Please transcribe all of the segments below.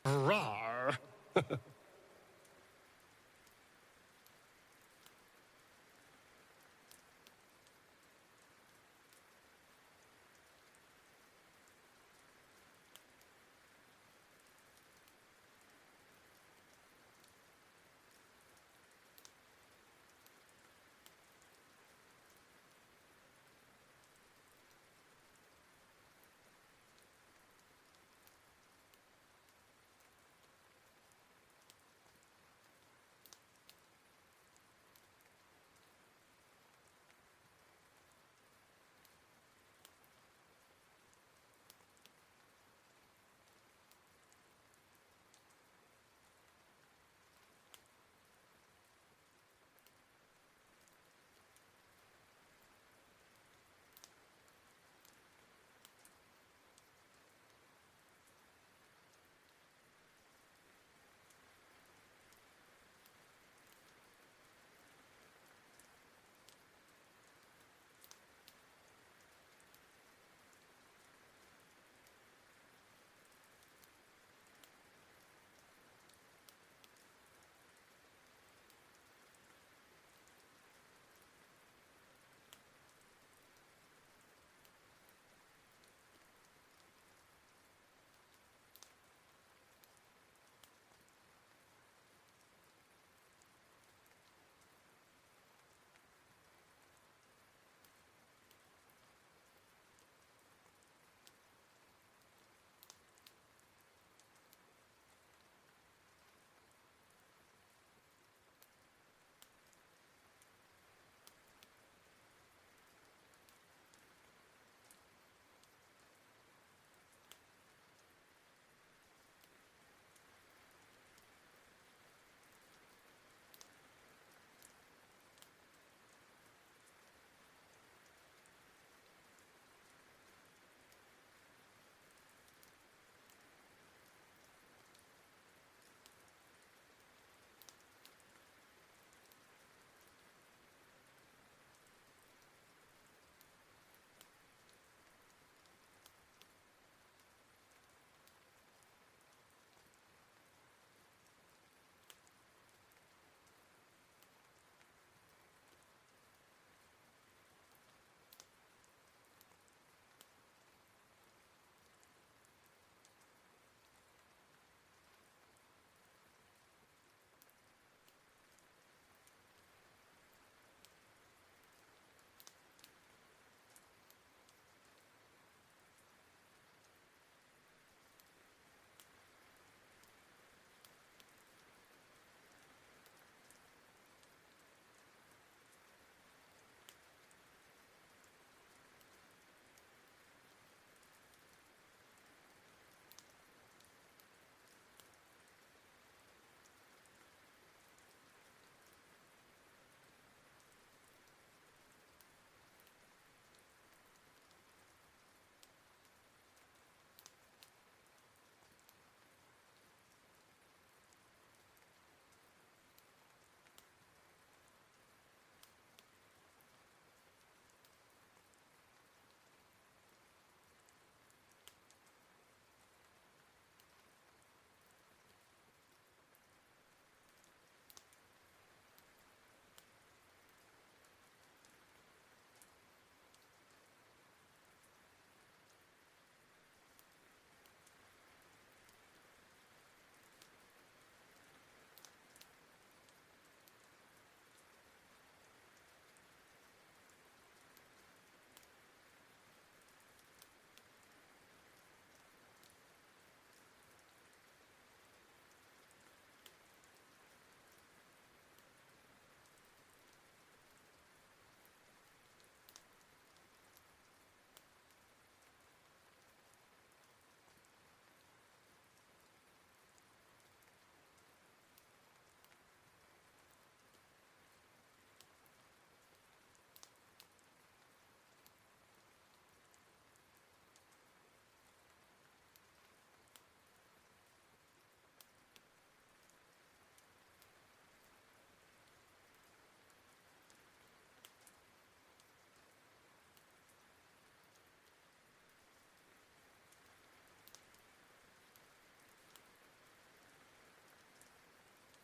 Rawr.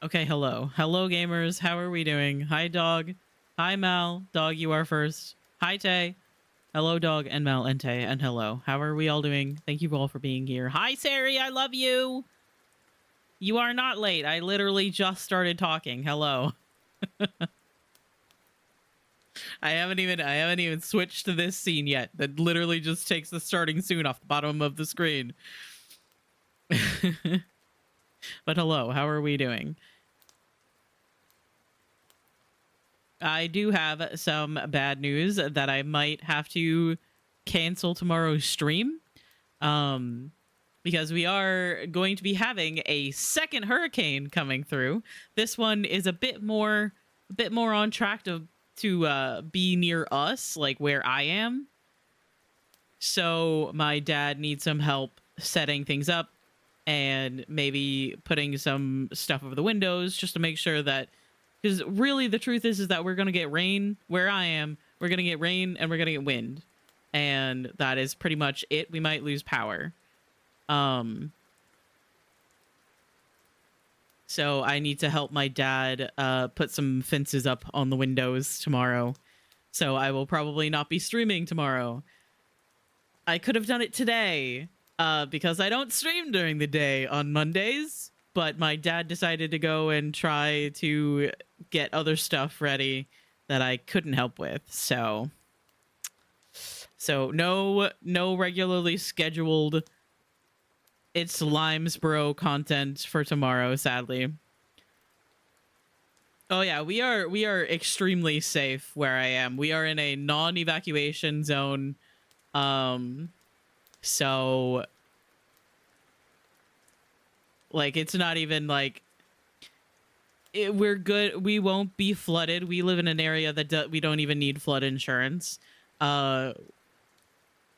Okay, hello. Hello, gamers. How are we doing? Hi, dog. Hi, Mal. Dog, you are first. Hi, Tay. Hello, dog, and Mal, and Tay, and hello. How are we all doing? Thank you all for being here. Hi, Sari. I love you. You are not late. I literally just started talking. Hello. I haven't even switched to this scene yet. That literally just takes the starting soon off the bottom of the screen. But hello, how are we doing? I do have some bad news that I might have to cancel tomorrow's stream. Because we are going to be having a second hurricane coming through. This one is a bit more on track to be near us, like where I am. So my dad needs some help setting things up and maybe putting some stuff over the windows just to make sure that, because really the truth is that we're going to get rain where I am. We're going to get rain and we're going to get wind. And that is pretty much it. We might lose power. So I need to help my dad put some fences up on the windows tomorrow. So I will probably not be streaming tomorrow. I could have done it today because I don't stream during the day on Mondays. But my dad decided to go and try to get other stuff ready that I couldn't help with. So no regularly scheduled It's Limesboro content for tomorrow, sadly. Oh yeah, we are extremely safe where I am. We are in a non-evacuation zone. So like it's not even like we're good. We won't be flooded. We live in an area that we don't even need flood insurance. We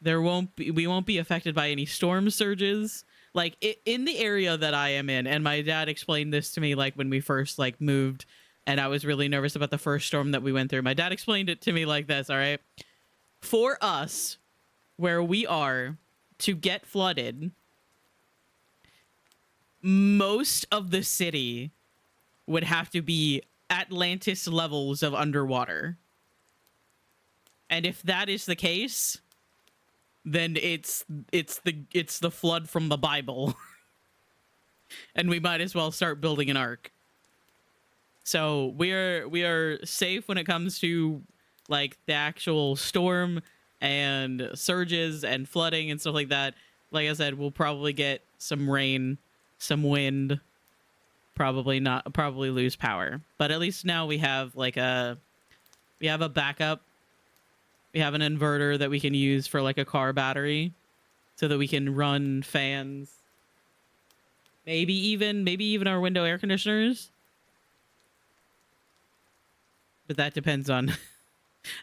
won't be affected by any storm surges. Like in the area that I am in, and my dad explained this to me like when we first like moved, and I was really nervous about the first storm that we went through. My dad explained it to me like this, all right? For us, where we are, to get flooded, most of the city would have to be Atlantis levels of underwater. And if that is the case, then it's the flood from the Bible. And we might as well start building an ark. So we are safe when it comes to like the actual storm and surges and flooding and stuff like that. Like I said, we'll probably get some rain, some wind, probably lose power. But at least now we have a backup. We have an inverter that we can use for like a car battery so that we can run fans. Maybe even our window air conditioners. But that depends on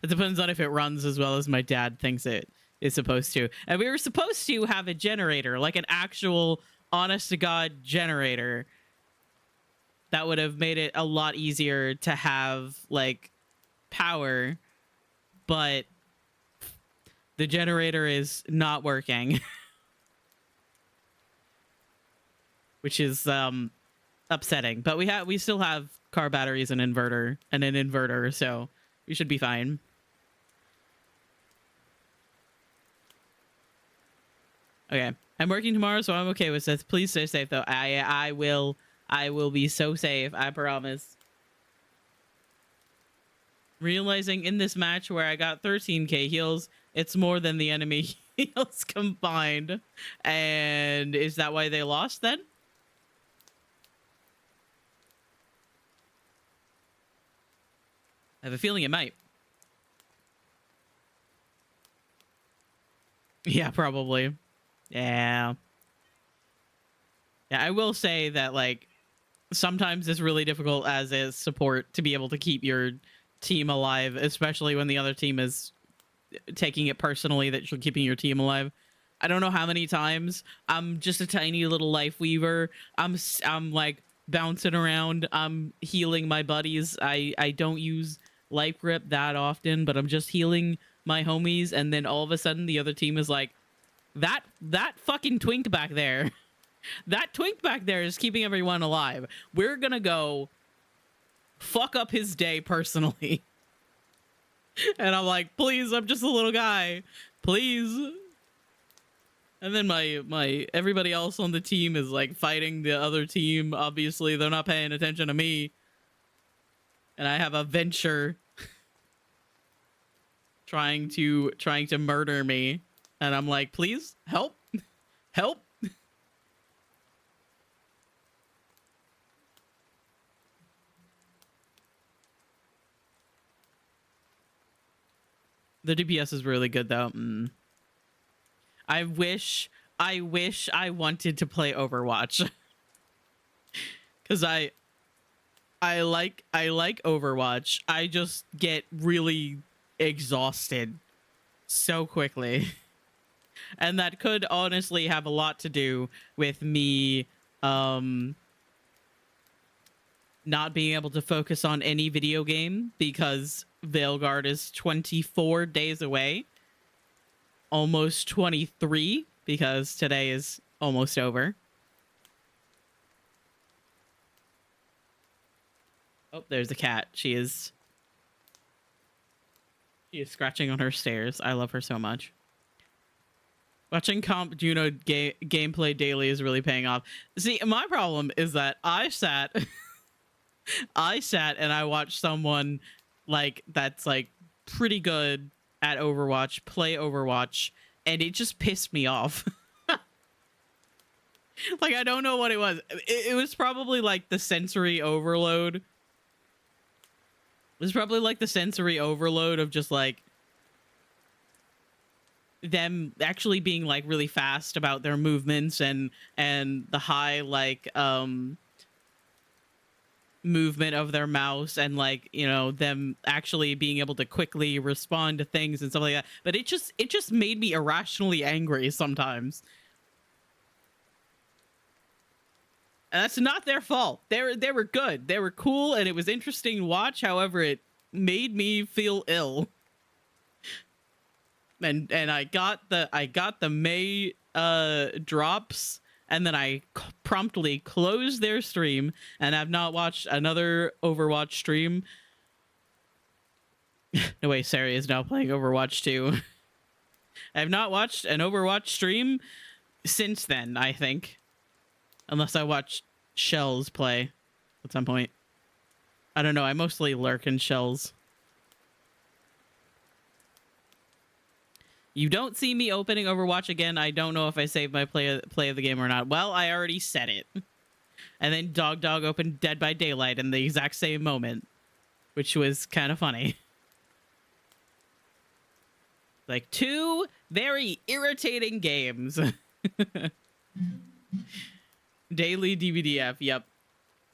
it depends on if it runs as well as my dad thinks it is supposed to. And we were supposed to have a generator, like an actual honest to God generator. That would have made it a lot easier to have like power, but the generator is not working. Which is upsetting. But we still have car batteries and an inverter, so we should be fine. Okay. I'm working tomorrow, so I'm okay with this. Please stay safe though. I will be so safe, I promise. Realizing in this match where I got 13k heals, it's more than the enemy heals combined. And is that why they lost then? I have a feeling it might. Yeah, probably. Yeah. Yeah, I will say that, like, sometimes it's really difficult as a support to be able to keep your team alive, especially when the other team is taking it personally that you're keeping your team alive. I don't know how many times I'm just a tiny little life weaver. I'm like bouncing around. I'm healing my buddies. I don't use life grip that often, but I'm just healing my homies, and then all of a sudden the other team is like, that fucking twink back there That twink back there is keeping everyone alive. We're gonna go fuck up his day personally. And I'm like, please, I'm just a little guy. Please. And then my everybody else on the team is like fighting the other team. Obviously, they're not paying attention to me. And I have a venture trying to murder me. And I'm like, please, help. Help. The DPS is really good though. I wish I wanted to play Overwatch. Cause I like Overwatch. I just get really exhausted so quickly. And that could honestly have a lot to do with me not being able to focus on any video game because Veilguard is 24 days away. Almost 23 because today is almost over. Oh, there's a cat. She is scratching on her stairs. I love her so much. Watching Comp Juno gameplay daily is really paying off. See, my problem is that I sat and I watched someone like that's like pretty good at Overwatch play Overwatch, and it just pissed me off. Like, I don't know what it was. It was probably like the sensory overload. It was probably like the sensory overload of just like them actually being like really fast about their movements and the high like movement of their mouse and like, you know, them actually being able to quickly respond to things and stuff like that. But it just made me irrationally angry sometimes. And that's not their fault. They were good. They were cool and it was interesting to watch. However, it made me feel ill. And I got the May drops, and then I promptly closed their stream and have not watched another Overwatch stream. No way, Sari is now playing Overwatch 2. I have not watched an Overwatch stream since then, I think. Unless I watched Shells play at some point. I don't know, I mostly lurk in Shells. You don't see me opening Overwatch again. I don't know if I saved my play of the game or not. Well, I already said it. And then Dog opened Dead by Daylight in the exact same moment, which was kind of funny. Like, two very irritating games. Daily DVDF, yep.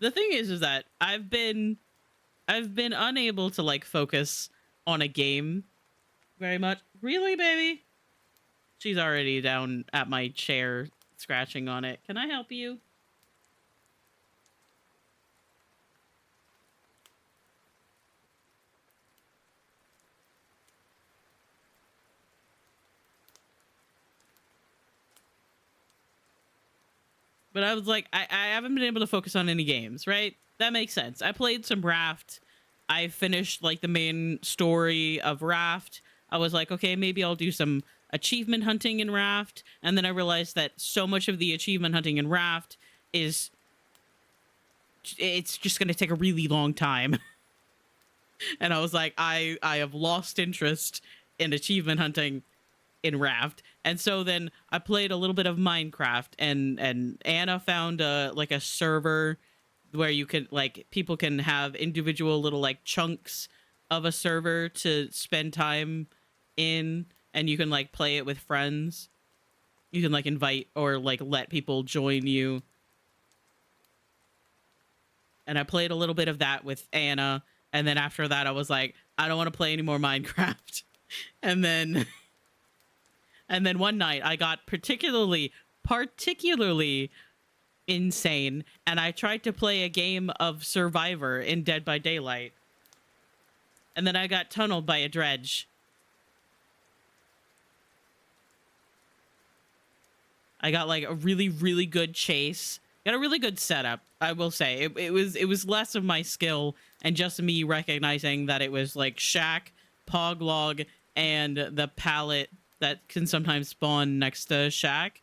The thing is that I've been unable to like focus on a game very much. Really, baby? She's already down at my chair scratching on it. Can I help you? But I was like, I haven't been able to focus on any games, right? That makes sense. I played some Raft. I finished like the main story of Raft. I was like, okay, maybe I'll do some achievement hunting in Raft. And then I realized that so much of the achievement hunting in Raft is... it's just going to take a really long time. And I was like, I have lost interest in achievement hunting in Raft. And so then I played a little bit of Minecraft, and Anna found like a server where you can like people can have individual little like chunks of a server to spend time in, and you can like play it with friends. You can like invite or like let people join you. And I played a little bit of that with Anna, and then after that I was like, I don't want to play any more Minecraft. And then one night I got particularly insane, and I tried to play a game of Survivor in Dead by Daylight. And then I got tunneled by a dredge. I got like a really, really good chase. Got a really good setup, I will say. It was less of my skill and just me recognizing that it was like shack, poglog, and the pallet that can sometimes spawn next to shack.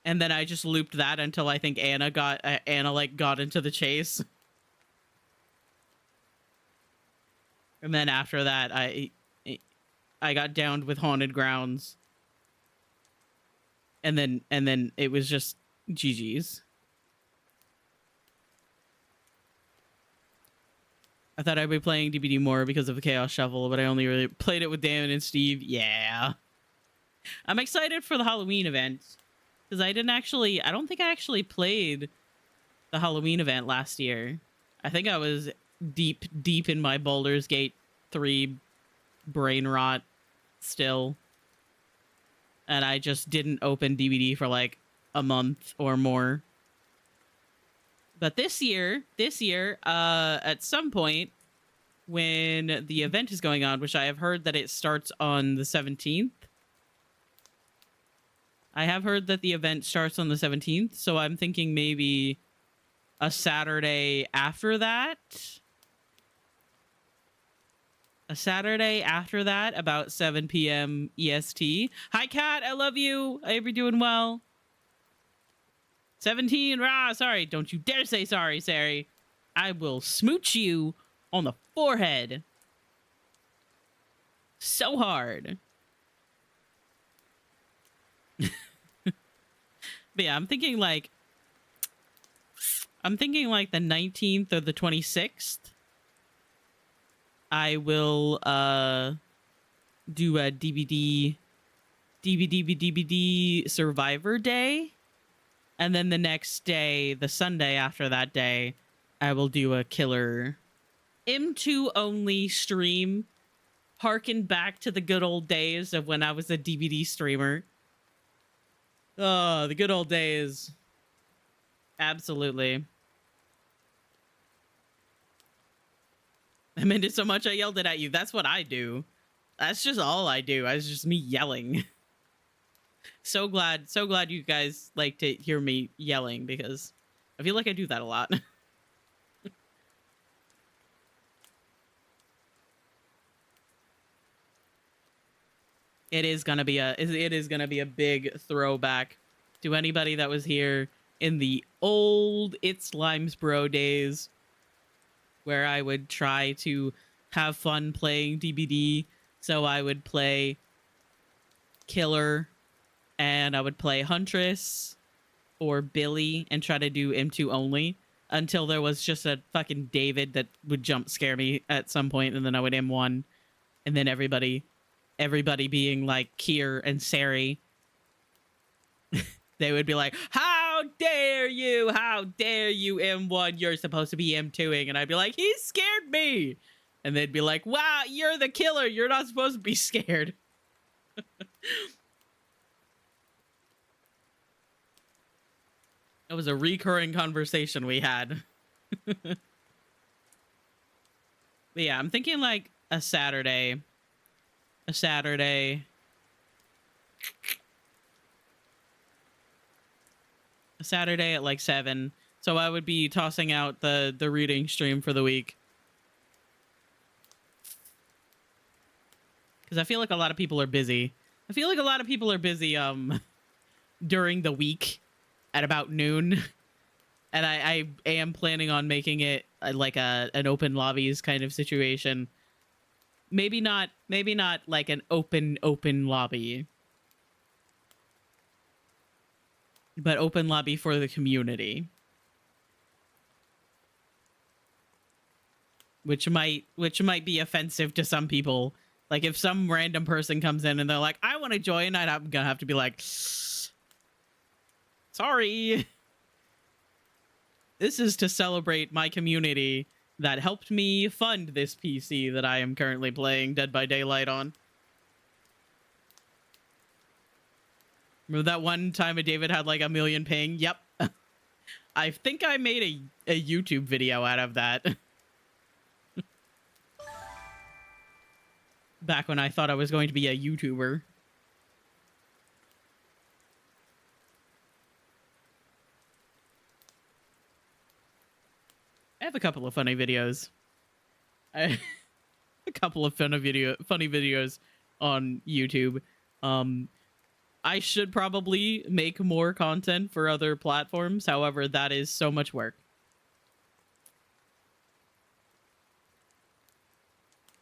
And then I just looped that until I think Anna got into the chase. And then after that, I got downed with Haunted Grounds. And then it was just GG's. I thought I'd be playing DBD more because of the Chaos Shovel, but I only really played it with Damon and Steve. Yeah. I'm excited for the Halloween event. Because I don't think I actually played the Halloween event last year. I think I was deep in my Baldur's Gate 3 brain rot still. And I just didn't open DVD for like a month or more. But this year, at some point when the event is going on, which I have heard that it starts on the 17th. I have heard that the event starts on the 17th, so I'm thinking maybe a Saturday after that. A Saturday after that, about 7 p.m. EST. Hi, Kat. I love you. I hope you're doing well. 17. Rah, sorry. Don't you dare say sorry, Sari. I will smooch you on the forehead. So hard. But yeah, I'm thinking like the 19th or the 26th. I will do a DVD Survivor Day. And then the next day, the Sunday after that day, I will do a killer M2 only stream. Harken back to the good old days of when I was a DVD streamer. Oh, the good old days. Absolutely. I meant it so much I yelled it at you. That's what I do. That's just all I do. It's just me yelling. So glad you guys like to hear me yelling because I feel like I do that a lot. It is gonna be a big throwback to anybody that was here in the old It's Slimes Bro days, where I would try to have fun playing DBD. So I would play Killer, and I would play Huntress or Billy, and try to do M2 only until there was just a fucking David that would jump scare me at some point, and then I would M1, and then everybody being like Kier and Sari, they would be like, how dare you M1, you're supposed to be M2ing, and I'd be like, he scared me, and they'd be like, wow, you're the killer, you're not supposed to be scared. It was a recurring conversation we had. But yeah, I'm thinking like a Saturday at like 7. So I would be tossing out the reading stream for the week. Because I feel like a lot of people are busy. During the week at about noon. And I am planning on making it like an open lobbies kind of situation. Maybe not like an open lobby, but open lobby for the community, which might be offensive to some people. Like if some random person comes in and they're like, I want to join, I'm gonna have to be like, sorry. This is to celebrate my community that helped me fund this PC that I am currently playing Dead by Daylight on. Remember that one time a David had like 1 million ping? Yep. I think I made a YouTube video out of that. Back when I thought I was going to be a YouTuber. have a couple of funny videos. A couple of funny videos on YouTube. I should probably make more content for other platforms. However, that is so much work.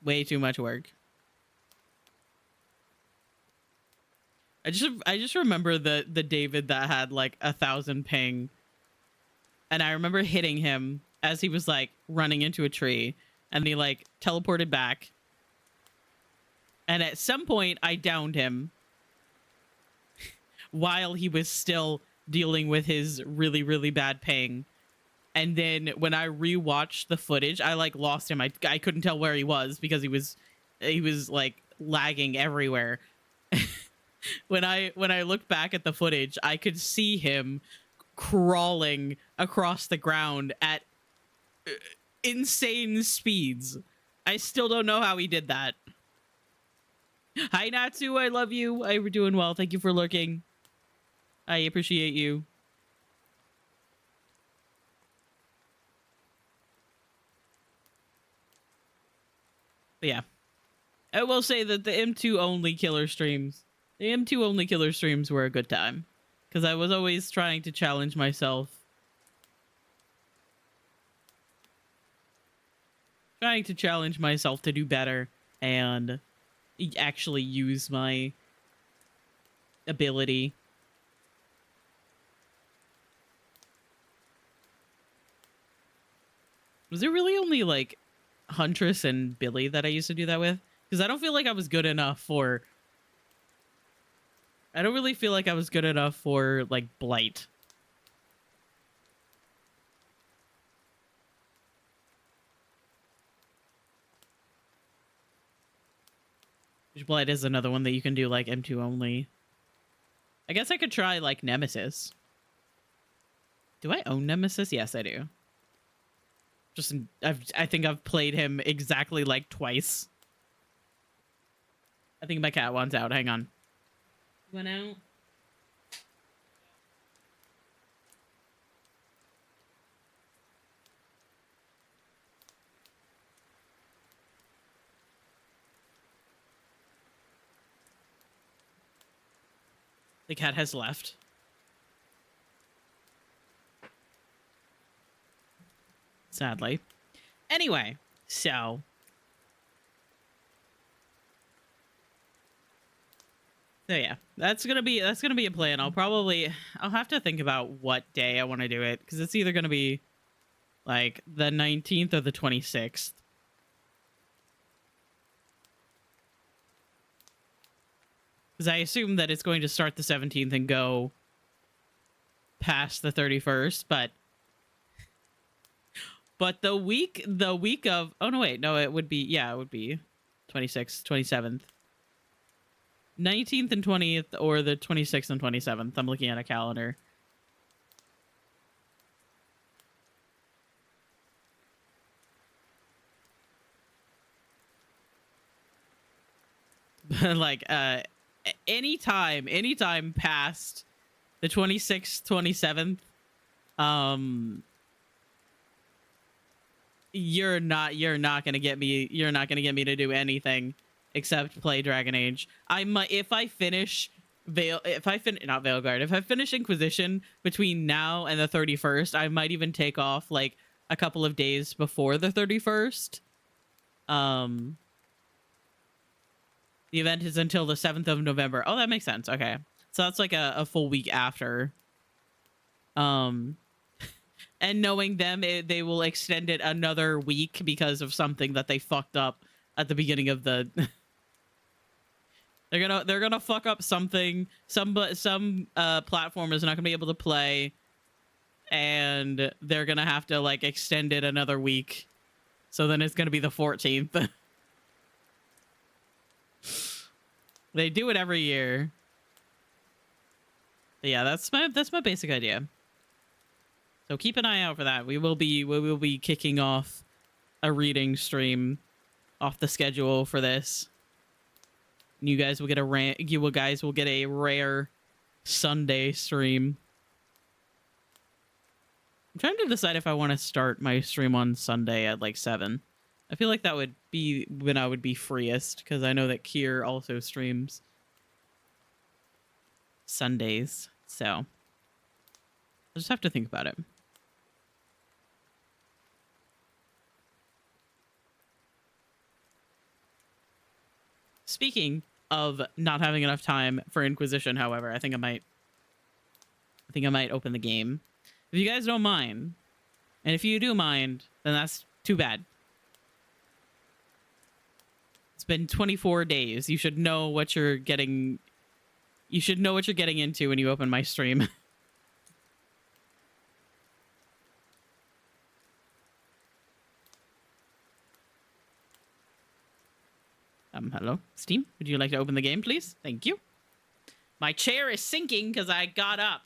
Way too much work. I just remember the David that had like 1,000 ping, and I remember hitting him as he was like running into a tree, and he like teleported back, and at some point I downed him while he was still dealing with his really, really bad ping. And then when I rewatched the footage, I like lost him. I couldn't tell where he was because he was like lagging everywhere. When I looked back at the footage, I could see him crawling across the ground at insane speeds. I still don't know how he did that. Hi Natsu, I love you. I'm doing well. Thank you for lurking. I appreciate you. But yeah, I will say that the M2 only killer streams, were a good time, because I was always trying to challenge myself, to do better and actually use my ability. Was it really only like Huntress and Billy that I used to do that with? Because I don't feel like I was good enough for... I don't really feel like I was good enough for, like, Blight. Which Blight is another one that you can do, like, M2 only. I guess I could try, like, Nemesis. Do I own Nemesis? Yes, I do. I think I've played him exactly like twice. I think my cat wants out. Hang on. Went out. The cat has left. Sadly. Anyway, so yeah, that's gonna be a plan. I'll have to think about what day I want to do it, because it's either gonna be like the 19th or the 26th. Because I assume that it's going to start the 17th and go past the 31st, but the week of... Oh, no, wait. No, it would be... Yeah, it would be 26th, 27th. 19th and 20th, or the 26th and 27th. I'm looking at a calendar. Like, anytime past the 26th, 27th, you're not gonna get me to do anything except play Dragon Age. I might, if I finish Inquisition between now and the 31st, I might even take off like a couple of days before the 31st. The event is until the 7th of November. Oh, that makes sense. Okay. So that's like a full week after. And knowing them, they will extend it another week because of something that they fucked up at the beginning of the... They're gonna fuck up something. Some platform is not gonna be able to play, and they're gonna have to like extend it another week. So then it's gonna be the 14th. They do it every year. But yeah, that's my basic idea. So keep an eye out for that. We will be kicking off a reading stream off the schedule for this. You guys will get a rare Sunday stream. I'm trying to decide if I want to start my stream on Sunday at like 7. I feel like that would be when I would be freest, because I know that Kier also streams Sundays. So I'll just have to think about it. Speaking of not having enough time for Inquisition, however, I think I might open the game. If you guys don't mind, and if you do mind, then that's too bad. It's been 24 days. You should know what you're getting. You should know what you're getting into when you open my stream. Hello, Steam. Would you like to open the game, please? Thank you. My chair is sinking because I got up.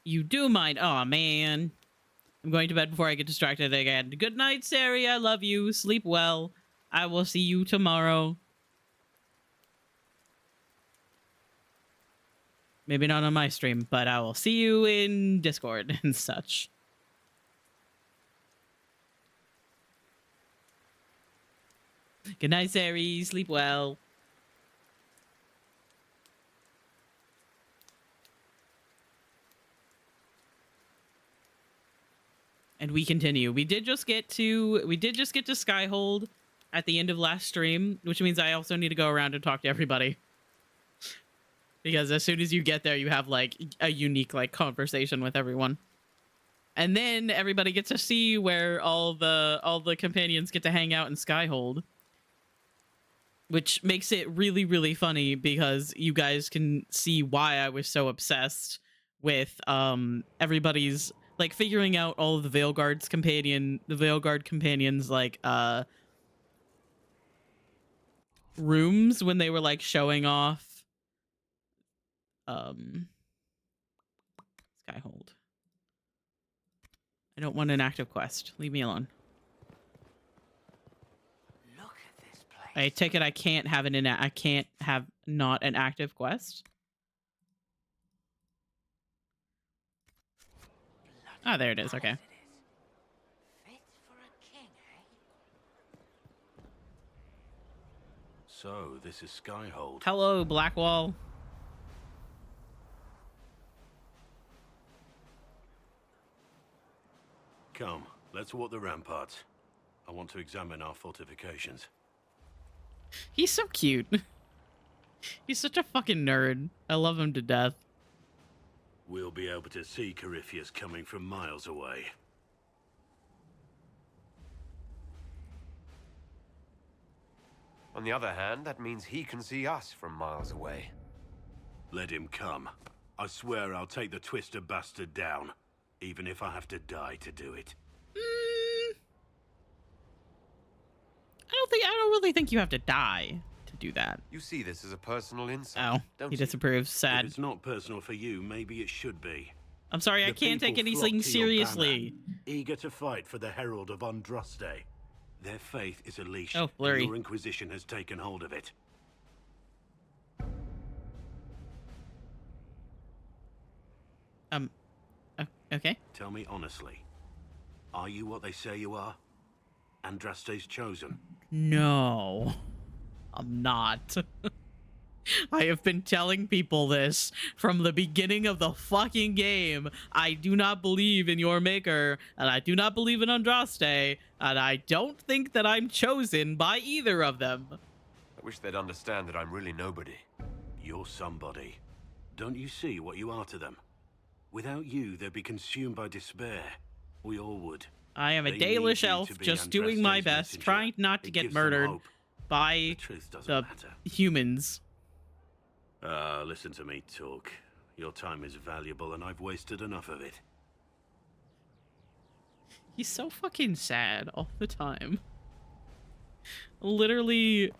You do mind? Oh, man. I'm going to bed before I get distracted again. Good night, Sari. I love you. Sleep well. I will see you tomorrow. Maybe not on my stream, but I will see you in Discord and such. Good night, Sari. Sleep well. And we continue. We did just get to Skyhold at the end of last stream, which means I also need to go around and talk to everybody. Because as soon as you get there, you have like a unique like conversation with everyone. And then everybody gets to see where all the companions get to hang out in Skyhold. Which makes it really, really funny because you guys can see why I was so obsessed with everybody's like figuring out all of the Veilguard companions like rooms when they were like showing off Skyhold. I don't want an active quest. Leave me alone. Look at this place. I take it I can't have I can't have not an active quest. Ah, there it is. Okay. Fit for a king, eh? So, this is Skyhold. Hello, Blackwall. Come, let's walk the ramparts. I want to examine our fortifications. He's so cute. He's such a fucking nerd. I love him to death. We'll be able to see Corypheus coming from miles away. On the other hand, that means he can see us from miles away. Let him come. I swear I'll take the Twister bastard down, even if I have to die to do it. I don't really think you have to die to do that. You see this as a personal insult, Oh, don't he you? disapproves. If Sad. it's not personal for you, maybe it should be. I'm sorry, I The can't take people anything flock to your seriously. banner, eager to fight for the Herald of Andraste. Their faith is a leash, Oh, blurry. and your Inquisition has taken hold of it. Okay. Tell me honestly, are you what they say you are? Andraste's chosen? No, I'm not. I have been telling people this from the beginning of the fucking game. I do not believe in your maker, and I do not believe in Andraste, and I don't think that I'm chosen by either of them. I wish they'd understand that I'm really nobody. You're somebody. Don't you see what you are to them? Without you, they'd be consumed by despair. We all would. I am a They Dalish need you elf to be just doing my Andraste's best, messenger. trying not to It get gives them murdered hope. by The truth doesn't the matter. humans. Listen to me talk. Your time is valuable, and I've wasted enough of it. He's so fucking sad all the time. Literally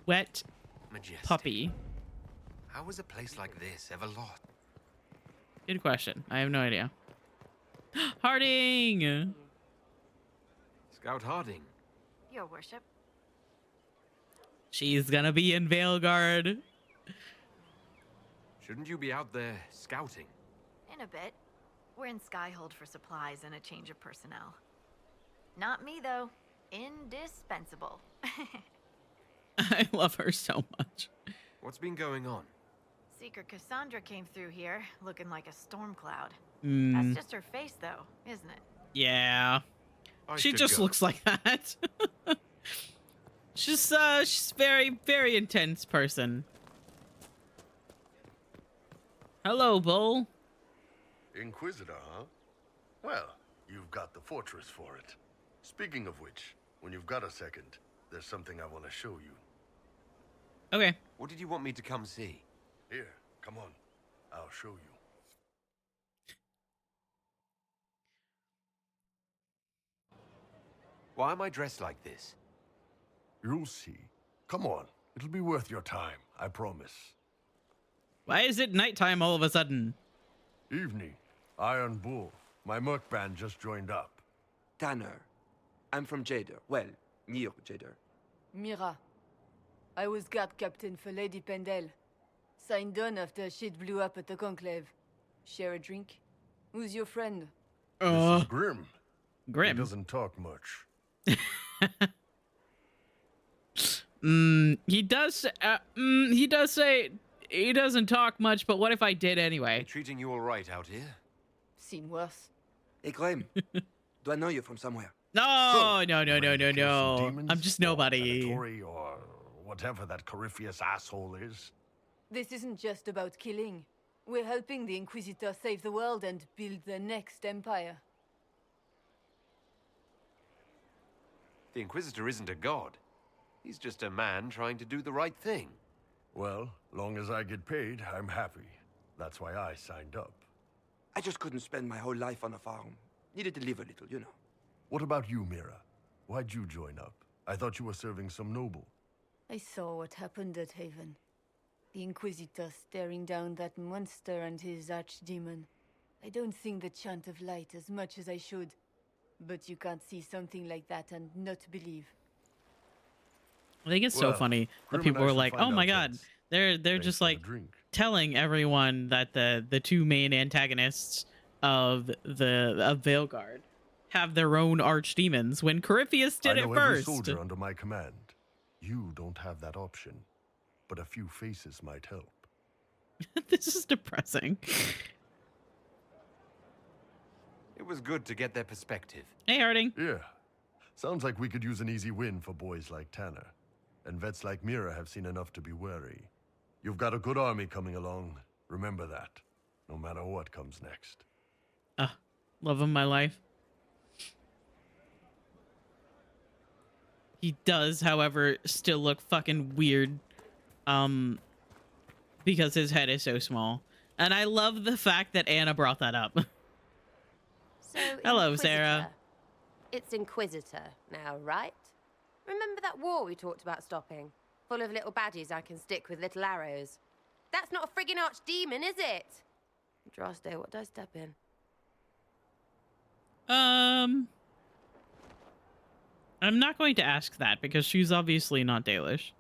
wet Majestic. puppy. How was a place like this ever lost? Good question. I have no idea. Harding! Scout Harding, Your worship. She's gonna be in Veilguard. Shouldn't you be out there scouting? In a bit. We're in Skyhold for supplies and a change of personnel. Not me, though. Indispensable. I love her so much. What's been going on? Seeker Cassandra came through here, looking like a storm cloud. Mm, That's just her face, though, isn't it? yeah. I She should just go. looks like that. She's very, very intense person. Hello, Bull. Inquisitor, huh? Well, you've got the fortress for it. Speaking of which, when you've got a second, there's something I want to show you. Okay. What did you want me to come see? Here, come on. I'll show you. Why am I dressed like this? You'll see. Come on. It'll be worth your time, I promise. Why is it nighttime all of a sudden? Evening. Iron Bull. My merc band just joined up. Tanner. I'm from Jader. Well, near Jader. Mira. I was guard captain for Lady Pendel. Signed on after shit blew up at the Conclave. Share a drink? Who's your friend? This is Grim. He Grim. doesn't talk much. He does. He does say he doesn't talk much, but what if I did They anyway? treating you all right out here? Seen worse. Hey, Graham. Do I know you from somewhere? No, no, no, no, Ready no, to kill some no. demons? I'm just Or nobody. Venatori, or whatever that Corypheus asshole is. This isn't just about killing. We're helping the Inquisitor save the world and build the next empire. The Inquisitor isn't a god. He's just a man trying to do the right thing. Well, long as I get paid, I'm happy. That's why I signed up. I just couldn't spend my whole life on a farm. Needed to live a little, you know. What about you, Mira? Why'd you join up? I thought you were serving some noble. I saw what happened at Haven. The Inquisitor staring down that monster and his archdemon. I don't think the chant of light as much as I should. But you can't see something like that and not believe. I think it's so Well, funny that Grim and people I are should like, find "Oh my out god, things. they're Thanks just for the like drink. telling everyone that the two main antagonists of Veilguard have their own archdemons when Corypheus did I it know every first." soldier under my command. You don't have that option, but a few faces might help. This is depressing. It was good to get their perspective. Hey, Harding. Yeah, sounds like we could use an easy win for boys like Tanner. And vets like Mira have seen enough to be wary. You've got a good army coming along. Remember that, no matter what comes next. Love of my life. He does, however, still look fucking weird. Because his head is so small. And I love the fact that Anna brought that up. So, Hello, Inquisitor. Sarah. It's Inquisitor now, right? Remember that war we talked about stopping? Full of little baddies I can stick with little arrows. That's not a friggin' archdemon, is it? Droste, what do I step in? I'm not going to ask that because she's obviously not Dalish.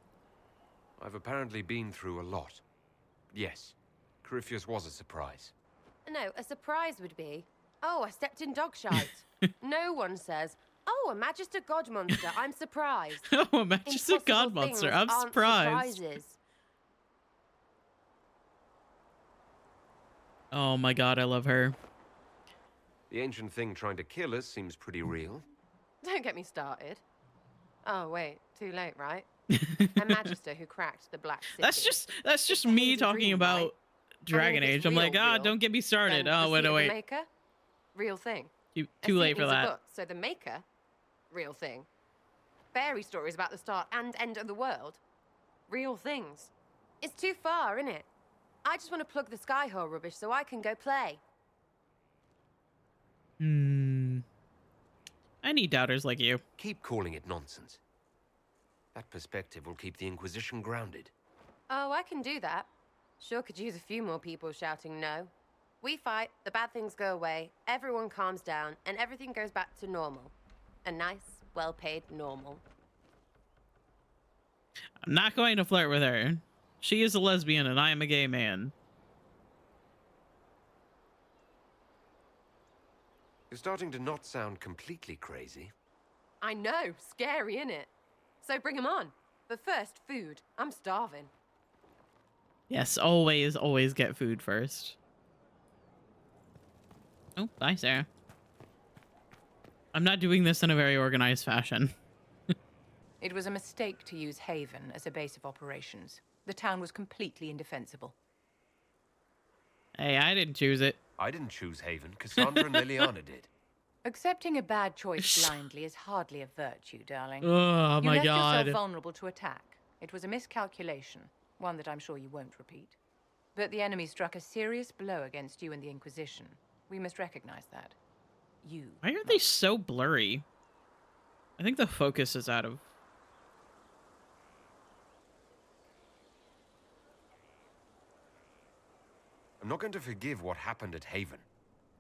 I've apparently been through a lot. Yes, Corypheus was a surprise. No, a surprise would be, oh, I stepped in dog shite. No one says, oh, a Magister God monster, I'm surprised. Oh, just a god Impossible monster. things I'm aren't surprised. surprises. Oh my god, I love her. The ancient thing trying to kill us seems pretty real. Don't get me started. Oh, wait, too late, right? A Magister who cracked the Black City. That's just a me hazy talking dream, about right? Dragon if Age. it's I'm like, real, don't get me started. Then Oh, the wait, seat of the wait. Maker, real thing. Too late for Needs a that. book, so the Maker, real thing. Fairy stories about the start and end of the world, real things. It's too far, isn't it? I just want to plug the Skyhole rubbish so I can go play. I need doubters like you. Keep calling it nonsense. That perspective will keep the Inquisition grounded. Oh, I can do that. Sure could use a few more people shouting no. We fight, the bad things go away, everyone calms down, and everything goes back to normal. A nice, well-paid normal. I'm not going to flirt with her. She is a lesbian and I am a gay man. You're starting to not sound completely crazy. I know, scary, innit? So bring 'em on. But first, food. I'm starving. Yes, always, always get food first. Oh, bye, Sarah. I'm not doing this in a very organized fashion. It was a mistake to use Haven as a base of operations. The town was completely indefensible. Hey, I didn't choose it. I didn't choose Haven. Cassandra and Liliana did. Accepting a bad choice blindly is hardly a virtue, darling. Oh You my left god. yourself vulnerable to attack. It was a miscalculation, one that I'm sure you won't repeat. But the enemy struck a serious blow against you and the Inquisition. We must recognize that. You. Why are they so blurry? I think the focus is out of... I'm not going to forgive what happened at Haven.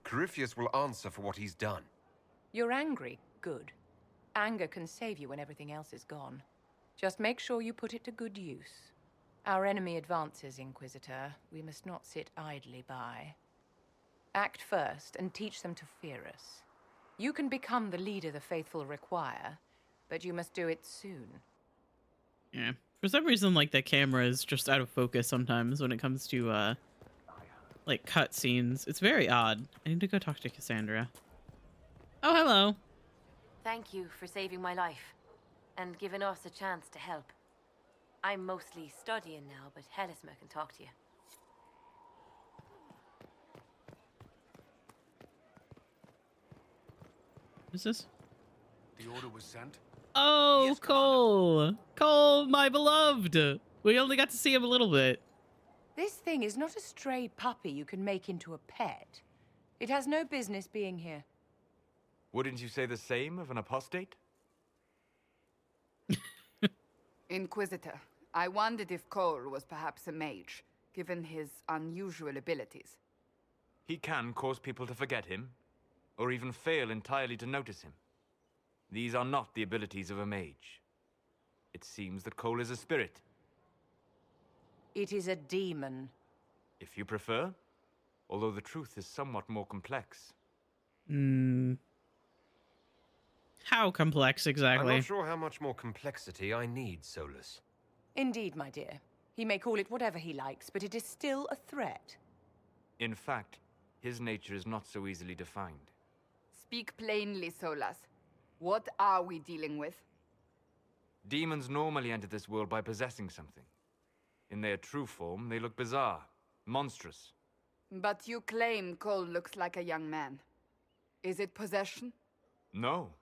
Corypheus will answer for what he's done. You're angry. Good. Anger can save you when everything else is gone. Just make sure you put it to good use. Our enemy advances, Inquisitor. We must not sit idly by. Act first and teach them to fear us. You can become the leader the faithful require, but you must do it soon. Yeah. For some reason, like, the camera is just out of focus sometimes when it comes to, like, cutscenes. It's very odd. I need to go talk to Cassandra. Oh, hello. Thank you for saving my life and giving us a chance to help. I'm mostly studying now, but Hellisma can talk to you. Who's this? The order was sent? Oh, Yes, Cole. Cole, my beloved. We only got to see him a little bit. This thing is not a stray puppy you can make into a pet. It has no business being here. Wouldn't you say the same of an apostate? Inquisitor, I wondered if Cole was perhaps a mage, given his unusual abilities. He can cause people to forget him, or even fail entirely to notice him. These are not the abilities of a mage. It seems that Cole is a spirit. It is a demon. If you prefer, although the truth is somewhat more complex. How complex exactly? I'm not sure how much more complexity I need, Solus. Indeed, my dear. He may call it whatever he likes, but it is still a threat. In fact, his nature is not so easily defined. Speak plainly, Solas. What are we dealing with? Demons normally enter this world by possessing something. In their true form, they look bizarre, monstrous. But you claim Cole looks like a young man. Is it possession? No.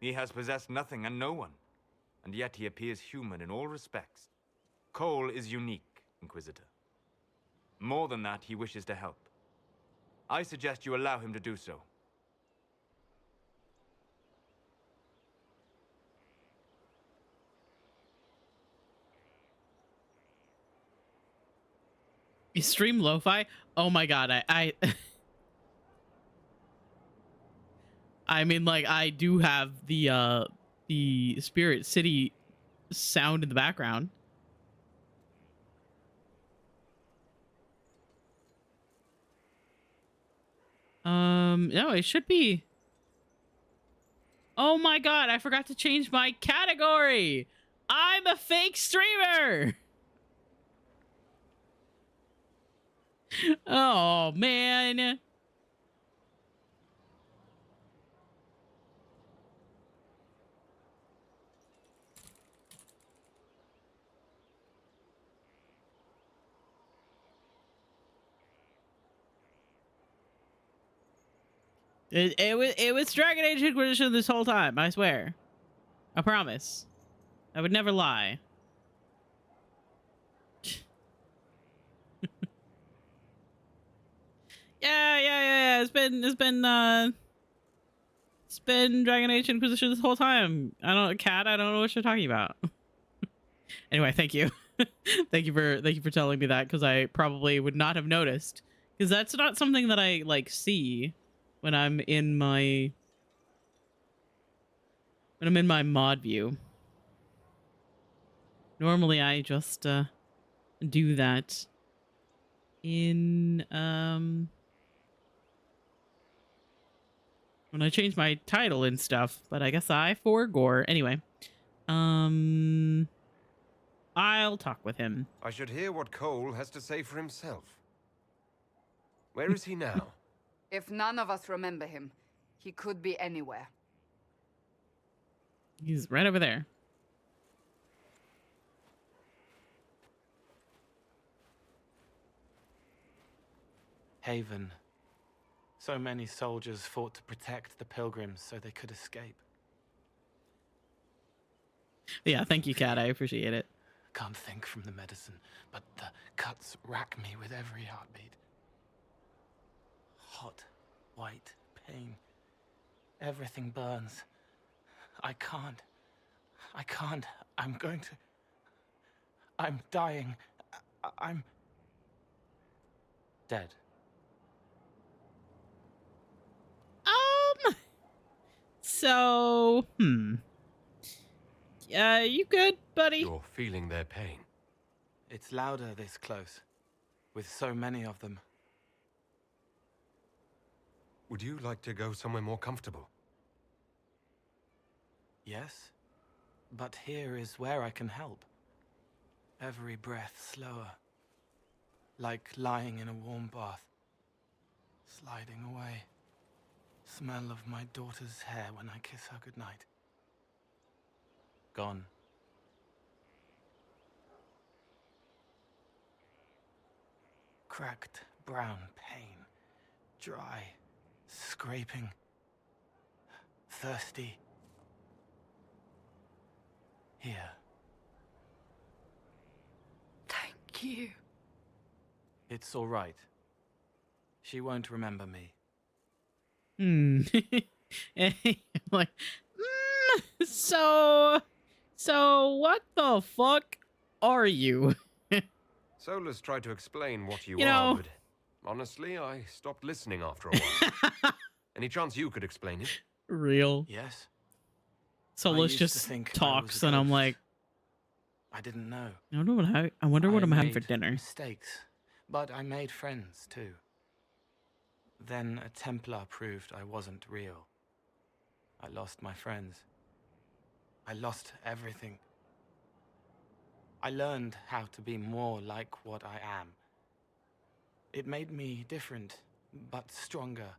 He has possessed nothing and no one. And yet he appears human in all respects. Cole is unique, Inquisitor. More than that, he wishes to help. I suggest you allow him to do so. You stream lo-fi? Oh my god, I mean, like, I do have the Spirit City sound in the background. No, it should be. Oh my god, I forgot to change my category. I'm a fake streamer. Oh man. It was Dragon Age Inquisition this whole time, I swear. I promise. I would never lie. Yeah. It's been Dragon Age Inquisition this whole time. I don't know what you're talking about. Anyway, thank you. thank you for telling me that, because I probably would not have noticed, because that's not something that I like see when I'm in my mod view. Normally I just do that in when I change my title and stuff, but I guess I forgore. Anyway, I'll talk with him. I should hear what Cole has to say for himself. Where is he now? If none of us remember him, he could be anywhere. He's right over there. Haven. So many soldiers fought to protect the pilgrims so they could escape. Yeah, thank you, Kat. I appreciate it. Can't think from the medicine, but the cuts rack me with every heartbeat. Hot, white pain. Everything burns. I can't. I'm going to... I'm dying. I'm... dead. So, you good, buddy? You're feeling their pain. It's louder this close, with so many of them. Would you like to go somewhere more comfortable? Yes, but here is where I can help. Every breath slower, like lying in a warm bath, sliding away. Smell of my daughter's hair when I kiss her goodnight. Gone. Cracked brown pain, dry, scraping, thirsty. Here. Thank you. It's all right. She won't remember me. Like, so what the fuck are you? Solus tried to explain what you know, are, but honestly, I stopped listening after a while. Any chance you could explain it? Real. Yes. Solus just talks, and I'm like, I didn't know. I wonder what I'm having for made dinner. Mistakes, but I made friends too. Then a Templar proved I wasn't real. I lost my friends. I lost everything. I learned how to be more like what I am. It made me different, but stronger.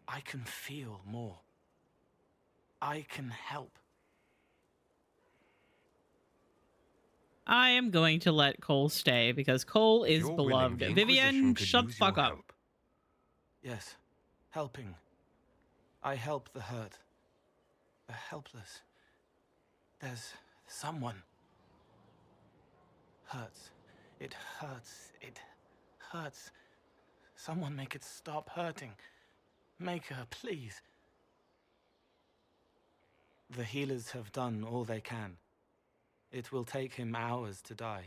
I can feel more. I can help. I am going to let Cole stay because Cole is You're beloved. willing, the Vivian, Inquisition could shut the use fuck your up. help. Yes, helping. I help the hurt, the helpless. There's someone. Hurts. It hurts. It hurts. Someone make it stop hurting. Make her, please. The healers have done all they can. It will take him hours to die.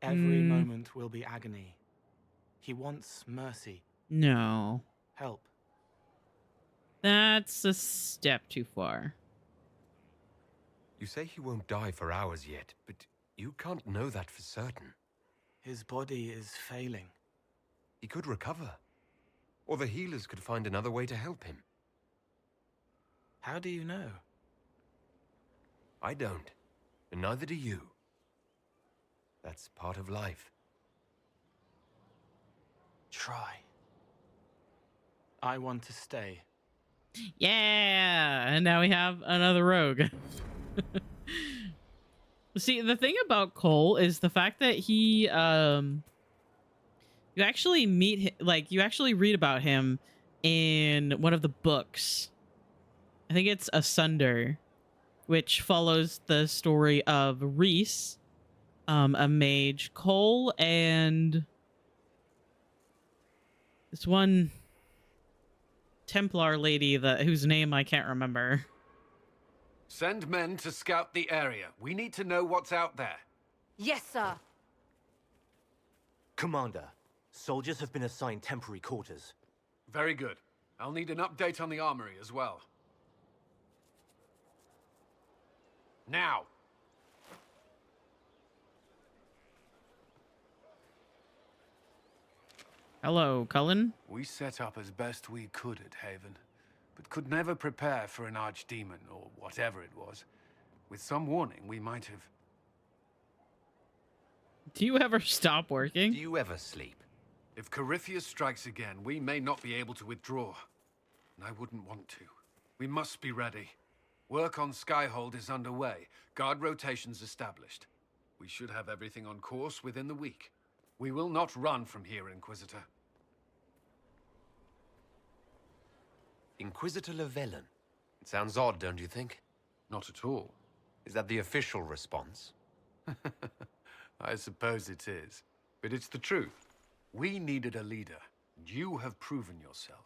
Every moment will be agony. He wants mercy. No. Help. That's a step too far. You say he won't die for hours yet, but you can't know that for certain. His body is failing. He could recover. Or the healers could find another way to help him. How do you know? I don't. And neither do you. That's part of life. Try. I want to stay. Yeah, and now we have another rogue. See, the thing about Cole is the fact that he you actually meet him, like you actually read about him in one of the books. I think it's Asunder, which follows the story of Reese, a mage, Cole, and this one Templar lady whose name I can't remember. Send men to scout the area. We need to know what's out there. Yes, sir. Commander, soldiers have been assigned temporary quarters. Very good. I'll need an update on the armory as well. Now! Hello, Cullen. We set up as best we could at Haven, but could never prepare for an archdemon, or whatever it was. With some warning, we might have... Do you ever stop working? Do you ever sleep? If Corypheus strikes again, we may not be able to withdraw. And I wouldn't want to. We must be ready. Work on Skyhold is underway. Guard rotations established. We should have everything on course within the week. We will not run from here, Inquisitor. Inquisitor Llewellyn. It sounds odd, don't you think? Not at all. Is that the official response? I suppose it is. But it's the truth. We needed a leader. You have proven yourself.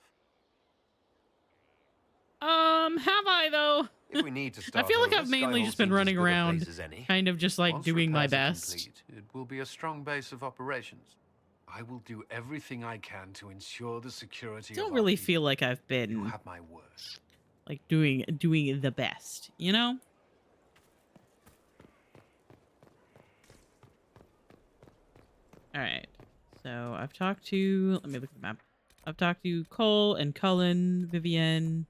Have I though? If we need to I start feel like over, I've mainly Skyhold just been seems as running good a place around, as any. kind of just like Once doing my repairs are best. complete, it will be a strong base of operations. I will do everything I can to ensure the security Don't of really our people. feel like I've You been have my word. like doing the best, you know? All right. So I've talked to, let me look at the map. I've talked to Cole and Cullen, Vivienne,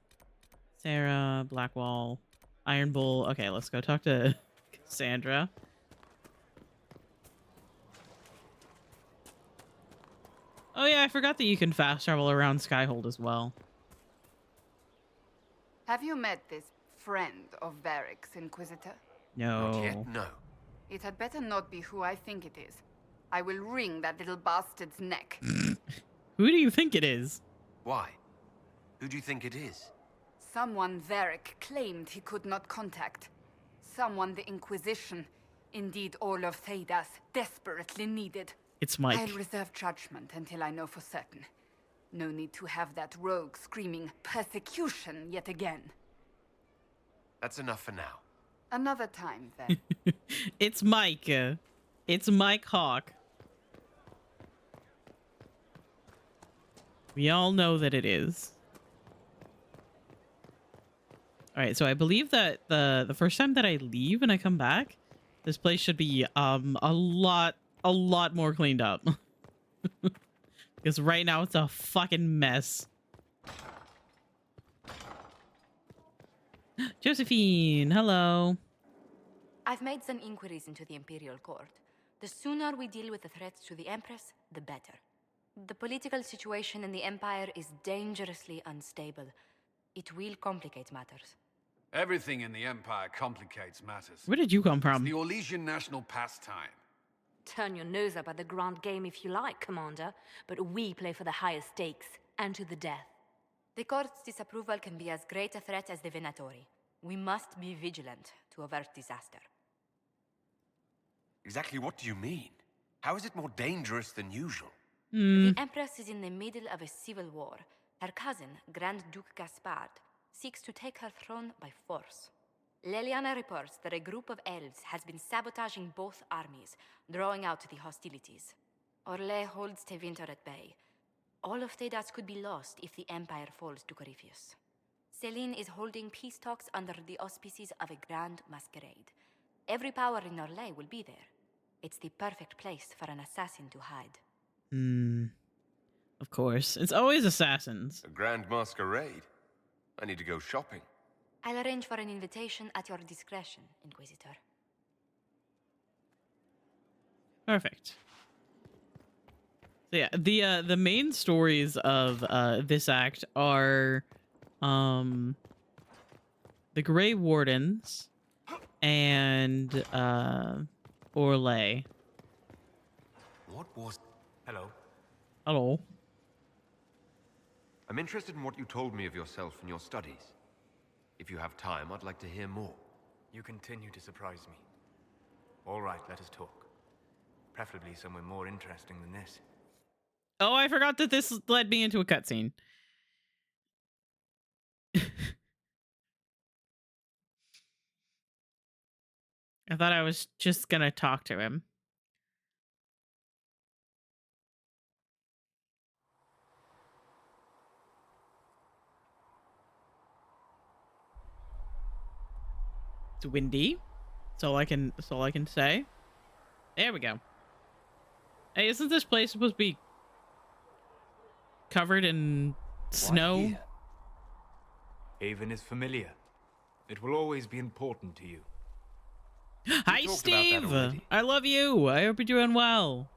Sarah, Blackwall, Iron Bull. Okay, let's go talk to Cassandra. Oh yeah, I forgot that you can fast travel around Skyhold as well. Have you met this friend of Varric's, Inquisitor? No. Not yet, no. It had better not be who I think it is. I will wring that little bastard's neck. Who do you think it is? Why? Who do you think it is? Someone Varric claimed he could not contact. Someone the Inquisition, indeed all of Thedas, desperately needed. It's Mike. I'll reserve judgment until I know for certain. No need to have that rogue screaming persecution yet again. That's enough for now. Another time, then. It's Mike. It's Mike Hawke. We all know that it is. All right, so I believe that the first time that I leave and I come back, this place should be a lot more cleaned up. Because right now it's a fucking mess. Josephine, hello. I've made some inquiries into the Imperial Court. The sooner we deal with the threats to the Empress, the better. The political situation in the Empire is dangerously unstable. It will complicate matters. Everything in the Empire complicates matters. Where did you come from? It's the Orlesian national pastime. Turn your nose up at the grand game if you like, Commander, but we play for the highest stakes, and to the death. The Court's disapproval can be as great a threat as the Venatori. We must be vigilant to avert disaster. Exactly what do you mean? How is it more dangerous than usual? The Empress is in the middle of a civil war. Her cousin, Grand Duke Gaspard, seeks to take her throne by force. Leliana reports that a group of elves has been sabotaging both armies, drawing out the hostilities. Orlais holds Tevinter at bay. All of Thedas could be lost if the Empire falls to Corypheus. Celine is holding peace talks under the auspices of a grand masquerade. Every power in Orlais will be there. It's the perfect place for an assassin to hide. Of course. It's always assassins. A grand masquerade? I need to go shopping. I'll arrange for an invitation at your discretion, Inquisitor. Perfect. So yeah, the main stories of this act are the Grey Wardens and Orlais. What was... Hello. Hello. I'm interested in what you told me of yourself and your studies. If you have time, I'd like to hear more. You continue to surprise me. All right, let us talk. Preferably somewhere more interesting than this. Oh, I forgot that this led me into a cutscene. I thought I was just gonna talk to him. It's windy. That's all I can say. There we go. Hey, isn't this place supposed to be covered in snow. Haven is familiar. It will always be important to you. Hi, Steve. I love you. I hope you're doing well.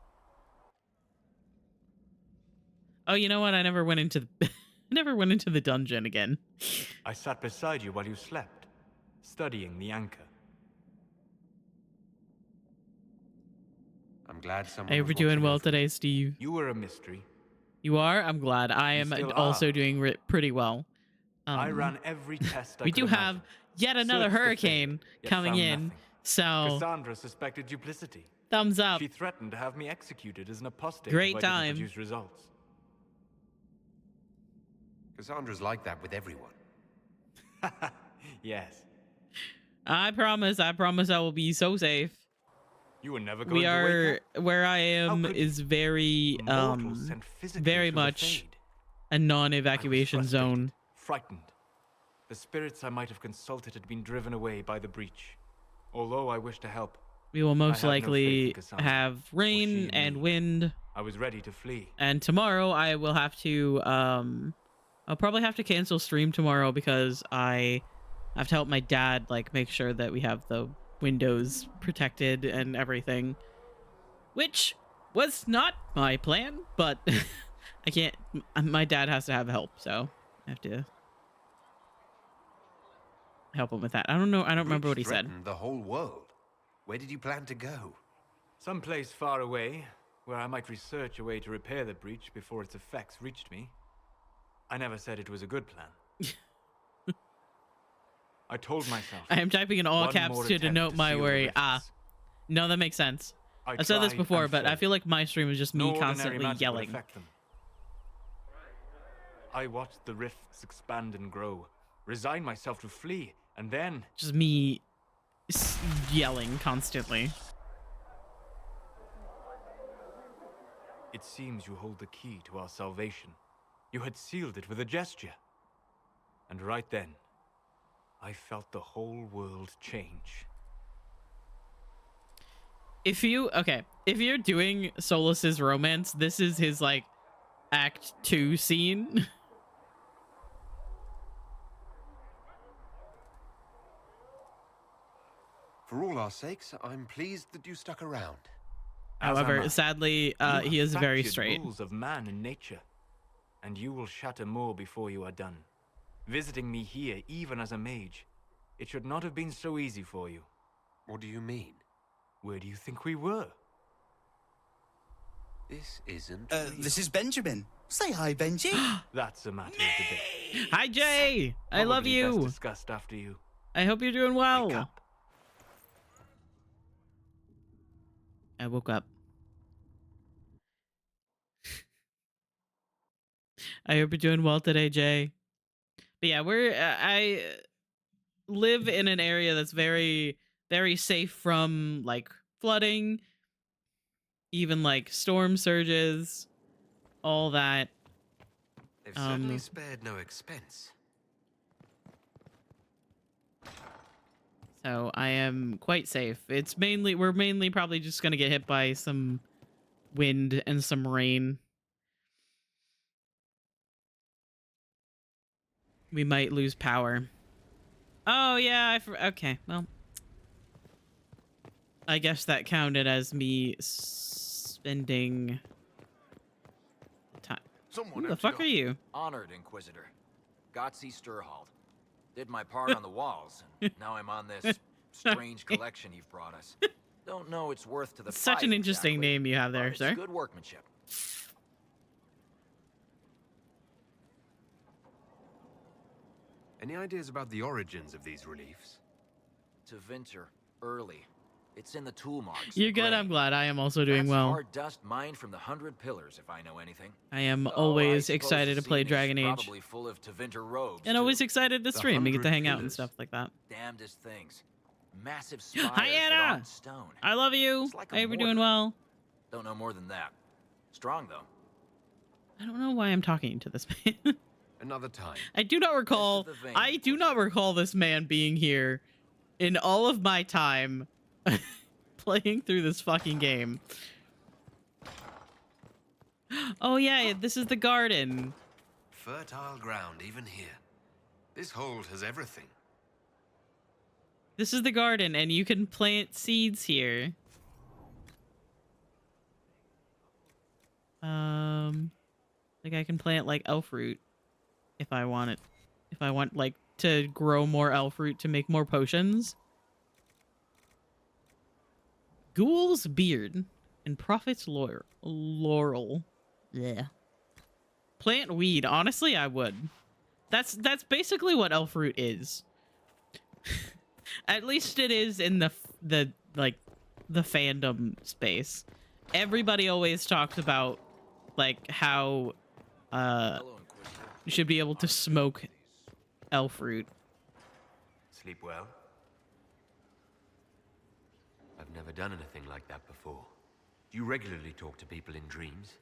Oh, you know what? I never went into the never went into the dungeon again. I sat beside you while you slept, studying the anchor. I'm glad someone. I hope you're doing well today, Steve. You were a mystery. You are? I'm glad. I am also doing pretty well. I ran every test I we could do have yet another Searched the hurricane fade, yet coming found in, nothing. so Cassandra suspected duplicity. thumbs up. She threatened to have me executed as an apostate Great if I time. didn't produce results. Cassandra's like that with everyone. Yes. I promise I will be so safe. You were never going We to are wake up. where I am is very sent physically very through the much fade? a non-evacuation zone. Frightened. The spirits I might have consulted had been driven away by the breach. Although I wished to help, We will most I had no faith in likely Cassandra, have rain and wind. I was ready to flee. And tomorrow I will have to I'll probably have to cancel stream tomorrow because I have to help my dad like make sure that we have the windows protected and everything, which was not my plan, but I can't. My dad has to have help, so I have to help him with that. I don't know. I don't remember what he said. The whole world. Where did you plan to go? Someplace far away, where I might research a way to repair the breach before its effects reached me. I never said it was a good plan. I told myself. I am typing in all one caps more to attempt denote to my seal the worry. rifts. No, that makes sense. I I've said this tried before, and but I failed. feel like my stream is just me No ordinary constantly magic would yelling. affect them. I watched the rifts expand and grow, resigned myself to flee, and then Just me yelling constantly. it seems you hold the key to our salvation. You had sealed it with a gesture. And right then, I felt the whole world change. If you're doing Solus's romance, this is his like Act 2 scene. For all our sakes, I'm pleased that you stuck around. However, sadly, You he have is very fractured straight. rules of man and nature, and you will shatter more before you are done. Visiting me here, even as a mage, it should not have been so easy for you. What do you mean? Where do you think we were? This isn't. This is Benjamin. Say hi, Benji. That's a matter of debate. Hi, Jay. I love Probably best you. discussed after you. I hope you're doing well. I woke up. I hope you're doing well today, Jay. But yeah, I live in an area that's very, very safe from like flooding, even like storm surges, all that. They've certainly spared no expense. So I am quite safe. We're mainly probably just gonna get hit by some wind and some rain. We might lose power. Oh yeah, okay, well. I guess that counted as me spending time. Who the fuck are you? Honored Inquisitor. Gotzi Sturhald. Did my part on the walls, and now I'm on this strange collection you've brought us. Don't know it's worth to the Such fight an interesting exactly, name you have there, but it's sir. good workmanship. Any ideas about the origins of these reliefs? To Vinter, early. It's in the tool marks. You're good. I'm glad. I am also doing That's well. hard dust mined from the 100 Pillars, if I know anything. I am Though always I suppose excited the to play scene is Dragon Age. Probably full of Tevinter robes. And always excited to The stream. We get to 100 hang out and pillars. stuff like that. Damnedest things. Massive spires Hi, that Anna. aren't stone. I love you. It's like a I hope you're doing mortar. well. Don't know more than that. Strong though. I don't know why I'm talking to this man. Another time. I do not recall. the vein, I do not recall this man being here in all of my time playing through this fucking game. Oh yeah, this is the garden. Fertile ground, even here. This hold has everything. This is the garden, and you can plant seeds here. Like I can plant like elf root if I want it. If I want like to grow more elf root to make more potions. Ghoul's beard and prophet's laurel. Yeah. Plant weed. Honestly, I would. That's basically what elf root is. At least it is in the fandom space. Everybody always talks about like how you should be able to smoke elf root. Sleep well? I've never done anything like that before. Do you regularly talk to people in dreams?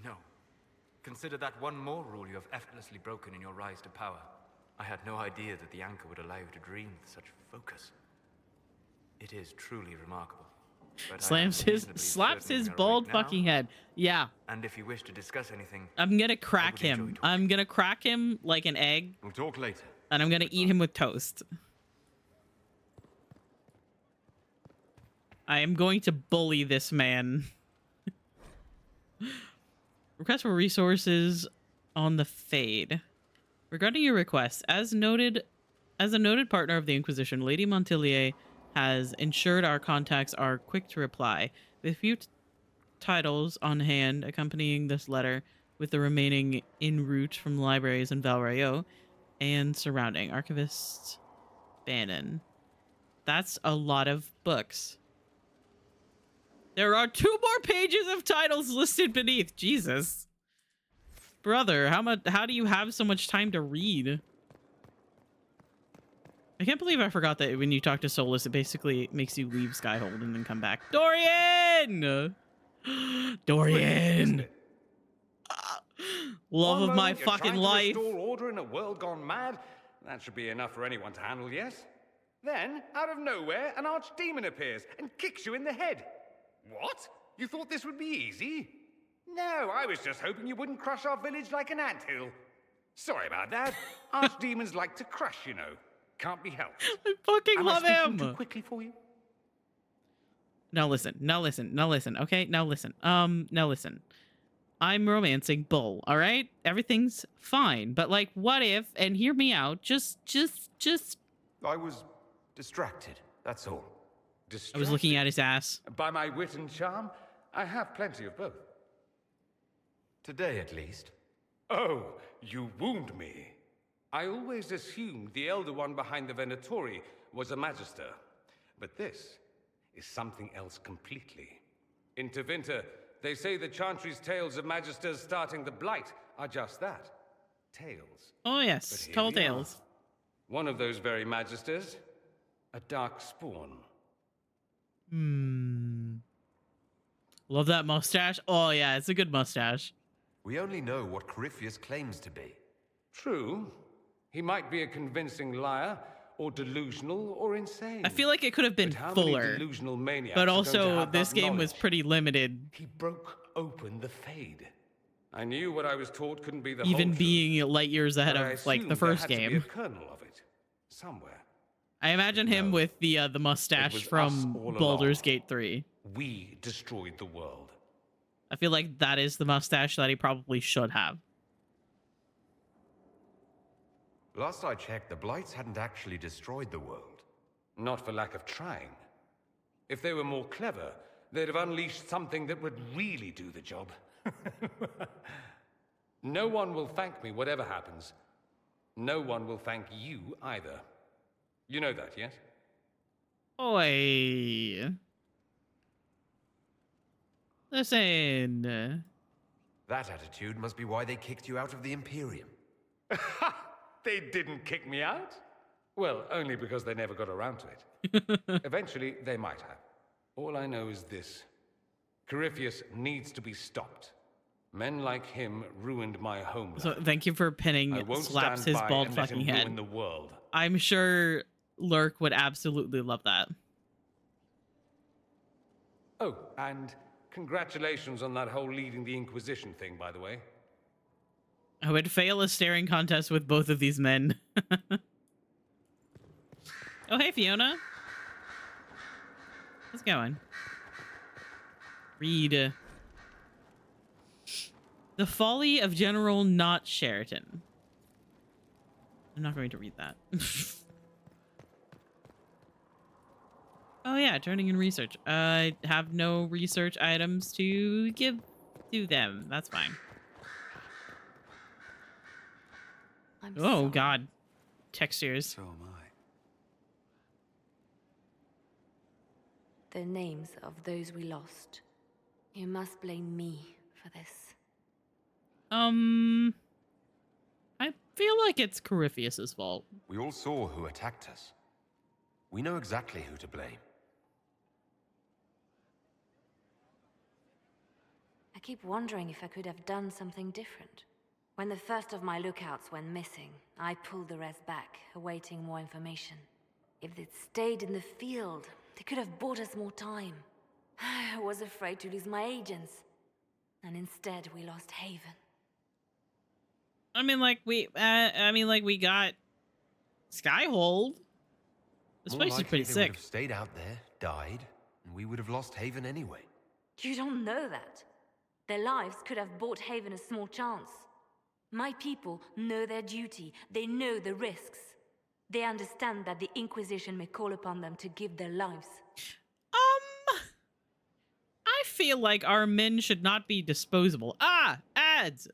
No. Consider that one more rule you have effortlessly broken in your rise to power. I had no idea that the anchor would allow you to dream with such focus. It is truly remarkable. But slaps his bald fucking head. Yeah. And if you wish to discuss anything, I'm gonna crack him. I'm gonna crack him like an egg. We'll talk later. And I'm gonna eat him with toast. I am going to bully this man. Request for resources on the Fade. Regarding your request, as a noted partner of the Inquisition, Lady Montilier has ensured our contacts are quick to reply. With few titles on hand accompanying this letter, with the remaining en route from the libraries in Valrayo and surrounding. Archivist Bannon. That's a lot of books. There are 2 more pages of titles listed beneath. Jesus. Brother, how do you have so much time to read? I can't believe I forgot that when you talk to Solus, it basically makes you leave Skyhold and then come back. Dorian! Dorian! Love of my fucking life. Restore order in a world gone mad? That should be enough for anyone to handle, yes? Then, out of nowhere, an archdemon appears and kicks you in the head. What? You thought this would be easy? No, I was just hoping you wouldn't crush our village like an anthill. Sorry about that. Archdemons like to crush, you know. Can't be helped. I fucking love him. Too quickly for you? Now listen, okay? Now listen. I'm romancing Bull, all right? Everything's fine. But like, what if, and hear me out, just... I was distracted, that's all. I was looking at his ass. By my wit and charm, I have plenty of both. Today, at least. Oh, you wound me. I always assumed the Elder One behind the Venatori was a Magister. But this is something else completely. In Tevinter, they say the Chantry's tales of Magisters starting the Blight are just that. Tales. Oh yes, tall tales. One of those very Magisters, a dark spawn. Love that mustache. Oh yeah, it's a good mustache. We only know what Corypheus claims to be. True. He might be a convincing liar, or delusional, or insane. I feel like it could have been fuller. But also, this game was pretty limited. He broke open the Fade. I knew what I was taught couldn't be the even whole being light years ahead of like the first there had game. to be a kernel of it somewhere. I imagine him with the mustache from Baldur's Gate 3. We destroyed the world. I feel like that is the mustache that he probably should have. Last I checked, the Blights hadn't actually destroyed the world. Not for lack of trying. If they were more clever, they'd have unleashed something that would really do the job. No one will thank me, whatever happens. No one will thank you either. You know that, yes? Oi. Listen. That attitude must be why they kicked you out of the Imperium. They didn't kick me out? Well, only because they never got around to it. Eventually, they might have. All I know is this. Corypheus needs to be stopped. Men like him ruined my homeland. So thank you for pinning slaps his bald fucking head. The world. I'm sure Lurk would absolutely love that. Oh, and Congratulations on that whole leading the Inquisition thing, by the way. I would fail a staring contest with both of these men. Oh, hey, Fiona. How's it going? Read. The Folly of General Not Sheraton. I'm not going to read that. Oh, yeah, turning in research. I have no research items to give to them. That's fine. I'm Oh, sorry. God. Textures. So am I. The names of those we lost. You must blame me for this. I feel like it's Corypheus's fault. We all saw who attacked us. We know exactly who to blame. I keep wondering if I could have done something different. When the first of my lookouts went missing, I pulled the rest back, awaiting more information. If they'd stayed in the field, they could have bought us more time. I was afraid to lose my agents. And instead, we lost Haven. I mean, like, we got Skyhold. This More place is likely pretty they sick. would have stayed out there, died, and we would have lost Haven anyway. You don't know that. Their lives could have bought Haven a small chance. My people know their duty. They know the risks. They understand that the Inquisition may call upon them to give their lives. I feel like our men should not be disposable. Ah, ads.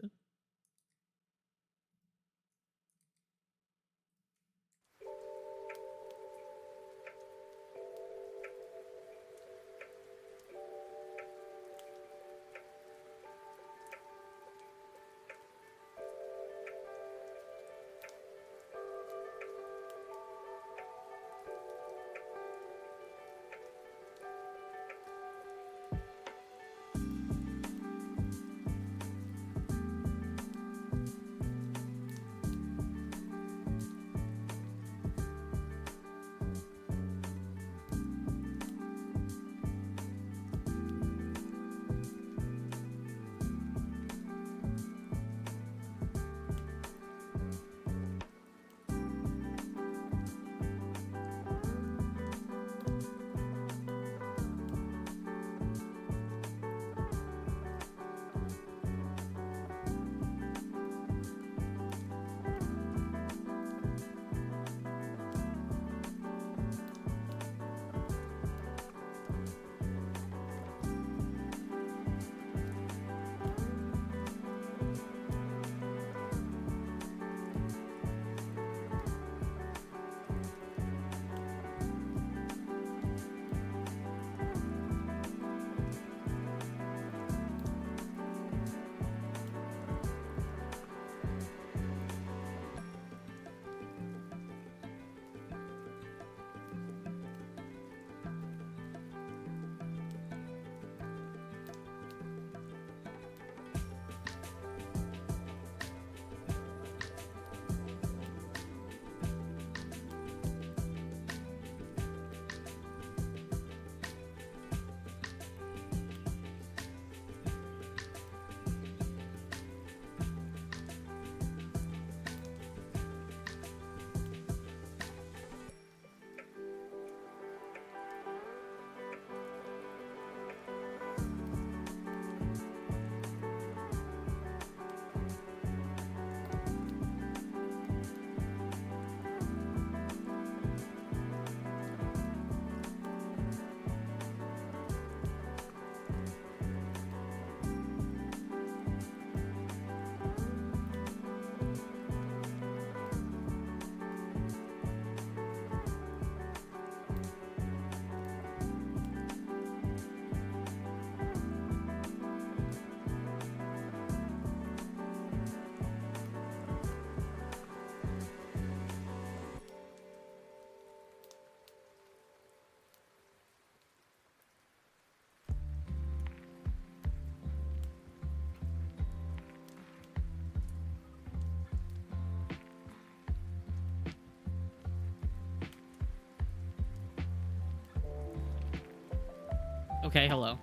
Okay, hello.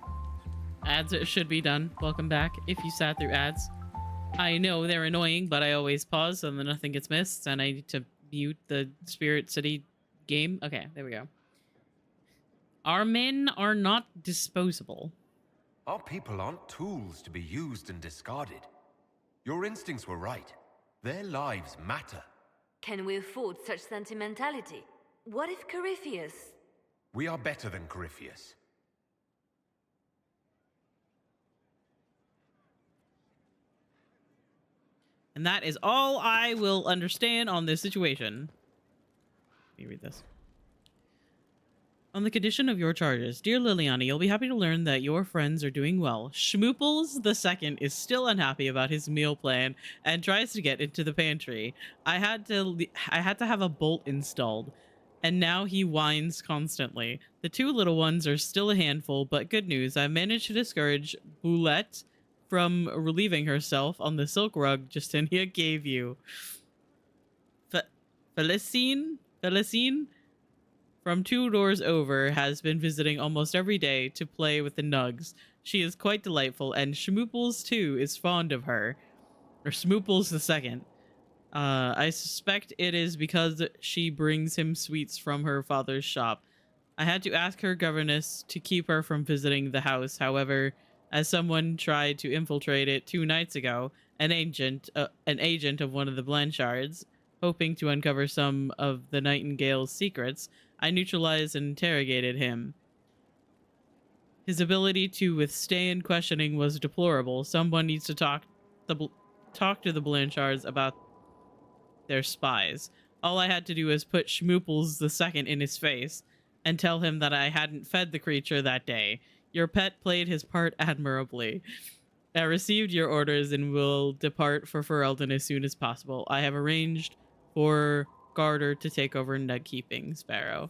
Ads should be done. Welcome back if you sat through ads. I know they're annoying, but I always pause so that nothing gets missed, and I need to mute the Spirit City game. Okay, there we go. Our men are not disposable. Our people aren't tools to be used and discarded. Your instincts were right. Their lives matter. Can we afford such sentimentality? What if Corypheus? We are better than Corypheus. And that is all I will understand on this situation. Let me read this. On the condition of your charges, dear Liliana, you'll be happy to learn that your friends are doing well. Schmooples II is still unhappy about his meal plan and tries to get into the pantry. I had to have a bolt installed, and now he whines constantly. The two little ones are still a handful, but good news, I managed to discourage Boulette from relieving herself on the silk rug Justinia gave you. Felicine, from 2 doors over, has been visiting almost every day to play with the nugs. She is quite delightful, and Schmooples too is fond of her. Or Schmooples II. I suspect it is because she brings him sweets from her father's shop. I had to ask her governess to keep her from visiting the house. However, as someone tried to infiltrate it 2 nights ago, an agent of one of the Blanchards, hoping to uncover some of the Nightingale's secrets, I neutralized and interrogated him. His ability to withstand questioning was deplorable. Someone needs to talk to the Blanchards about their spies. All I had to do was put Schmooples II in his face and tell him that I hadn't fed the creature that day. Your pet played his part admirably. I received your orders and will depart for Ferelden as soon as possible. I have arranged for Garter to take over nug keeping, Sparrow.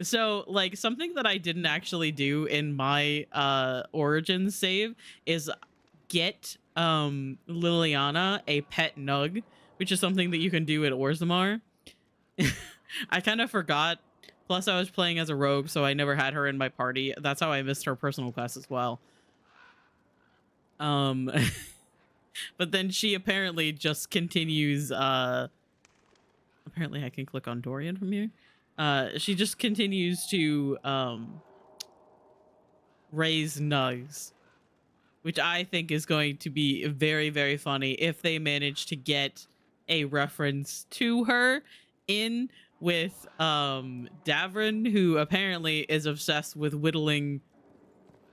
So, like, something that I didn't actually do in my Origins save is get Liliana a pet nug, which is something that you can do at Orzammar. I kind of forgot. Plus, I was playing as a rogue, so I never had her in my party. That's how I missed her personal quest as well. But then she apparently just continues. Apparently, I can click on Dorian from here. She just continues to raise nugs, which I think is going to be very, very funny if they manage to get a reference to her in with Davrin, who apparently is obsessed with whittling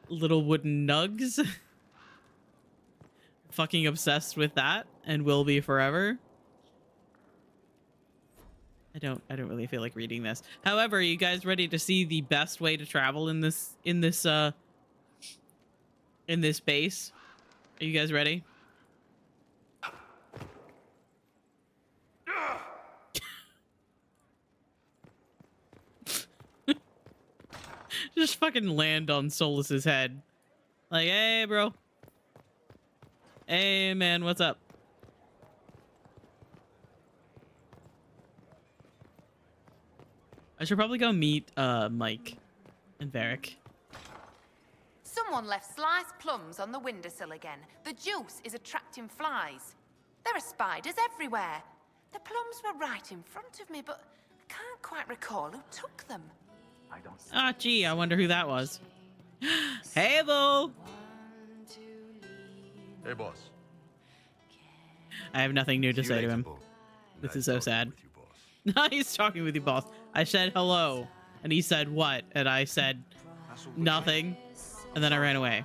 little wooden nugs. Fucking obsessed with that and will be forever. I don't really feel like reading this. However, are you guys ready to see the best way to travel in this base? Are you guys ready? Just fucking land on Solus's head. Like, hey, bro. Hey, man, what's up? I should probably go meet Mike and Varric. Someone left sliced plums on the windowsill again. The juice is attracting flies. There are spiders everywhere. The plums were right in front of me, but I can't quite recall who took them. Ah, gee, I wonder who that was. Hey, Bull! Hey, boss. I have nothing new to say to him. This is so sad. He's talking with you, boss. I said hello, and he said what? And I said nothing, and then I ran away.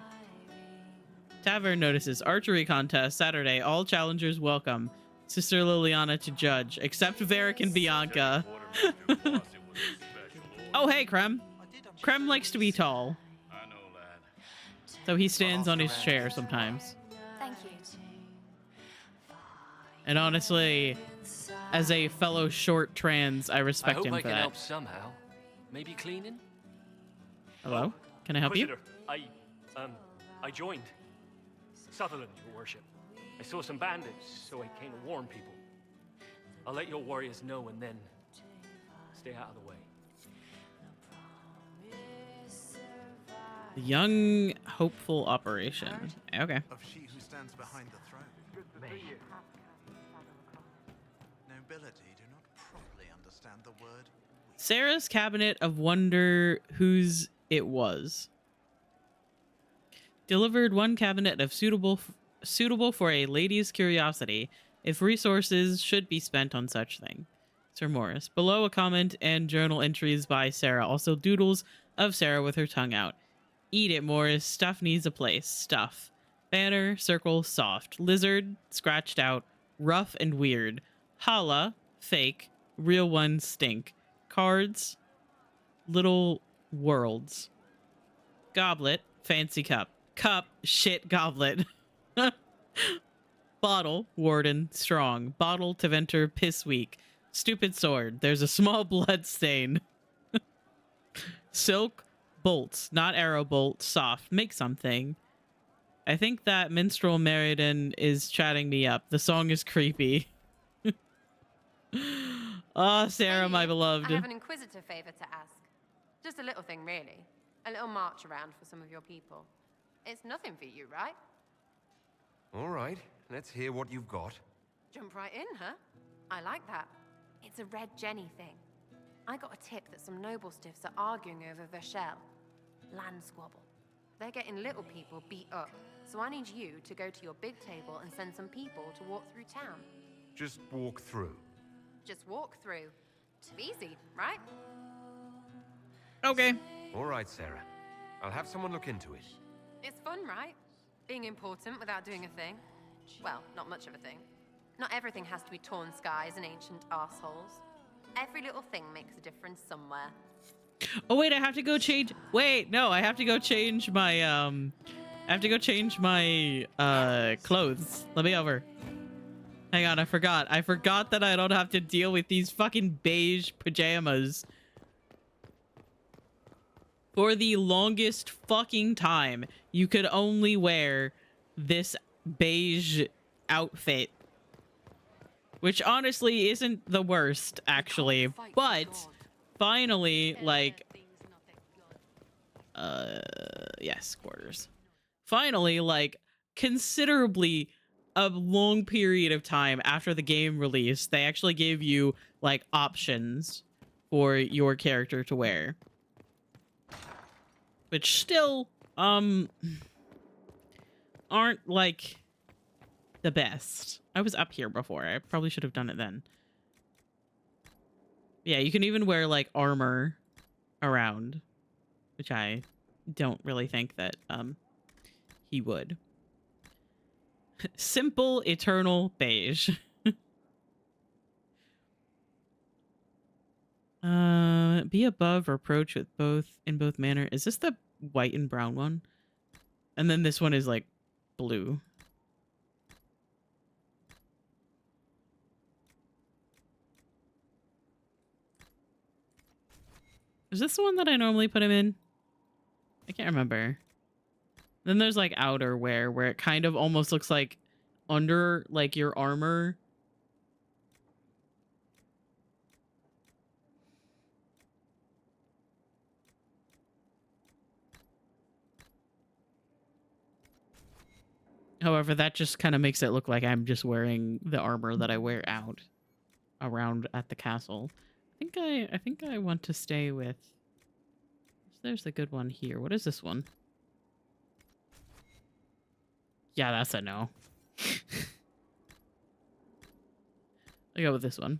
Tavern notices archery contest Saturday. All challengers welcome. Sister Liliana to judge, except Varric and Bianca. Oh, hey, Krem. Krem likes to be tall. So he stands on his chair sometimes. Thank you. And honestly, as a fellow short trans, I respect him for I hope I can that. help somehow. Maybe cleaning? Hello? Can I help you? Inquisitor, I joined. Sutherland, your worship. I saw some bandits, so I came to warn people. I'll let your warriors know and then stay out of the way. The young hopeful operation. Okay. Of she who stands behind the throne. Nobility do not properly understand the word. Sarah's cabinet of wonder whose it was. Delivered one cabinet of suitable for a lady's curiosity if resources should be spent on such thing. Sir Morris. Below a comment and journal entries by Sarah. Also doodles of Sarah with her tongue out. Eat it, Morris. Stuff needs a place. Stuff. Banner, circle, soft. Lizard, scratched out. Rough and weird. Holla, fake. Real ones stink. Cards, little worlds. Goblet, fancy cup. Cup, shit goblet. Bottle, warden, strong. Bottle, to venter, piss weak. Stupid sword, there's a small blood stain. Silk, bolts, not arrow bolt, soft. Make something. I think that minstrel Meriden is chatting me up. The song is creepy. Ah, Sarah, my beloved. I have an inquisitor favor to ask. Just a little thing, really. A little march around for some of your people. It's nothing for you, right? All right, let's hear what you've got. Jump right in, huh? I like that. It's a Red Jenny thing. I got a tip that some noble stiffs are arguing over Verschel. Land squabble. They're getting little people beat up. So I need you to go to your big table and send some people to walk through town. Just walk through. Just walk through. Easy, right? Okay. All right, Sarah. I'll have someone look into it. It's fun, right? Being important without doing a thing. Well, not much of a thing. Not everything has to be torn skies and ancient arseholes. Every little thing makes a difference somewhere. Oh wait, I have to go change. Wait, no, I have to go change my I have to go change my clothes. Let me over. Hang on, I forgot. I forgot that I don't have to deal with these fucking beige pajamas. For the longest fucking time, you could only wear this beige outfit. Which honestly isn't the worst, actually. But finally, like... yes, quarters. Finally, like, considerably a long period of time after the game release, they actually gave you, like, options for your character to wear. Which still, aren't, like, the best. I was up here before. I probably should have done it then. Yeah, you can even wear, like, armor around. Which I don't really think that, he would. Simple, eternal beige. Be above or approach with both manner. Is this the white and brown one? And then this one is like blue. Is this the one that I normally put him in? I can't remember. Then there's like outerwear where it kind of almost looks like under like your armor. However, that just kind of makes it look like I'm just wearing the armor that I wear out around at the castle. I think I want to stay with... There's the good one here. What is this one? Yeah, that's a no. I'll go with this one.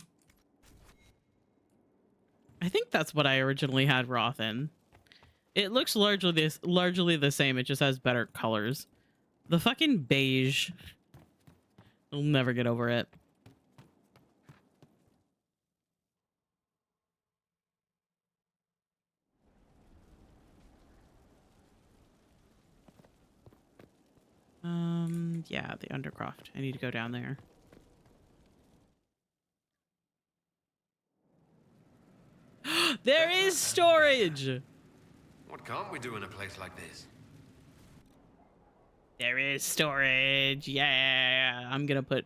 I think that's what I originally had Roth in. It looks largely the same. It just has better colors. The fucking beige. I'll never get over it. Yeah, the Undercroft. I need to go down there. There is storage! What can't we do in a place like this? There is storage. Yeah, I'm gonna put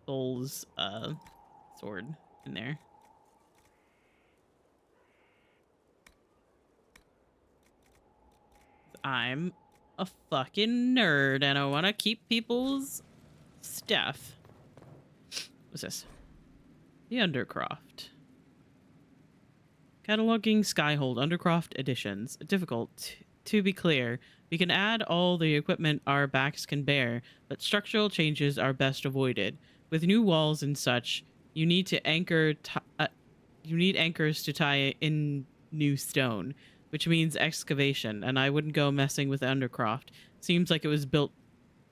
Bull's sword in there. I'm a fucking nerd and I want to keep people's stuff. What's this? The Undercroft. Cataloging Skyhold Undercroft editions. Difficult. To be clear, we can add all the equipment our backs can bear, but structural changes are best avoided. With new walls and such, you need to anchors to tie in new stone, which means excavation, and I wouldn't go messing with the Undercroft. Seems like it was built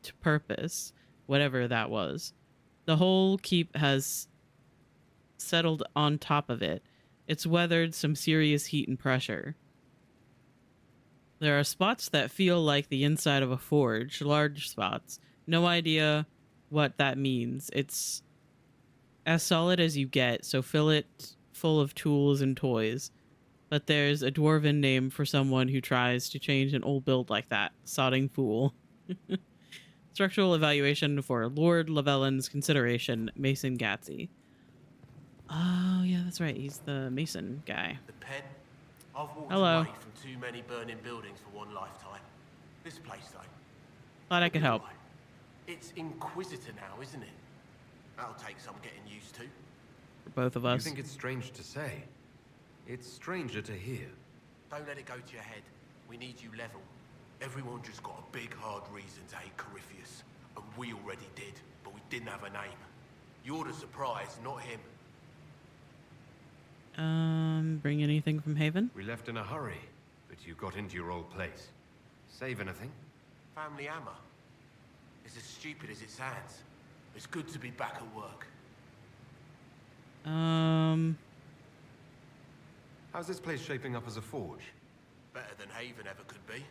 to purpose, whatever that was. The whole keep has settled on top of it. It's weathered some serious heat and pressure. There are spots that feel like the inside of a forge, large spots. No idea what that means. It's as solid as you get, so fill it full of tools and toys. But there's a dwarven name for someone who tries to change an old build like that. Sodding fool. Structural evaluation for Lord Llewellyn's consideration, Mason Gatsby. Oh, yeah, that's right. He's the Mason guy. The pen? I've walked Hello. away from too many burning buildings for one lifetime. This place, though. Thought I could help. It's Inquisitor now, isn't it? That'll take some getting used to. For both of us. You think it's strange to say? It's stranger to hear. Don't let it go to your head. We need you level. Everyone just got a big, hard reason to hate Corypheus. And we already did, but we didn't have a name. You're the surprise, not him. Bring anything from Haven? We left in a hurry, but you got into your old place. Save anything? Family hammer. It's as stupid as it sounds. It's good to be back at work. How's this place shaping up as a forge? Better than Haven ever could be.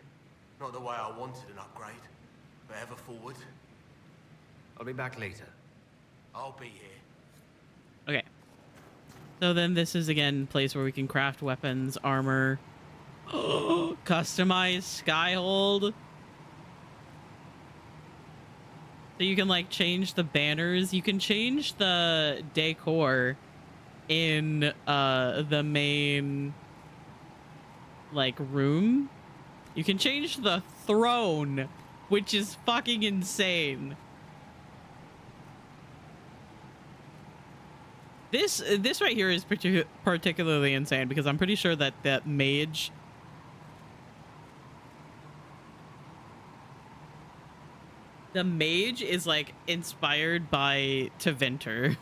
Not the way I wanted an upgrade, but ever forward. I'll be back later. I'll be here. Okay. So then this is again a place where we can craft weapons, armor, customize Skyhold. So you can like change the banners. You can change the decor in the main like room. You can change the throne, which is fucking insane. This right here is particularly insane because I'm pretty sure that that mage is like inspired by Tevinter,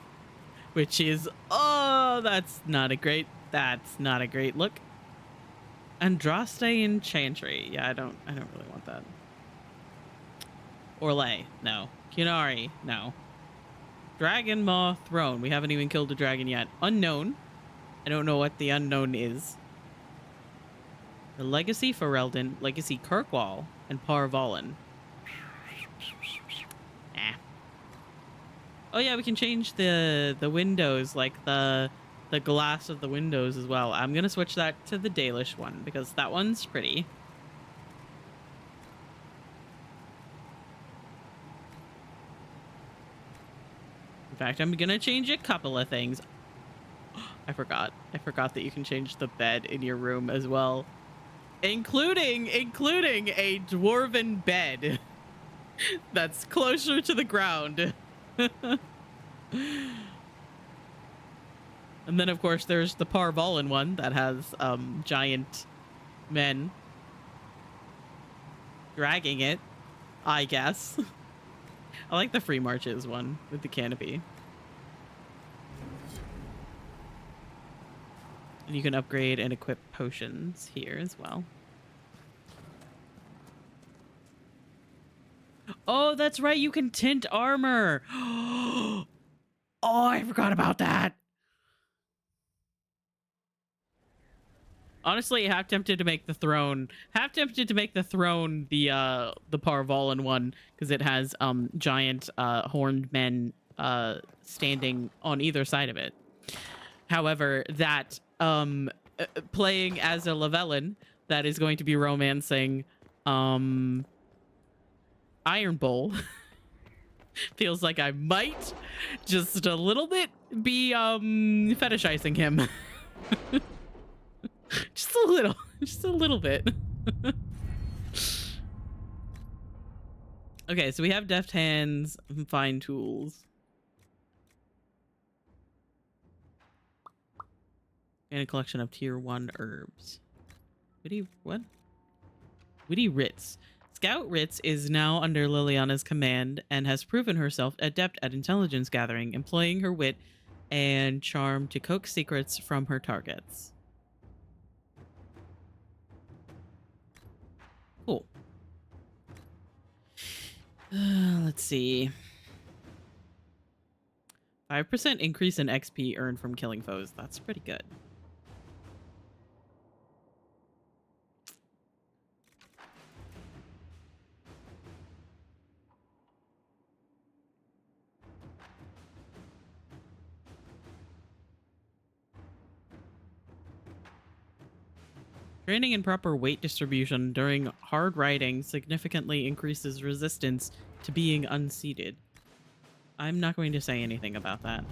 which is that's not a great look. Andraste in Chantry. Yeah, I don't really want that. Orlais, no. Kunari, no. Dragon Maw Throne. We haven't even killed a dragon yet. Unknown. I don't know what the unknown is. The Legacy Ferelden, Legacy Kirkwall, and Parvalen. Oh yeah, we can change the windows, like the glass of the windows as well. I'm gonna switch that to the Dalish one because that one's pretty. In fact, I'm gonna change a couple of things. I forgot that you can change the bed in your room as well, including a dwarven bed that's closer to the ground. And then of course there's the Parvalen one that has giant men dragging it, I guess. I like the Free Marches one with the canopy. And you can upgrade and equip potions here as well. Oh, that's right. You can tint armor. Oh, I forgot about that. Honestly, half tempted to make the throne. Half tempted to make the throne the Parvalen one because it has giant horned men standing on either side of it. However, that playing as a Llewellyn that is going to be romancing Iron Bowl feels like I might just a little bit be fetishizing him. Just a little bit. Okay, so we have deft hands, fine tools. And a collection of tier 1 herbs. What? Witty Ritz. Scout Ritz is now under Liliana's command and has proven herself adept at intelligence gathering, employing her wit and charm to coax secrets from her targets. Cool. Let's see. 5% increase in XP earned from killing foes. That's pretty good. Training and proper weight distribution during hard riding significantly increases resistance to being unseated. I'm not going to say anything about that.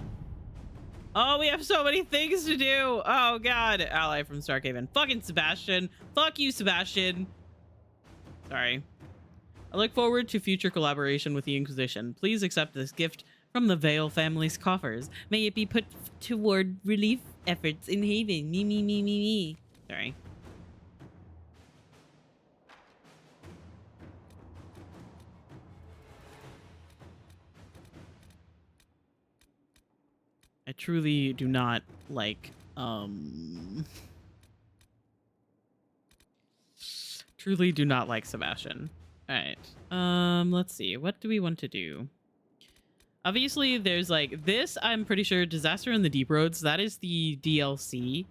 Oh, we have so many things to do. Oh, God. Ally from Starkhaven. Fucking Sebastian. Fuck you, Sebastian. Sorry. I look forward to future collaboration with the Inquisition. Please accept this gift from the Vale family's coffers. May it be put toward relief efforts in Haven. Me. Sorry. I truly do not like, truly do not like Sebastian. All right. Let's see. What do we want to do? Obviously, there's like this, I'm pretty sure Disaster in the Deep Roads, that is the DLC.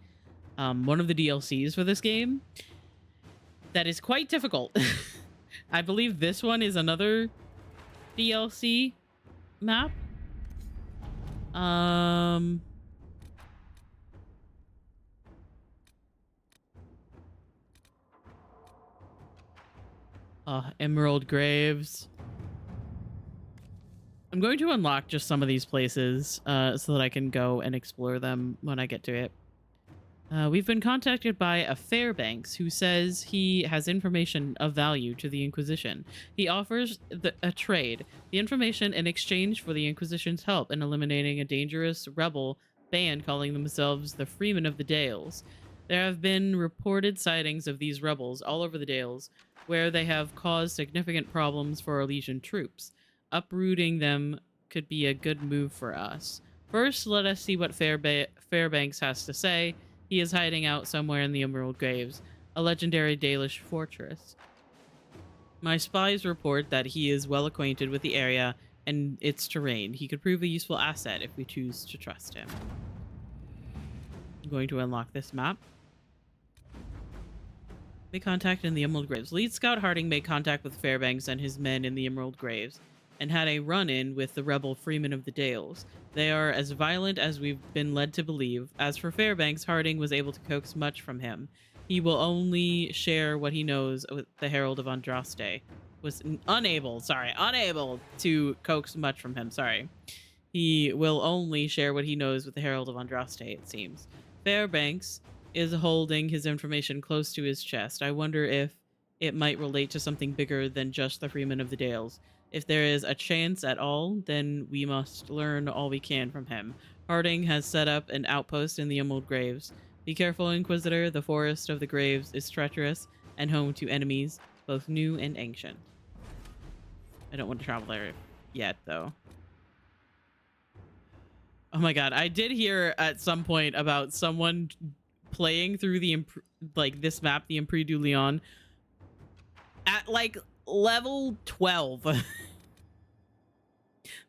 One of the DLCs for this game. That is quite difficult. I believe this one is another DLC map. Emerald Graves. I'm going to unlock just some of these places so that I can go and explore them when I get to it. We've been contacted by a Fairbanks who says he has information of value to the Inquisition. He offers a trade, the information in exchange for the Inquisition's help in eliminating a dangerous rebel band calling themselves the Freemen of the Dales. There have been reported sightings of these rebels all over the Dales, where they have caused significant problems for our Legion troops. Uprooting them could be a good move for us. First, let us see what Fairbanks has to say. He is hiding out somewhere in the Emerald Graves, a legendary Dalish fortress. My spies report that he is well acquainted with the area and its terrain. He could prove a useful asset if we choose to trust him. I'm going to unlock this map. Make contact in the Emerald Graves. Lead Scout Harding made contact with Fairbanks and his men in the Emerald Graves and had a run-in with the rebel Freemen of the Dales. They are as violent as we've been led to believe. As for Fairbanks, Harding was able to coax much from him. He will only share what he knows with the Herald of Andraste. Was unable to coax much from him, sorry. He will only share what he knows with the Herald of Andraste, it seems. Fairbanks is holding his information close to his chest. I wonder if it might relate to something bigger than just the Freemen of the Dales. If there is a chance at all, then we must learn all we can from him. Harding has set up an outpost in the Emerald Graves. Be careful, Inquisitor. The Forest of the Graves is treacherous and home to enemies, both new and ancient. I don't want to travel there yet, though. Oh my god, I did hear at some point about someone playing through the this map, the Impri du Lion, at like level 12.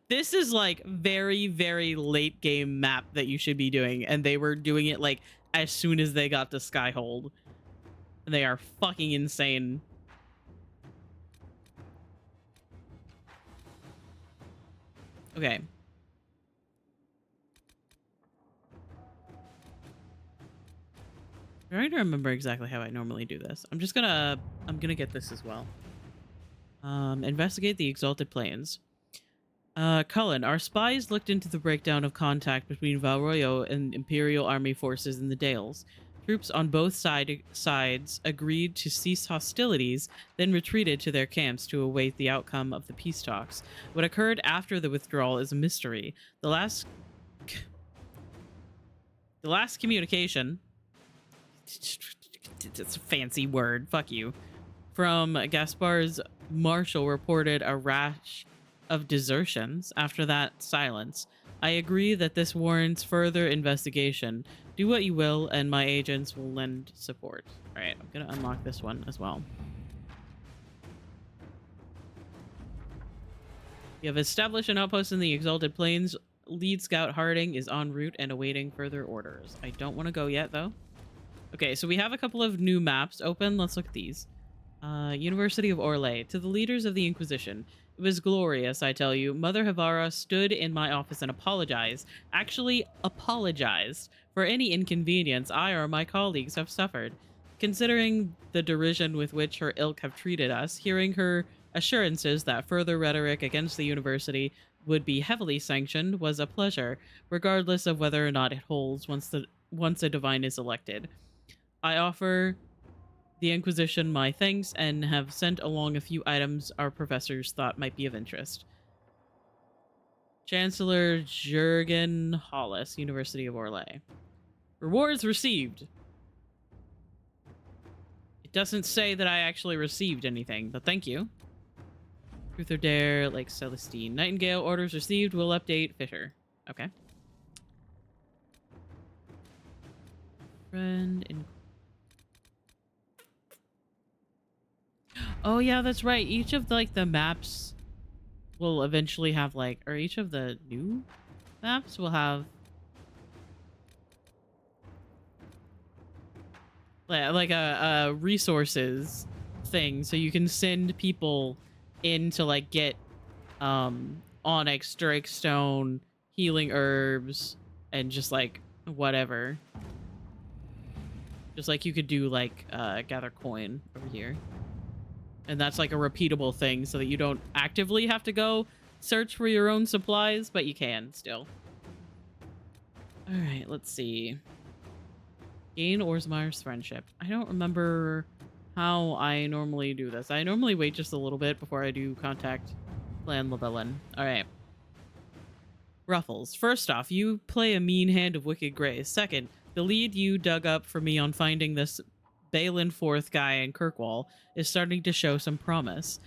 This is like very, very late game map that you should be doing, and they were doing it like as soon as they got to Skyhold. They are fucking insane. Okay. I'm trying to remember exactly how I normally do this. I'm gonna get this as well. Investigate the Exalted Plains. Cullen, our spies looked into the breakdown of contact between Valroyo and Imperial Army forces in the Dales. Troops on both sides agreed to cease hostilities, then retreated to their camps to await the outcome of the peace talks. What occurred after the withdrawal is a mystery. The last communication, it's a fancy word, fuck you, from Gaspar's marshal reported a rash of desertions. After that, silence. I agree that this warrants further investigation. Do what you will, and my agents will lend support. All right, I'm gonna unlock this one as well. You have established an outpost in the Exalted Plains. Lead Scout Harding is en route and awaiting further orders. I don't want to go yet, though. Okay, so we have a couple of new maps open. Let's look at these. University of Orlais. To the leaders of the Inquisition. It was glorious, I tell you. Mother Havara stood in my office and apologized. Actually, apologized for any inconvenience I or my colleagues have suffered. Considering the derision with which her ilk have treated us, hearing her assurances that further rhetoric against the university would be heavily sanctioned was a pleasure, regardless of whether or not it holds once a divine is elected. I offer the Inquisition my thanks and have sent along a few items our professors thought might be of interest. Chancellor Jurgen Hollis, University of Orlais. Rewards received. It doesn't say that I actually received anything, but thank you. Truth or Dare, Lake Celestine. Nightingale, orders received, will update Fisher. Okay. Friend in... Oh yeah, that's right. Each of the maps will eventually have or each of the new maps will have like a resources thing, so you can send people in to get onyx, drake stone, healing herbs, and just whatever. Just you could do gather coin over here. And that's a repeatable thing so that you don't actively have to go search for your own supplies, but you can still. All right, let's see. Gain Orsmeyer's friendship. I don't remember how I normally do this. I normally wait just a little bit before I do contact Clan Llewellyn. All right. Ruffles. First off, you play a mean hand of Wicked Grace. Second, the lead you dug up for me on finding this Balin Forth guy in Kirkwall is starting to show some promise.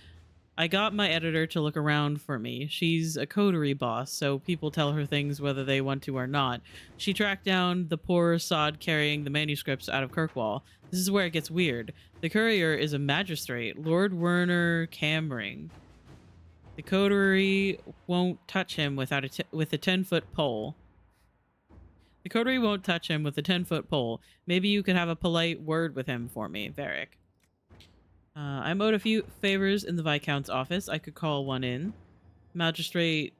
I got my editor to look around for me. She's a coterie boss, so people tell her things whether they want to or not. She tracked down the poor sod carrying the manuscripts out of Kirkwall. This is where it gets weird. The courier is a magistrate, Lord Werner Camring. The coterie won't touch him with a 10-foot pole. The coterie won't touch him with a 10-foot pole. Maybe you could have a polite word with him for me, Varric. I'm owed a few favors in the Viscount's office. I could call one in. Magistrate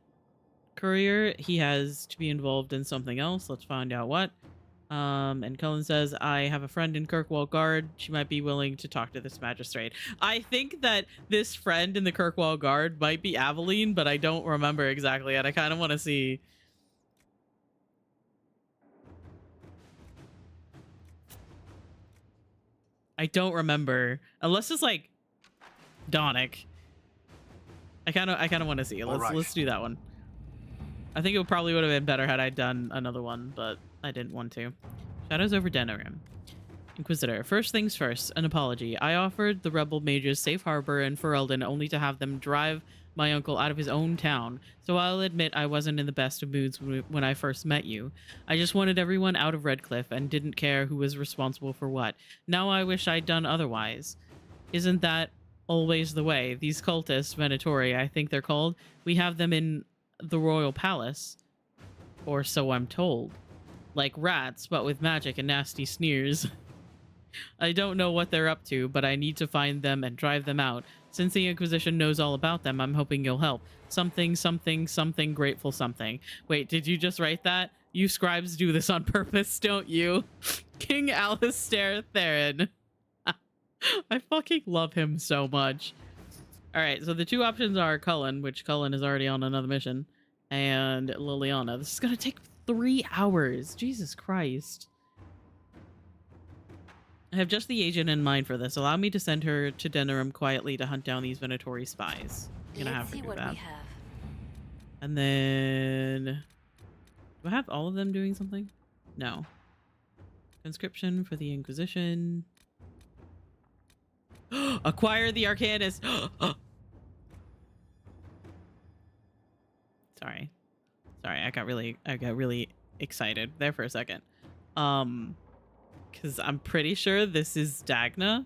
Courier, he has to be involved in something else. Let's find out what. And Cullen says, I have a friend in Kirkwall Guard. She might be willing to talk to this magistrate. I think that this friend in the Kirkwall Guard might be Aveline, but I don't remember exactly yet. I kind of want to see... I don't remember, unless it's Donic. I kind of want to see it. Let's do that one. I think it probably would have been better had I done another one, but I didn't want to. Shadows over Denerim. Inquisitor. First things first, an apology. I offered the rebel mages safe harbor in Ferelden only to have them drive my uncle out of his own town, so I'll admit I wasn't in the best of moods when I first met you. I just wanted everyone out of Redcliffe and didn't care who was responsible for what. Now I wish I'd done otherwise. Isn't that always the way? These cultists, Venatori, I think they're called, we have them in the royal palace. Or so I'm told. Like rats, but with magic and nasty sneers. I don't know what they're up to, but I need to find them and drive them out. Since the Inquisition knows all about them, I'm hoping you'll help. Something, something, something, grateful something. Wait, did you just write that? You scribes do this on purpose, don't you? King Alistair Theron. I fucking love him so much. Alright, so the two options are Cullen, which Cullen is already on another mission, and Liliana. This is gonna take 3 hours. Jesus Christ. I have just the agent in mind for this. Allow me to send her to Denerim quietly to hunt down these Venatori spies. I'm gonna have to do that. And then... Do I have all of them doing something? No. Conscription for the Inquisition. Acquire the Arcanist. Sorry. Sorry, I got really excited there for a second. Because I'm pretty sure this is Dagna.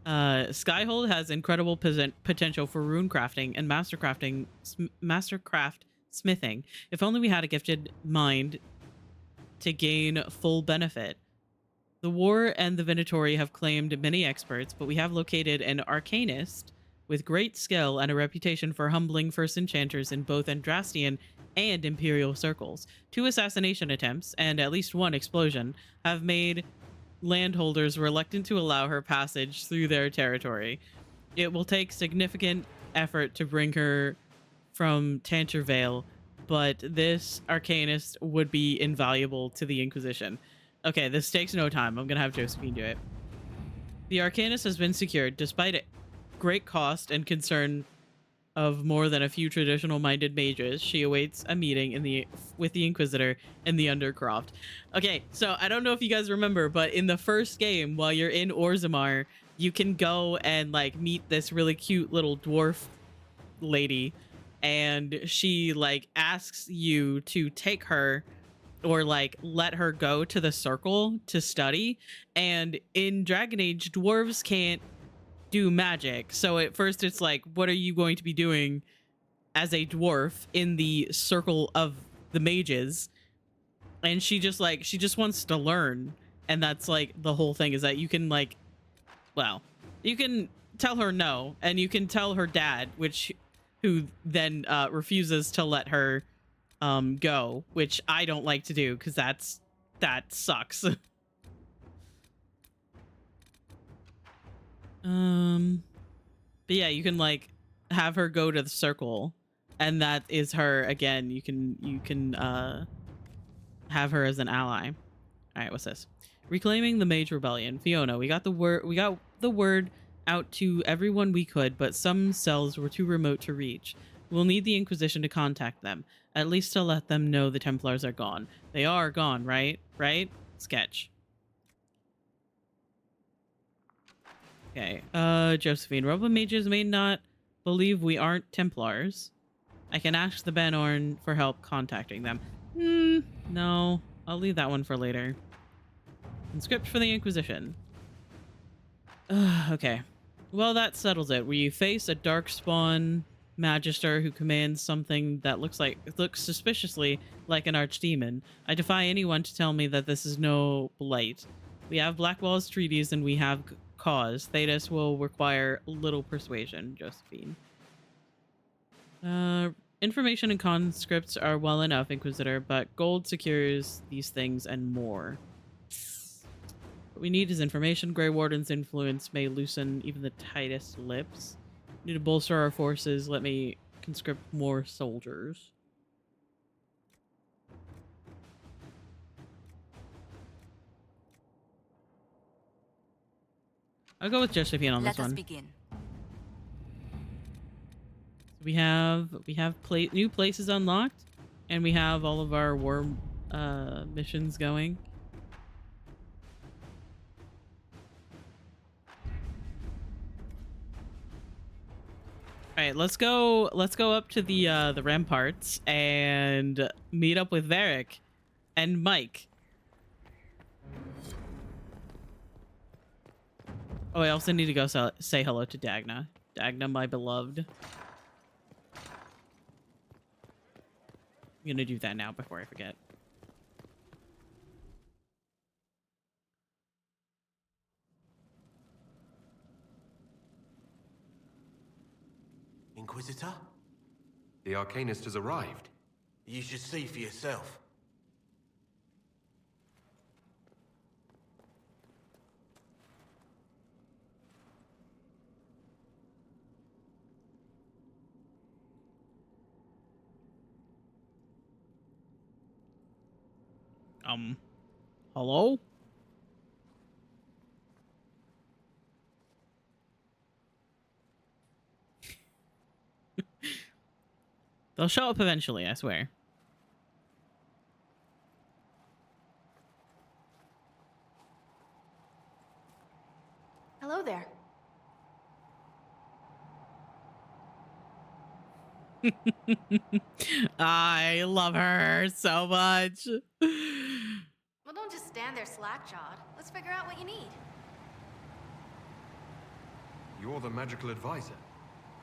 Skyhold has incredible potential for rune crafting and mastercraft smithing. If only we had a gifted mind to gain full benefit. The war and the Venatori have claimed many experts, but we have located an arcanist with great skill and a reputation for humbling first enchanters in both Andrastian and Imperial circles. 2 assassination attempts and at least 1 explosion have made landholders reluctant to allow her passage through their territory. It will take significant effort to bring her from Tanchervale, but this arcanist would be invaluable to the Inquisition. Okay, this takes no time. I'm gonna have Josephine do it. The arcanist has been secured despite it great cost and concern of more than a few traditional-minded mages. She awaits a meeting with the Inquisitor in the Undercroft. Okay, so I don't know if you guys remember, but in the first game, while you're in Orzammar, you can go and like meet this really cute little dwarf lady, and she like asks you to take her or like let her go to the circle to study. And in Dragon Age, dwarves can't do magic. So at first it's like, what are you going to be doing as a dwarf in the circle of the mages? And she just wants to learn. And that's like the whole thing, is that you can like, well, you can tell her no, and you can tell her dad, who then refuses to let her go, which I don't like to do because that sucks. But yeah, you can like have her go to the circle, and that is her again. You can have her as an ally. All right, what's this? Reclaiming the Mage Rebellion. Fiona, we got the word out to everyone we could, but some cells were too remote to reach. We'll need the Inquisition to contact them, at least to let them know the Templars are gone. They are gone, right? Right? Sketch. Okay, Josephine. Rebel mages may not believe we aren't Templars. I can ask the Banorn for help contacting them. No. I'll leave that one for later. Conscript for the Inquisition. Okay. Well, that settles it. We face a darkspawn magister who commands something that looks suspiciously like an archdemon. I defy anyone to tell me that this is no blight. We have Blackwall's treaties and we have cause. Thedas will require little persuasion, Josephine. Information and conscripts are well enough, Inquisitor, but gold secures these things and more. What we need is information. Grey Warden's influence may loosen even the tightest lips. We need to bolster our forces. Let me conscript more soldiers. I'll go with Josephine on this one. Let us begin. We have new places unlocked, and we have all of our war missions going. All right, let's go up to the ramparts and meet up with Varric and Mike. Oh, I also need to go say hello to Dagna. Dagna, my beloved. I'm gonna do that now before I forget. Inquisitor? The Arcanist has arrived. You should see for yourself. Hello? They'll show up eventually, I swear. Hello there. I love her so much. Well, don't just stand there slack-jawed. Let's figure out what you need. You're the magical advisor.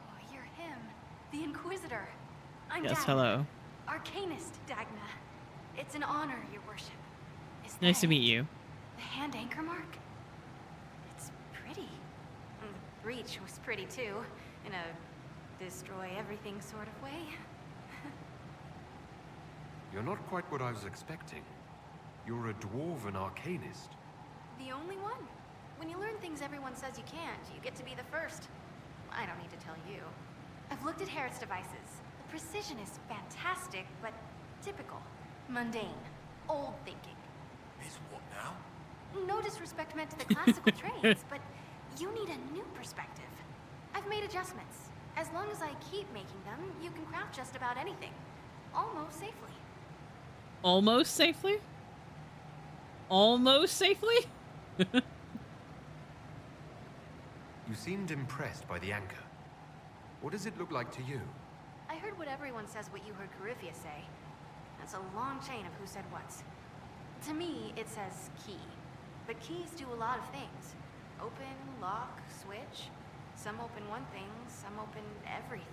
Oh, you're him. The Inquisitor. I'm Yes, Dagna. hello. Arcanist Dagna. It's an honor, your worship. Is Nice to that meet you. the hand anchor mark? It's pretty. And the breach was pretty too, in a destroy everything sort of way. You're not quite what I was expecting. You're a dwarven arcanist. The only one. When you learn things everyone says you can't, you get to be the first. I don't need to tell you. I've looked at Harrod's devices. The precision is fantastic, but typical. Mundane. Old thinking. Is what now? No disrespect meant to the classical trades, but you need a new perspective. I've made adjustments. As long as I keep making them, you can craft just about anything. Almost safely. Almost safely? Almost safely? You seemed impressed by the anchor. What does it look like to you? I heard what everyone says what you heard Corypheus say. That's a long chain of who said what. To me, it says key. But keys do a lot of things. Open, lock, switch. Some open one thing, some open everything.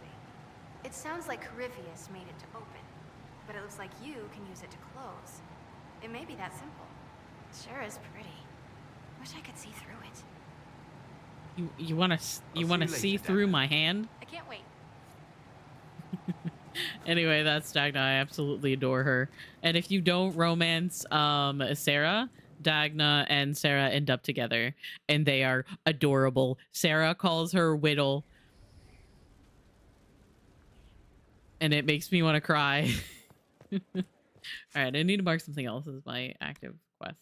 It sounds like Corypheus made it to open. But it looks like you can use it to close. It may be that simple. It sure is pretty. Wish I could see through it. You want to see through my hand? I can't wait. Anyway, that's Dagna. I absolutely adore her. And if you don't romance Sarah, Dagna and Sarah end up together, and they are adorable. Sarah calls her Whittle, and it makes me want to cry. All right, I need to mark something else as my active quest.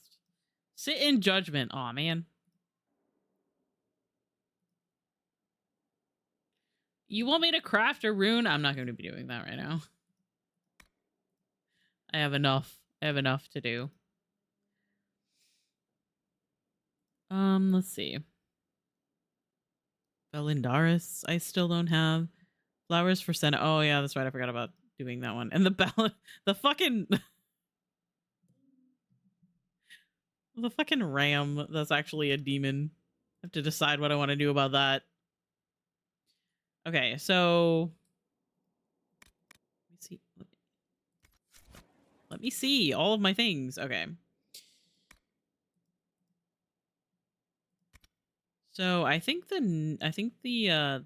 Sit in judgment. Aw, man. You want me to craft a rune? I'm not going to be doing that right now. I have enough. I have enough to do. Let's see. Belindaris, I still don't have. Flowers for Senna. Oh yeah, that's right. I forgot about doing that one. And the fucking the fucking ram that's actually a demon. I have to decide what I want to do about that. Okay, so let me see. Let me see all of my things. Okay. So I think the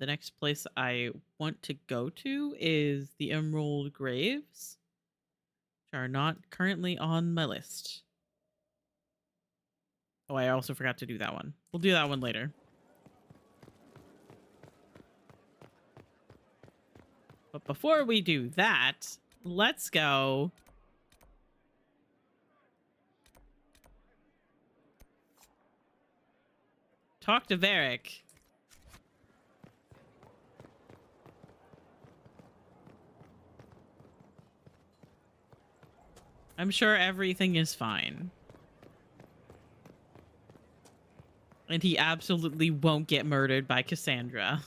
next place I want to go to is the Emerald Graves, which are not currently on my list. Oh, I also forgot to do that one. We'll do that one later. But before we do that, let's go talk to Varric. I'm sure everything is fine. And he absolutely won't get murdered by Cassandra.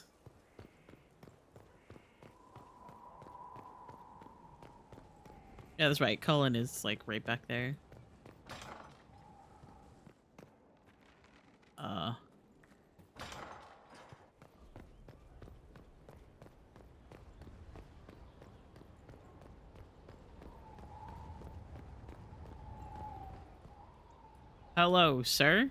Yeah, that's right. Cullen is like right back there. Hello, sir.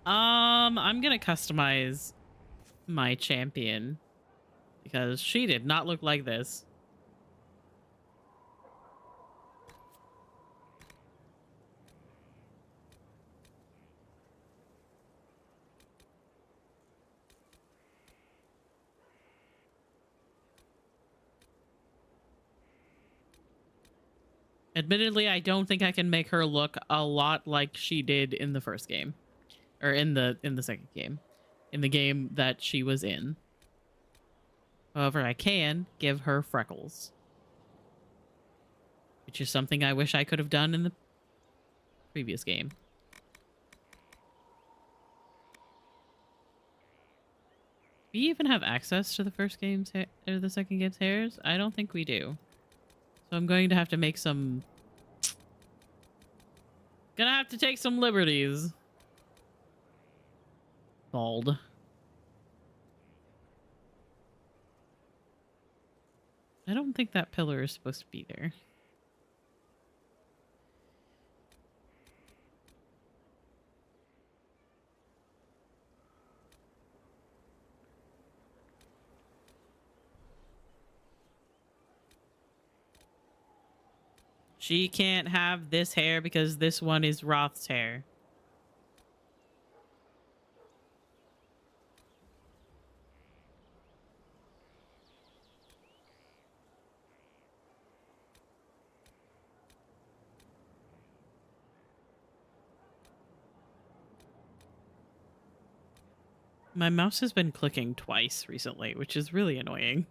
I'm gonna customize my champion because she did not look like this. Admittedly, I don't think I can make her look a lot like she did in the first game. Or in the second game. In the game that she was in. However, I can give her freckles. Which is something I wish I could have done in the previous game. Do we even have access to the first game's or the second game's hairs? I don't think we do. So I'm going to have to make some... Gonna have to take some liberties. Bald. I don't think that pillar is supposed to be there. She can't have this hair because this one is Roth's hair. My mouse has been clicking twice recently, which is really annoying.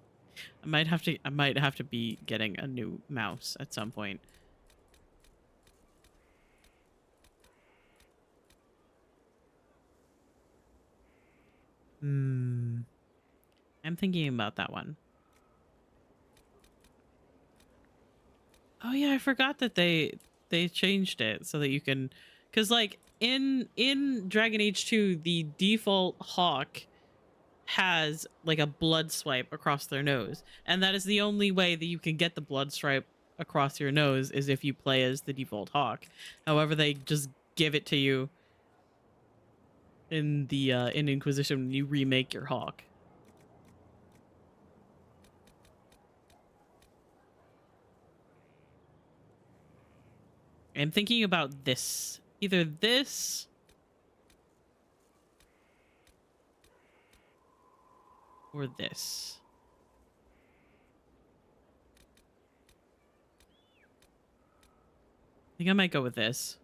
I might have to be getting a new mouse at some point. I'm thinking about that one. Oh yeah, I forgot that they changed it so that you can, because like in Dragon Age 2, the default Hawke has like a blood swipe across their nose, and that is the only way that you can get the blood stripe across your nose is if you play as the default Hawke. However, they just give it to you in the in Inquisition when you remake your Hawke. I'm thinking about this. Either this or this. I think I might go with this.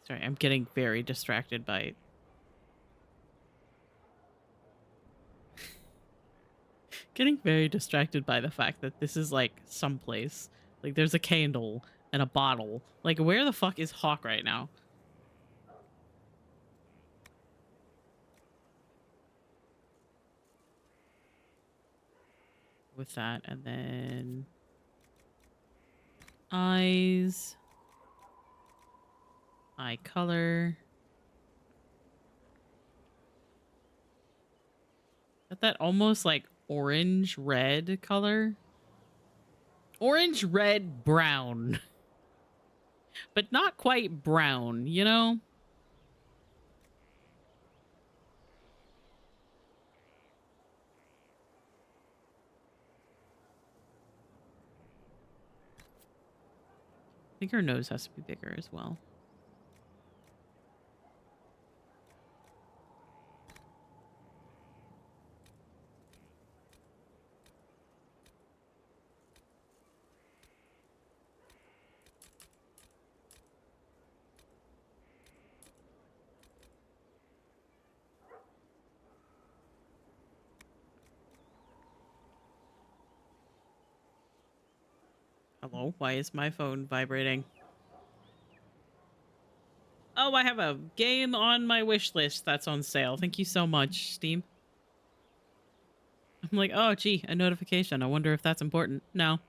Sorry, I'm getting very distracted by... getting very distracted by the fact that this is like someplace. Like there's a candle and a bottle. Like where the fuck is Hawke right now? With that, and then eyes, eye color. Got that almost like orange red color. Orange, red, brown. But not quite brown, you know? I think her nose has to be bigger as well. Hello? Why is my phone vibrating? Oh, I have a game on my wish list that's on sale. Thank you so much, Steam. I'm like, oh, gee, a notification. I wonder if that's important. No.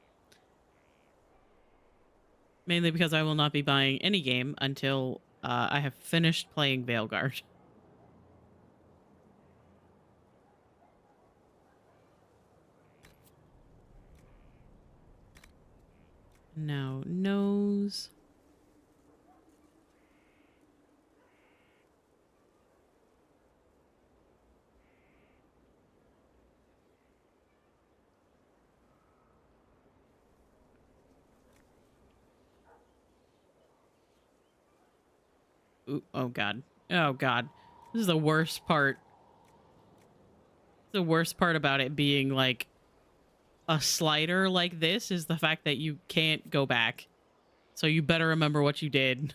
Mainly because I will not be buying any game until I have finished playing Veilguard. Now, nose. Ooh, oh god. Oh god. This is the worst part. The worst part about it being like a slider like this is the fact that you can't go back. So you better remember what you did.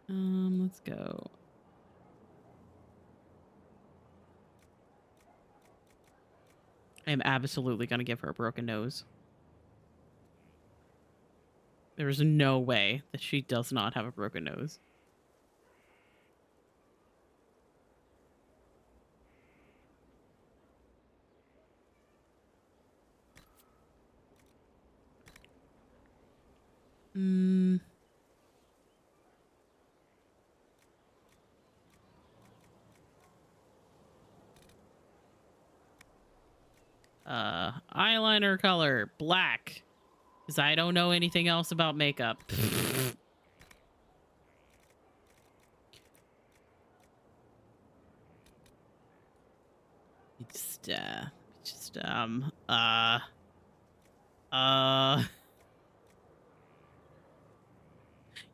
Let's go. I am absolutely gonna give her a broken nose. There is no way that she does not have a broken nose. Eyeliner color, black. Because I don't know anything else about makeup.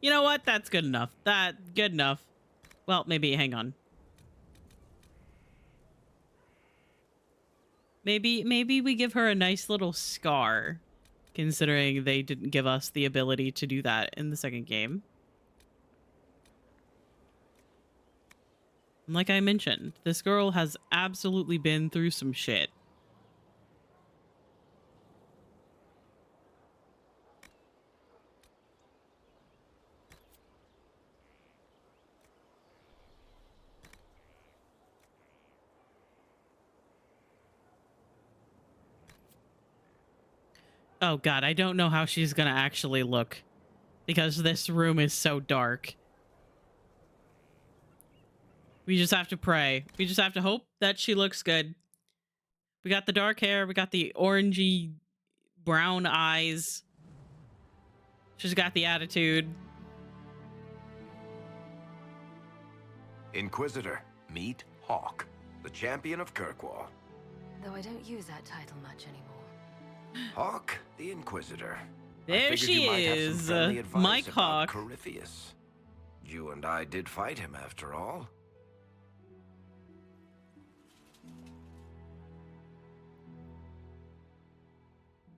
You know what? That's good enough. Good enough. Well, maybe, hang on. Maybe we give her a nice little scar, considering they didn't give us the ability to do that in the second game. And like I mentioned, this girl has absolutely been through some shit. Oh god, I don't know how she's gonna actually look, because this room is so dark. We just have to pray. We just have to hope that she looks good. We got the dark hair. We got the orangey brown eyes. She's got the attitude. Inquisitor, meet Hawke, the champion of Kirkwall. Though I don't use that title much anymore. Hawke, the Inquisitor. There she is, Mike Hawke. Corypheus. You and I did fight him after all.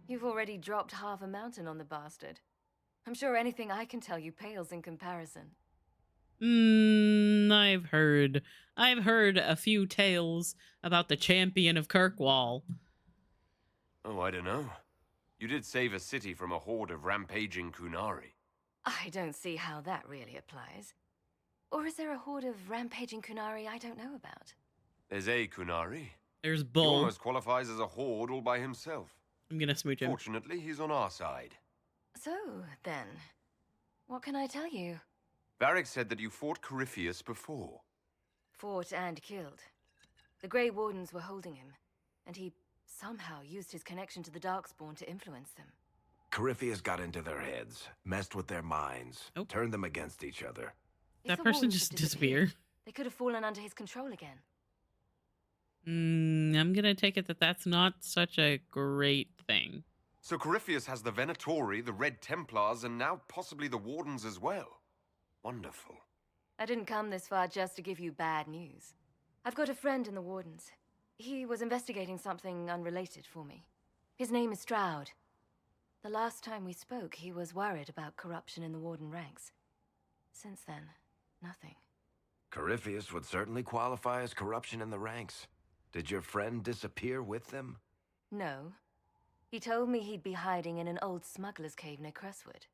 You've already dropped half a mountain on the bastard. I'm sure anything I can tell you pales in comparison. I've heard a few tales about the champion of Kirkwall. Oh, I don't know. You did save a city from a horde of rampaging Kunari. I don't see how that really applies. Or is there a horde of rampaging Kunari I don't know about? There's a Kunari. There's He Bull. almost qualifies as a horde all by himself. I'm gonna smooch him. Fortunately, he's on our side. So, then, what can I tell you? Varric said that you fought Corypheus before. Fought and killed. The Grey Wardens were holding him, and he somehow used his connection to the Darkspawn to influence them. Corypheus got into their heads, messed with their minds, turned them against each other. That person just disappeared. They could have fallen under his control again. I'm gonna take it that that's not such a great thing. So Corypheus has the Venatori, the Red Templars, and now possibly the Wardens as well. Wonderful. I didn't come this far just to give you bad news. I've got a friend in the Wardens. He was investigating something unrelated for me. His name is Stroud. The last time we spoke, he was worried about corruption in the Warden ranks. Since then, nothing. Corypheus would certainly qualify as corruption in the ranks. Did your friend disappear with them? No. He told me he'd be hiding in an old smuggler's cave near Crestwood.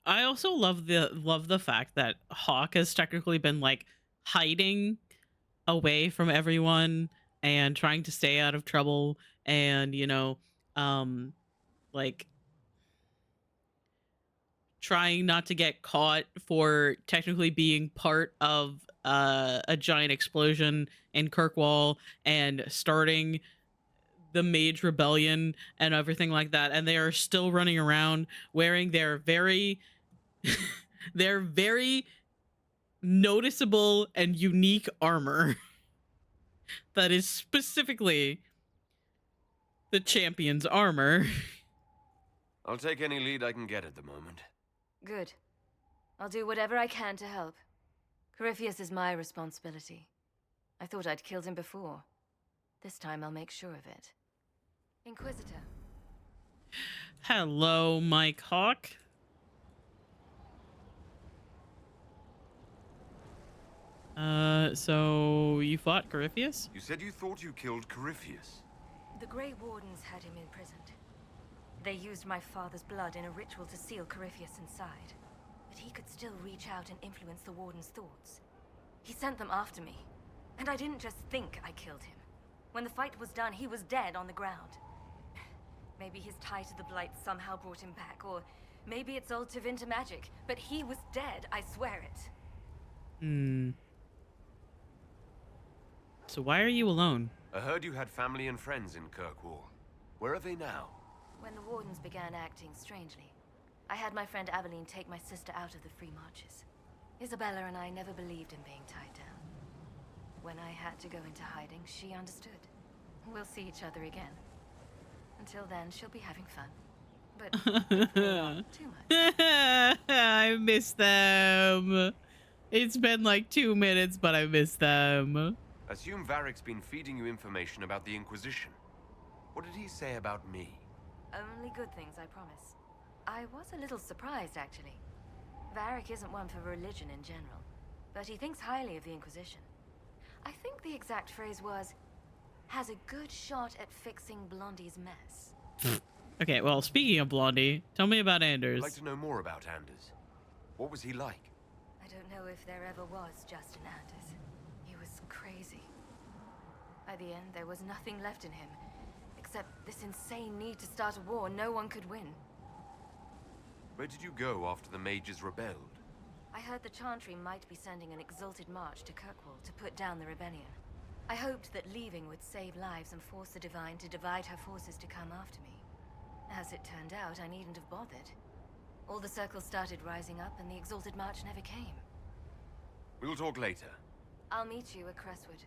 I also love the fact that Hawke has technically been like hiding away from everyone and trying to stay out of trouble, and like trying not to get caught for technically being part of a giant explosion in Kirkwall and starting the Mage Rebellion and everything like that, and they are still running around wearing their very their very noticeable and unique armor that is specifically the champion's armor. I'll take any lead I can get at the moment. Good. I'll do whatever I can to help. Corypheus is my responsibility. I thought I'd killed him before. This time I'll make sure of it. Inquisitor. Hello, Mike Hawke. So you fought Corypheus? You said you thought you killed Corypheus. The Grey Wardens had him imprisoned. They used my father's blood in a ritual to seal Corypheus inside. But he could still reach out and influence the Warden's thoughts. He sent them after me. And I didn't just think I killed him. When the fight was done, he was dead on the ground. Maybe his tie to the Blight somehow brought him back, or maybe it's all Tevinter magic. But he was dead, I swear it. So why are you alone? I heard you had family and friends in Kirkwall. Where are they now? When the Wardens began acting strangely, I had my friend Aveline take my sister out of the Free Marches. Isabella and I never believed in being tied down. When I had to go into hiding, she understood. We'll see each other again. Until then, she'll be having fun. But not too much. I miss them. It's been like 2 minutes, but I miss them. Assume Varric's been feeding you information about the Inquisition. What did he say about me? Only good things, I promise. I was a little surprised, actually. Varric isn't one for religion in general, but he thinks highly of the Inquisition. I think the exact phrase was, has a good shot at fixing Blondie's mess. Okay, well, speaking of Blondie, tell me about Anders. I'd like to know more about Anders. What was he like? I don't know if there ever was just an Anders. He was crazy. By the end, there was nothing left in him, except this insane need to start a war no one could win. Where did you go after the mages rebelled? I heard the Chantry might be sending an exalted march to Kirkwall to put down the rebellion. I hoped that leaving would save lives and force the Divine to divide her forces to come after me. As it turned out, I needn't have bothered. All the circles started rising up and the exalted march never came. We'll talk later. I'll meet you at Crestwood.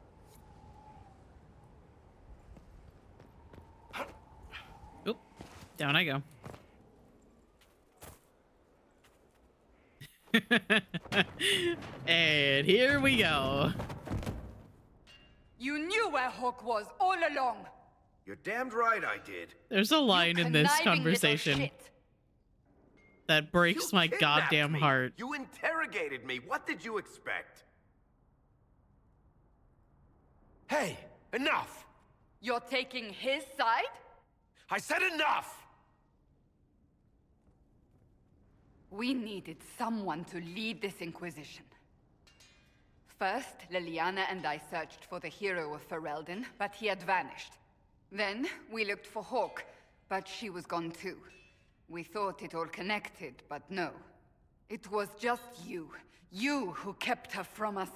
Oop, down I go. And here we go. You knew where Hawke was all along. You're damned right I did. There's a line in this conversation that breaks my goddamn heart. You interrogated me. What did you expect? Hey, enough! You're taking his side? I said enough! We needed someone to lead this Inquisition. First, Liliana and I searched for the hero of Ferelden, but he had vanished. Then, we looked for Hawke, but she was gone too. We thought it all connected, but no. It was just you. You who kept her from us.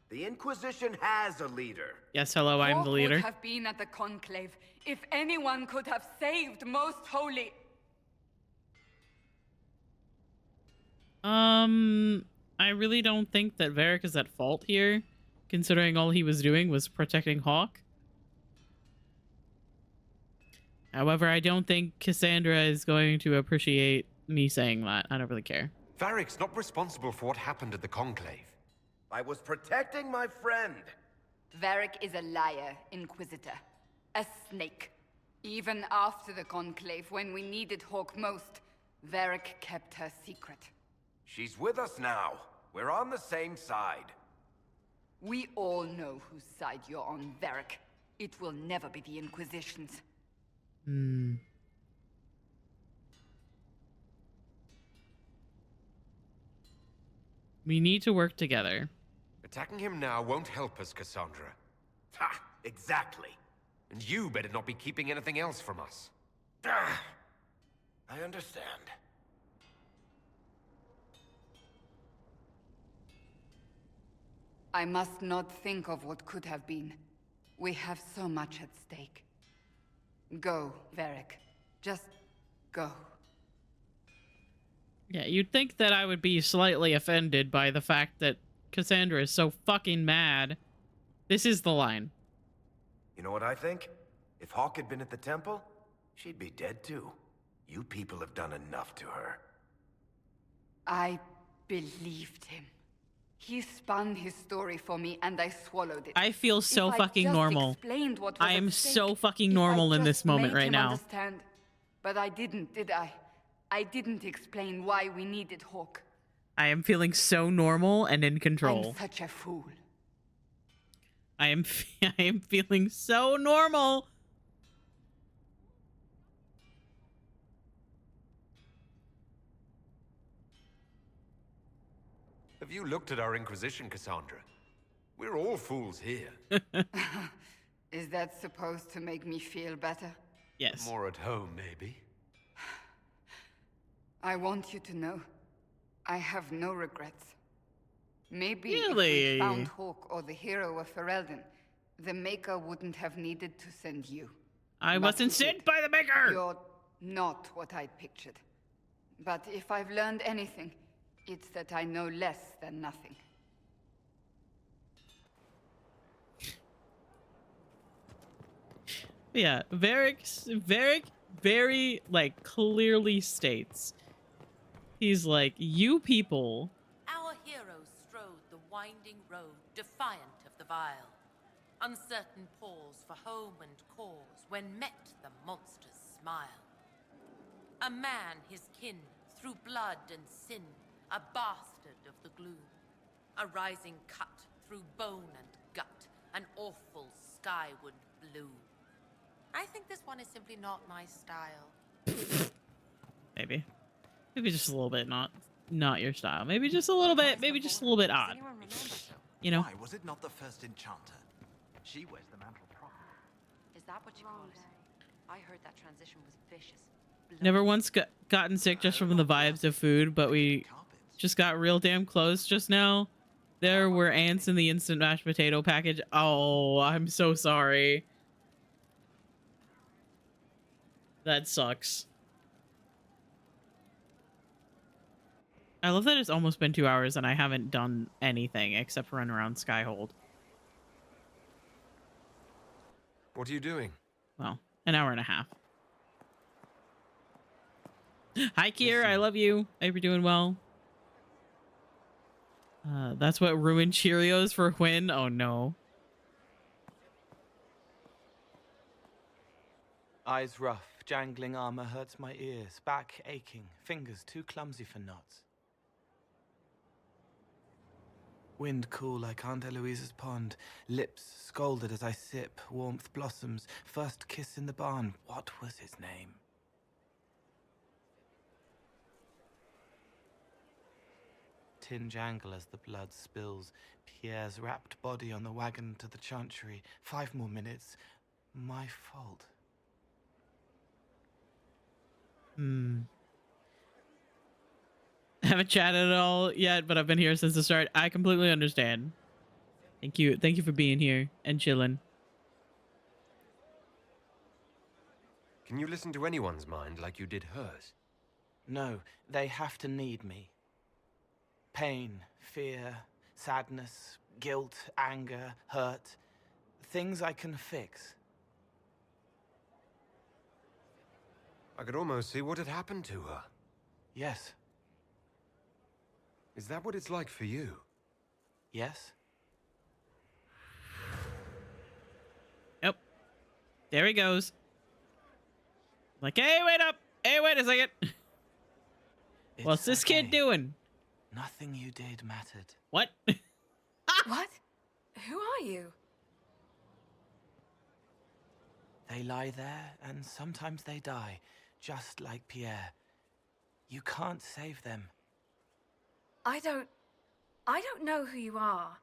The Inquisition has a leader. Yes, hello, I'm Hawke the leader. would have been at the Conclave if anyone could have saved Most Holy. I really don't think that Varric is at fault here, considering all he was doing was protecting Hawke. However, I don't think Cassandra is going to appreciate me saying that. I don't really care. Varric's not responsible for what happened at the Conclave. I was protecting my friend. Varric is a liar, Inquisitor. A snake. Even after the Conclave, when we needed Hawke most, Varric kept her secret. She's with us now. We're on the same side. We all know whose side you're on, Varric. It will never be the Inquisition's. We need to work together. Attacking him now won't help us, Cassandra. Ha! Exactly. And you better not be keeping anything else from us. I understand. I must not think of what could have been. We have so much at stake. Go, Varric. Just go. Yeah, you'd think that I would be slightly offended by the fact that Cassandra is so fucking mad. This is the line. You know what I think? If Hawke had been at the temple, she'd be dead too. You people have done enough to her. I believed him. He spun his story for me, and I swallowed it. I feel so If I fucking just normal. explained what was I am at stake, so fucking if I normal in just this moment made right him now. Understand. But I didn't, did I? I didn't explain why we needed Hawke. I am feeling so normal and in control. I'm such a fool. I am feeling so normal. Have you looked at our Inquisition, Cassandra? We're all fools here. Is that supposed to make me feel better? Yes. More at home, maybe. I want you to know, I have no regrets. Maybe Really? if we found Hawke or the hero of Ferelden, the Maker wouldn't have needed to send you. I But wasn't he sent did. by the Maker! You're not what I'd pictured. But if I've learned anything, it's that I know less than nothing. Yeah, Varric very, like, clearly states. He's like, you people... Our heroes strode the winding road, defiant of the vile. Uncertain pause for home and cause, when met the monster's smile. A man his kin, through blood and sin, a bastard of the gloom. A rising cut through bone and gut, an awful skyward blue. I think this one is simply not my style. Maybe just a little bit not your style. Maybe just a little bit. Maybe just a little bit odd. You know. Why was it not the first enchanter? She wears the mantle properly. Is that what you call it? I heard that transition was vicious. Never once gotten sick just from the vibes of food, but we just got real damn close just now. There were ants in the instant mashed potato package. Oh, I'm so sorry. That sucks. I love that it's almost been 2 hours and I haven't done anything except run around Skyhold. What are you doing? Well, an hour and a half. Hi, Kier. I love you. I hope you're doing well. That's what ruined Cheerios for Quinn. Oh, no. Eyes rough, jangling armor hurts my ears, back aching, fingers too clumsy for knots. Wind cool like Aunt Eloise's pond, lips scalded as I sip, warmth blossoms, first kiss in the barn, what was his name? Tin jangle as the blood spills, Pierre's wrapped body on the wagon to the chantry, 5 more minutes, my fault. Haven't chatted at all yet, but I've been here since the start. I completely understand. Thank you for being here and chilling. Can you listen to anyone's mind like you did hers? No, they have to need me. Pain, fear, sadness, guilt, anger, hurt. Things I can fix. I could almost see what had happened to her. Yes. Is that what it's like for you? Yes. Yep. There he goes. Like, hey, wait up. Hey, wait a second. What's this kid doing? Nothing you did mattered. What? What? Who are you? They lie there, and sometimes they die, just like Pierre. You can't save them. I don't know who you are.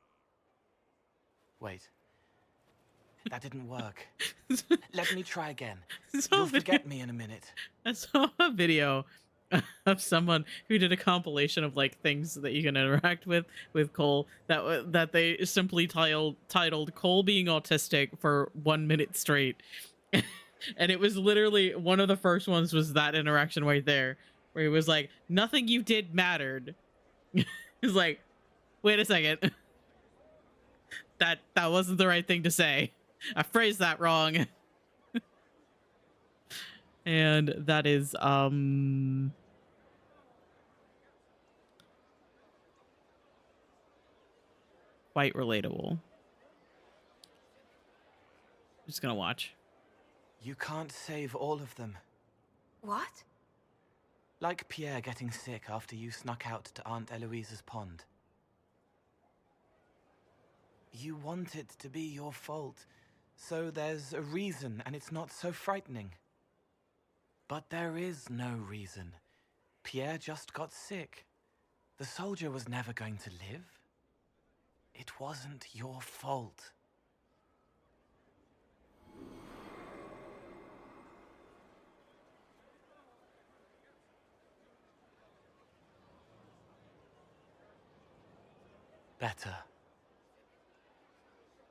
Wait. That didn't work. Let me try again. So You'll forget me in a minute. I saw a video of someone who did a compilation of like things that you can interact with Cole that they simply titled Cole being autistic for 1 minute straight. And it was literally one of the first ones was that interaction right there where he was like, nothing you did mattered. He's like, wait a second. That wasn't the right thing to say. I phrased that wrong. And that is quite relatable. Just gonna watch. You can't save all of them. What? Like Pierre getting sick after you snuck out to Aunt Eloise's pond. You want it to be your fault, so there's a reason and it's not so frightening. But there is no reason. Pierre just got sick. The soldier was never going to live. It wasn't your fault. Better.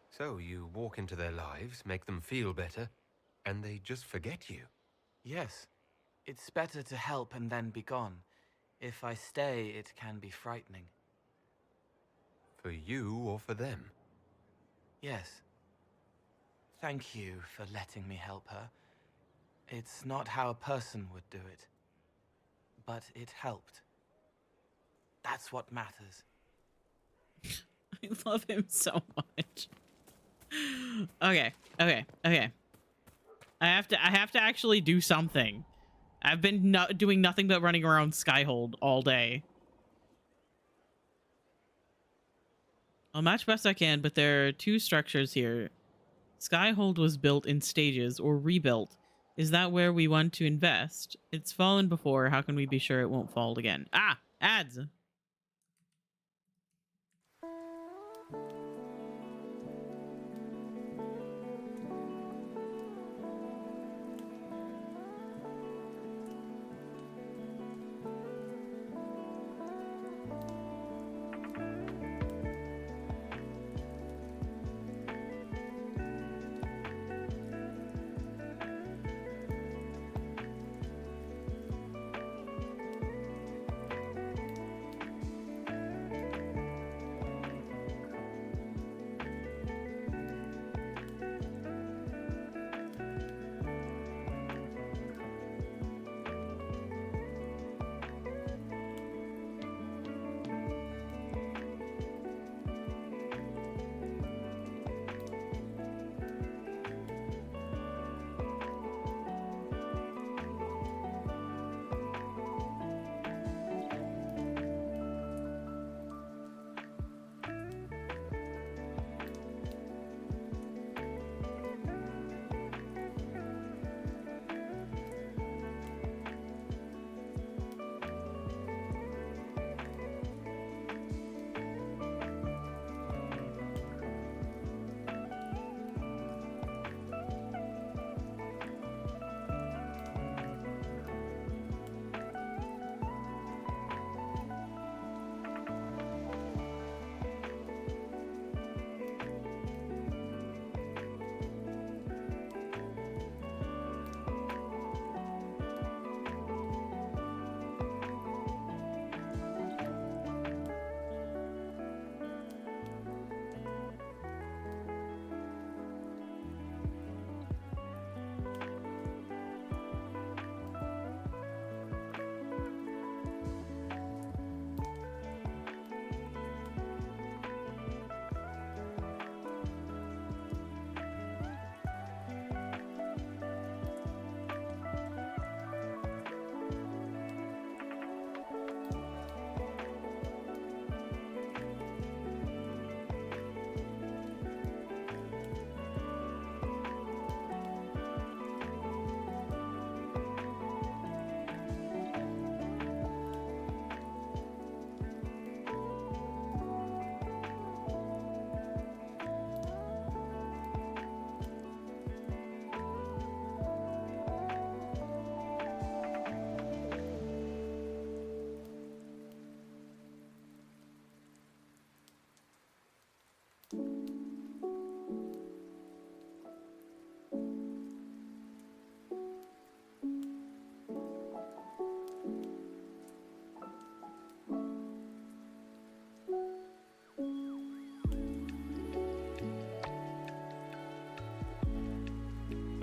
So you walk into their lives, make them feel better, and they just forget you. Yes. It's better to help and then be gone. If I stay, it can be frightening. For you or for them? Yes. Thank you for letting me help her. It's not how a person would do it. But it helped. That's what matters. I love him so much. Okay. I have to actually do something. I've been doing nothing but running around Skyhold all day. I'll match best I can, but there are two structures here. Skyhold was built in stages or rebuilt. Is that where we want to invest? It's fallen before. How can we be sure it won't fall again? Ah, ads.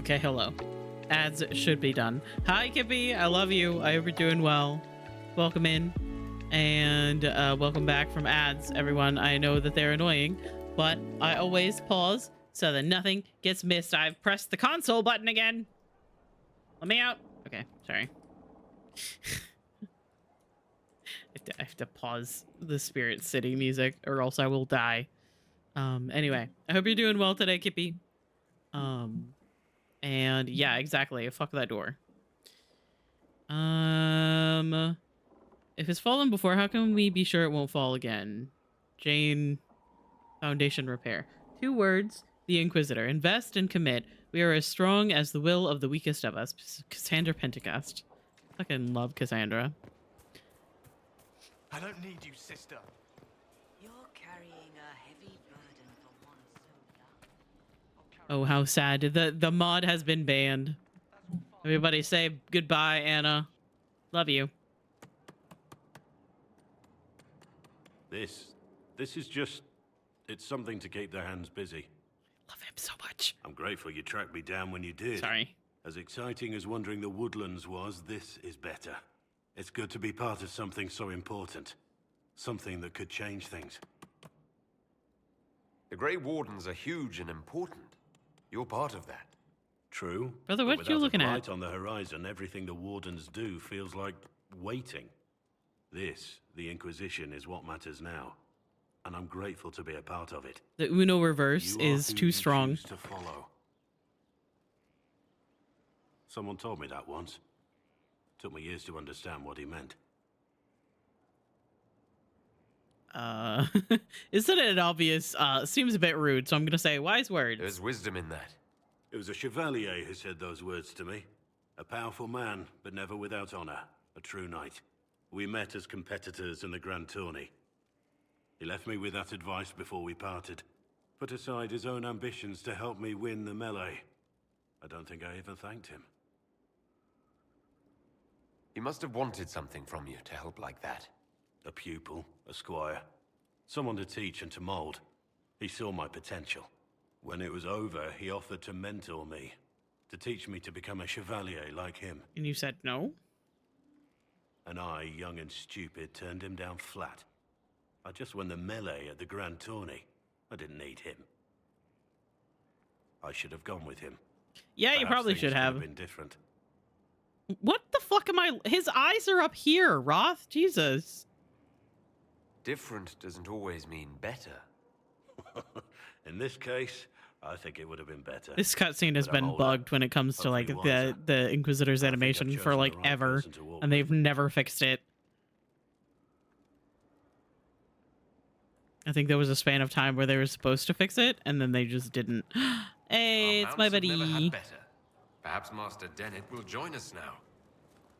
Okay, hello. Ads should be done. Hi, Kippy. I love you. I hope you're doing well. Welcome in. And welcome back from ads, everyone. I know that they're annoying, but I always pause so that nothing gets missed. I've pressed the console button again. Let me out. Okay, sorry. I have to pause the Spirit City music or else I will die. Anyway, I hope you're doing well today, Kippy. And yeah, exactly. Fuck that door. If it's fallen before, how can we be sure it won't fall again? Jane, foundation repair. 2 words, the Inquisitor. Invest and commit. We are as strong as the will of the weakest of us. Cassandra Pentecost. Fucking love Cassandra. I don't need you, sister. You're carrying a heavy burden for one so young. Oh, how sad. The mod has been banned. Everybody say goodbye, Anna. Love you. This is just... It's something to keep their hands busy. Love him so much. I'm grateful you tracked me down when you did. Sorry. As exciting as wandering the woodlands was, this is better. It's good to be part of something so important. Something that could change things. The Grey Wardens are huge and important. You're part of that. True. Brother, what you looking at? Light on the horizon, everything the Wardens do feels like waiting. This, the Inquisition, is what matters now. And I'm grateful to be a part of it. The Uno reverse is too strong. To follow. Someone told me that once. Took me years to understand what he meant. Isn't it obvious? Seems a bit rude, so I'm gonna say wise words. There's wisdom in that. It was a chevalier who said those words to me. A powerful man, but never without honor. A true knight. We met as competitors in the Grand Tourney. He left me with that advice before we parted. Put aside his own ambitions to help me win the melee. I don't think I even thanked him. He must have wanted something from you to help like that. A pupil, a squire. Someone to teach and to mold. He saw my potential. When it was over, he offered to mentor me. To teach me to become a chevalier like him. And you said no? And I, young and stupid, turned him down flat. I just won the melee at the Grand Tourney. I didn't need him. I should have gone with him. Yeah, you Perhaps probably things should could have. been different. What the fuck am I? His eyes are up here, Roth. Jesus. Different doesn't always mean better. In this case, I think it would have been better. This cutscene has been bugged when it comes to like the Inquisitor's animation for like ever, and they've never fixed it. I think there was a span of time where they were supposed to fix it, and then they just didn't. Hey, it's my buddy. Never had better. Perhaps Master Dennett will join us now.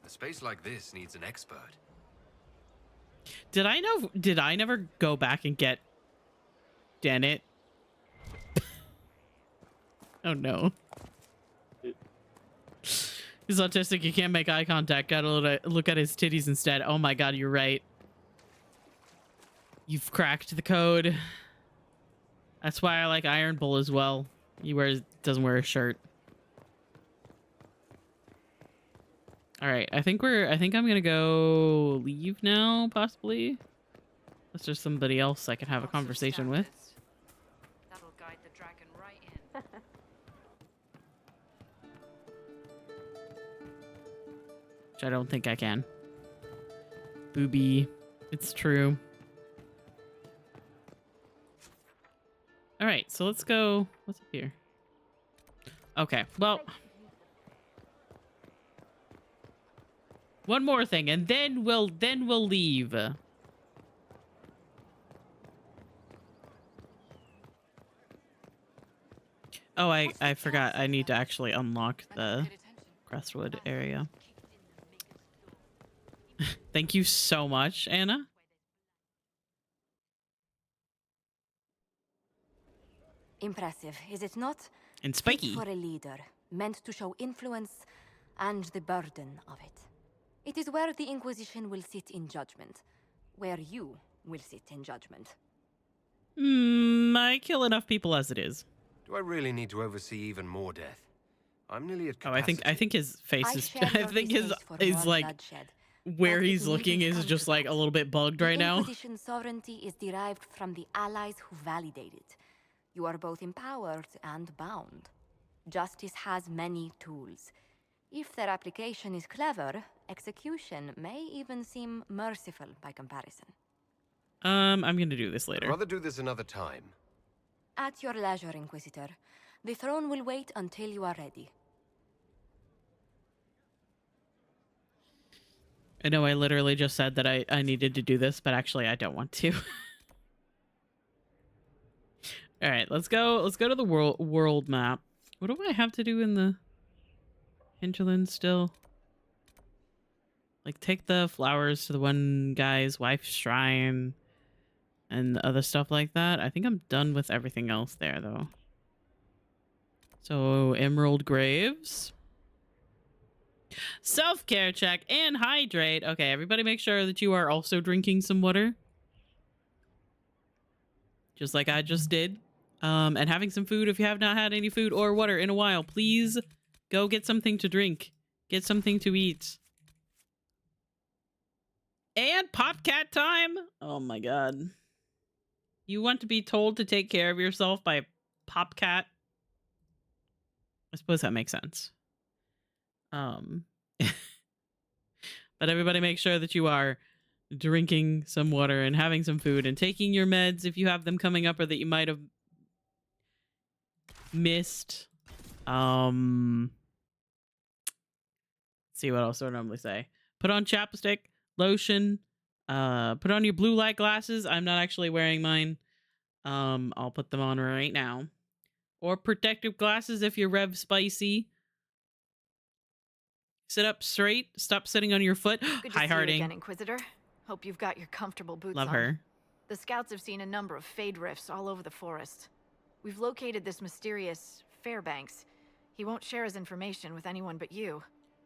A space like this needs an expert. Did I never go back and get Dennett? Oh no. He's autistic, you can't make eye contact. Gotta look at his titties instead. Oh my god, you're right. You've cracked the code. That's why I like Iron Bull as well. He doesn't wear a shirt. Alright, I think I'm gonna go leave now, possibly. Unless there's somebody else I can have a conversation with. That'll guide the dragon right in. Which I don't think I can. Booby. It's true. Alright, so let's go. What's up here? Okay, well. One more thing, and then we'll leave. Oh, I forgot. I need to actually unlock the Crestwood area. Thank you so much, Anna. Impressive, is it not? And spiky. Fit for a leader, meant to show influence and the burden of it. It is where the Inquisition will sit in judgment, where you will sit in judgment. I kill enough people as it is. Do I really need to oversee even more death? I'm nearly at Oh, capacity. I think his face I is share I your think his distaste for is more like bloodshed, where but it he's looking needn't is come just to like that. a little bit bugged The right now. Inquisition's sovereignty is derived from the allies who validate it. You are both empowered and bound. Justice has many tools. If their application is clever, execution may even seem merciful by comparison. I'm gonna do this I'd later. rather do this another time. At your leisure, Inquisitor. The throne will wait until you are ready. I know I literally just said that I needed to do this, but actually I don't want to. All right, let's go to the world map. What do I have to do in the hinterland still? Like take the flowers to the one guy's wife's shrine and other stuff like that. I think I'm done with everything else there though. So Emerald Graves. Self-care check and hydrate. Okay, everybody make sure that you are also drinking some water. Just like I just did. And having some food if you have not had any food or water in a while. Please go get something to drink. Get something to eat. And Popcat time. Oh my god. You want to be told to take care of yourself by a Popcat? I suppose that makes sense. But everybody make sure that you are drinking some water and having some food and taking your meds if you have them coming up or that you might have missed. Let's see what else do I normally say. Put on chapstick, lotion, put on your blue light glasses. I'm not actually wearing mine. I'll put them on right now. Or protective glasses if you're rev spicy. Sit up straight. Stop sitting on your foot. Good to Hi, see you Harding. again, Inquisitor. Hope you've got your comfortable boots Love on. her. The scouts have seen a number of fade rifts all over the forest. We've located this mysterious Fairbanks. He won't share his information with anyone but you.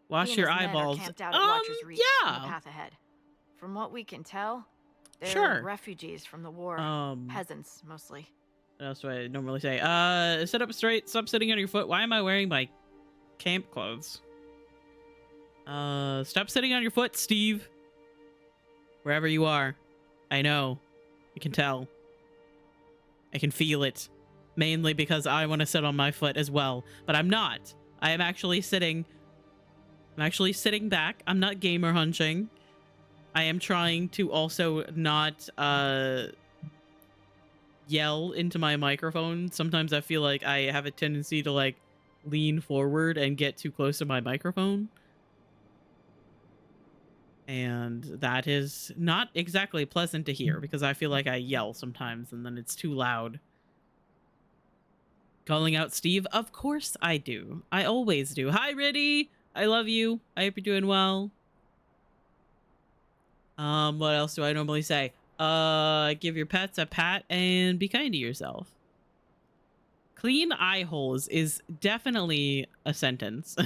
Wash He and your his men are eyeballs. camped out at Watcher's Reach on the Yeah. path ahead. From what we can tell, they're Sure. refugees from the war. Peasants, mostly. What else do I normally say? Sit up straight. Stop sitting on your foot. Why am I wearing my camp clothes? Stop sitting on your foot, Steve. Wherever you are. I know. I can tell. I can feel it. Mainly because I want to sit on my foot as well. But I'm not. I am actually sitting. I'm actually sitting back. I'm not gamer hunching. I am trying to also not, yell into my microphone. Sometimes I feel like I have a tendency to, like, lean forward and get too close to my microphone. And that is not exactly pleasant to hear because I feel like I yell sometimes and then it's too loud. Calling out Steve? Of course I do. I always do. Hi, Riddy! I love you. I hope you're doing well. What else do I normally say? Give your pets a pat and be kind to yourself. Clean eye holes is definitely a sentence.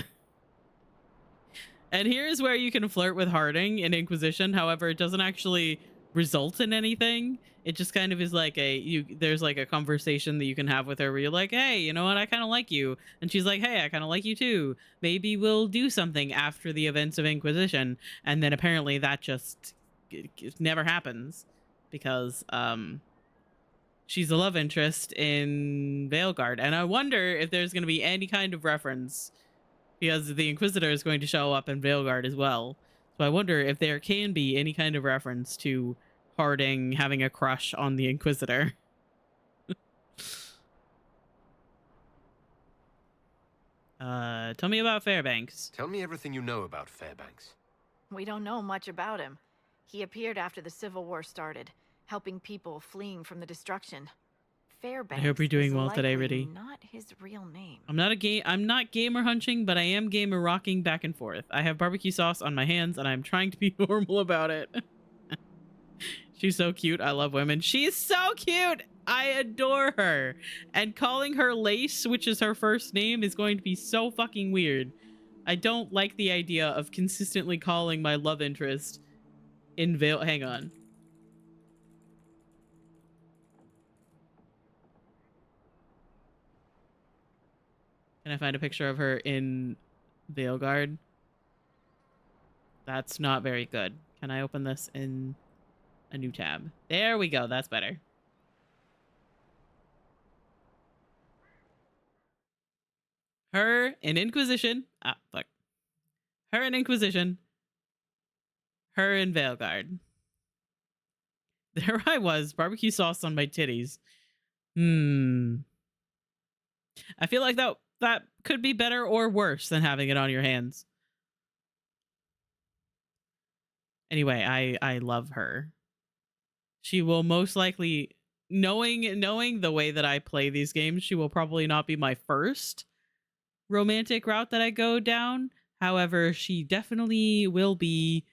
And here's where you can flirt with Harding in Inquisition. However, it doesn't actually result in anything. It just kind of is like there's like a conversation that you can have with her where you're like, hey, you know what? I kind of like you. And she's like, hey, I kind of like you too. Maybe we'll do something after the events of Inquisition. And then apparently that just it never happens because she's a love interest in Veilguard. And I wonder if there's going to be any kind of reference because the Inquisitor is going to show up in Veilguard as well. So I wonder if there can be any kind of reference to Harding having a crush on the Inquisitor. Tell me about Fairbanks. Tell me everything you know about Fairbanks. We don't know much about him. He appeared after the Civil War started, helping people fleeing from the destruction. Fairbanks I hope you're doing is well today, likely Riddy. not his real name. I'm not gamer hunching, but I am gamer rocking back and forth. I have barbecue sauce on my hands and I'm trying to be normal about it. She's so cute. I love women. She's so cute. I adore her. And calling her Lace, which is her first name, is going to be so fucking weird. I don't like the idea of consistently calling my love interest in Veil. Hang on. Can I find a picture of her in Veilguard? That's not very good. Can I open this in a new tab? There we go. That's better. Her in Inquisition. Ah, fuck. Her in Inquisition. Her in Veilguard. There I was, barbecue sauce on my titties. I feel like that could be better or worse than having it on your hands. Anyway, I love her. She will most likely, knowing the way that I play these games, she will probably not be my first romantic route that I go down. However, she definitely will be.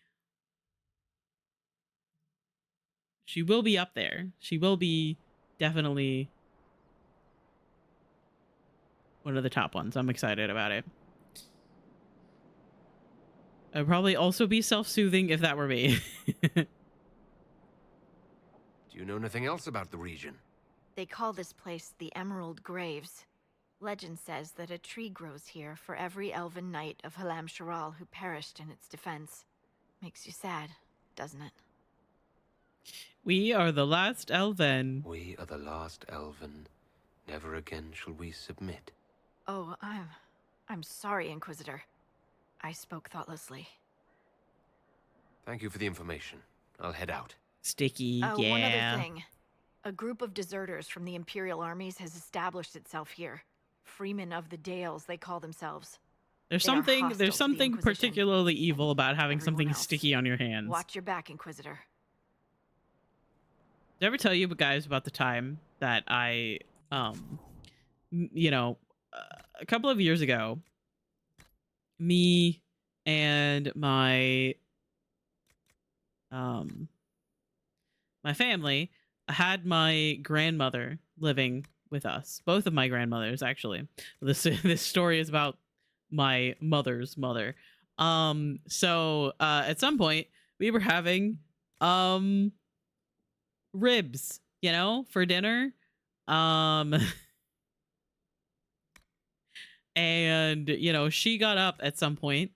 She will be up there. She will be definitely one of the top ones. I'm excited about it. I'd probably also be self-soothing if that were me. Do you know anything else about the region? They call this place the Emerald Graves. Legend says that a tree grows here for every elven knight of Halam Sharal who perished in its defense. Makes you sad, doesn't it? We are the last elven. We are the last elven. Never again shall we submit. Oh, I'm sorry, Inquisitor. I spoke thoughtlessly. Thank you for the information. I'll head out. Sticky, yeah. One other thing. A group of deserters from the Imperial armies has established itself here. Freemen of the Dales, they call themselves. There's They are something hostile to the Inquisition particularly evil about having everyone something else. sticky on your hands. Watch your back, Inquisitor. Did I ever tell you guys about the time that I, you know, a couple of years ago, me and my family had my grandmother living with us. Both of my grandmothers, actually. This story is about my mother's mother. So at some point we were having ribs, you know, for dinner. And you know, she got up at some point,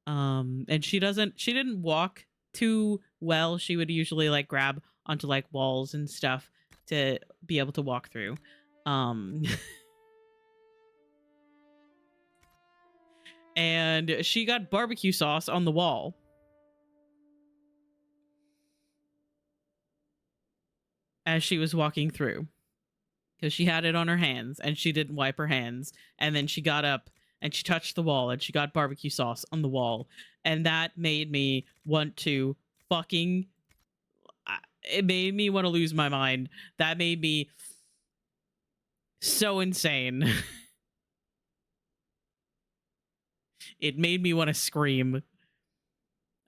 and she didn't walk too well. She would usually like grab onto like walls and stuff to be able to walk through. And she got barbecue sauce on the wall. As she was walking through, because she had it on her hands and she didn't wipe her hands, and then she got up and she touched the wall and she got barbecue sauce on the wall, and that made me want to fucking, it made me want to lose my mind. That made me so insane. It made me want to scream.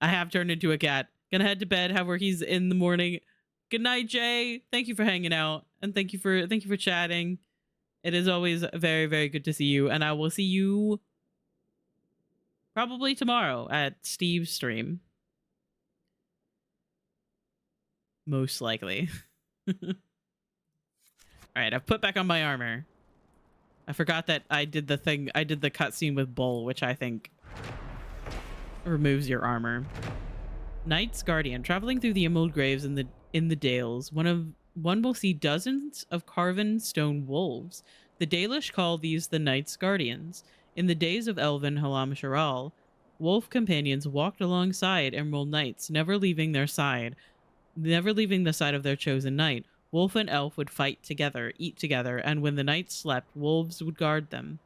I have turned into a cat. Gonna head to bed, have workies in the morning. Good night, Jay. Thank you for hanging out, and thank you for chatting. It is always very, very good to see you, and I will see you probably tomorrow at Steve's stream. Most likely. All right, I've put back on my armor. I forgot that I did the cutscene with Bull, which I think removes your armor. Knight's Guardian. Traveling through the Emerald Graves in the Dales, one will see dozens of carven stone wolves. The Dalish call these the Knight's Guardians. In the days of Elven Halam Sharal, wolf companions walked alongside Emerald Knights, never leaving the side of their chosen knight. Wolf and elf would fight together, eat together, and when the knights slept, wolves would guard them.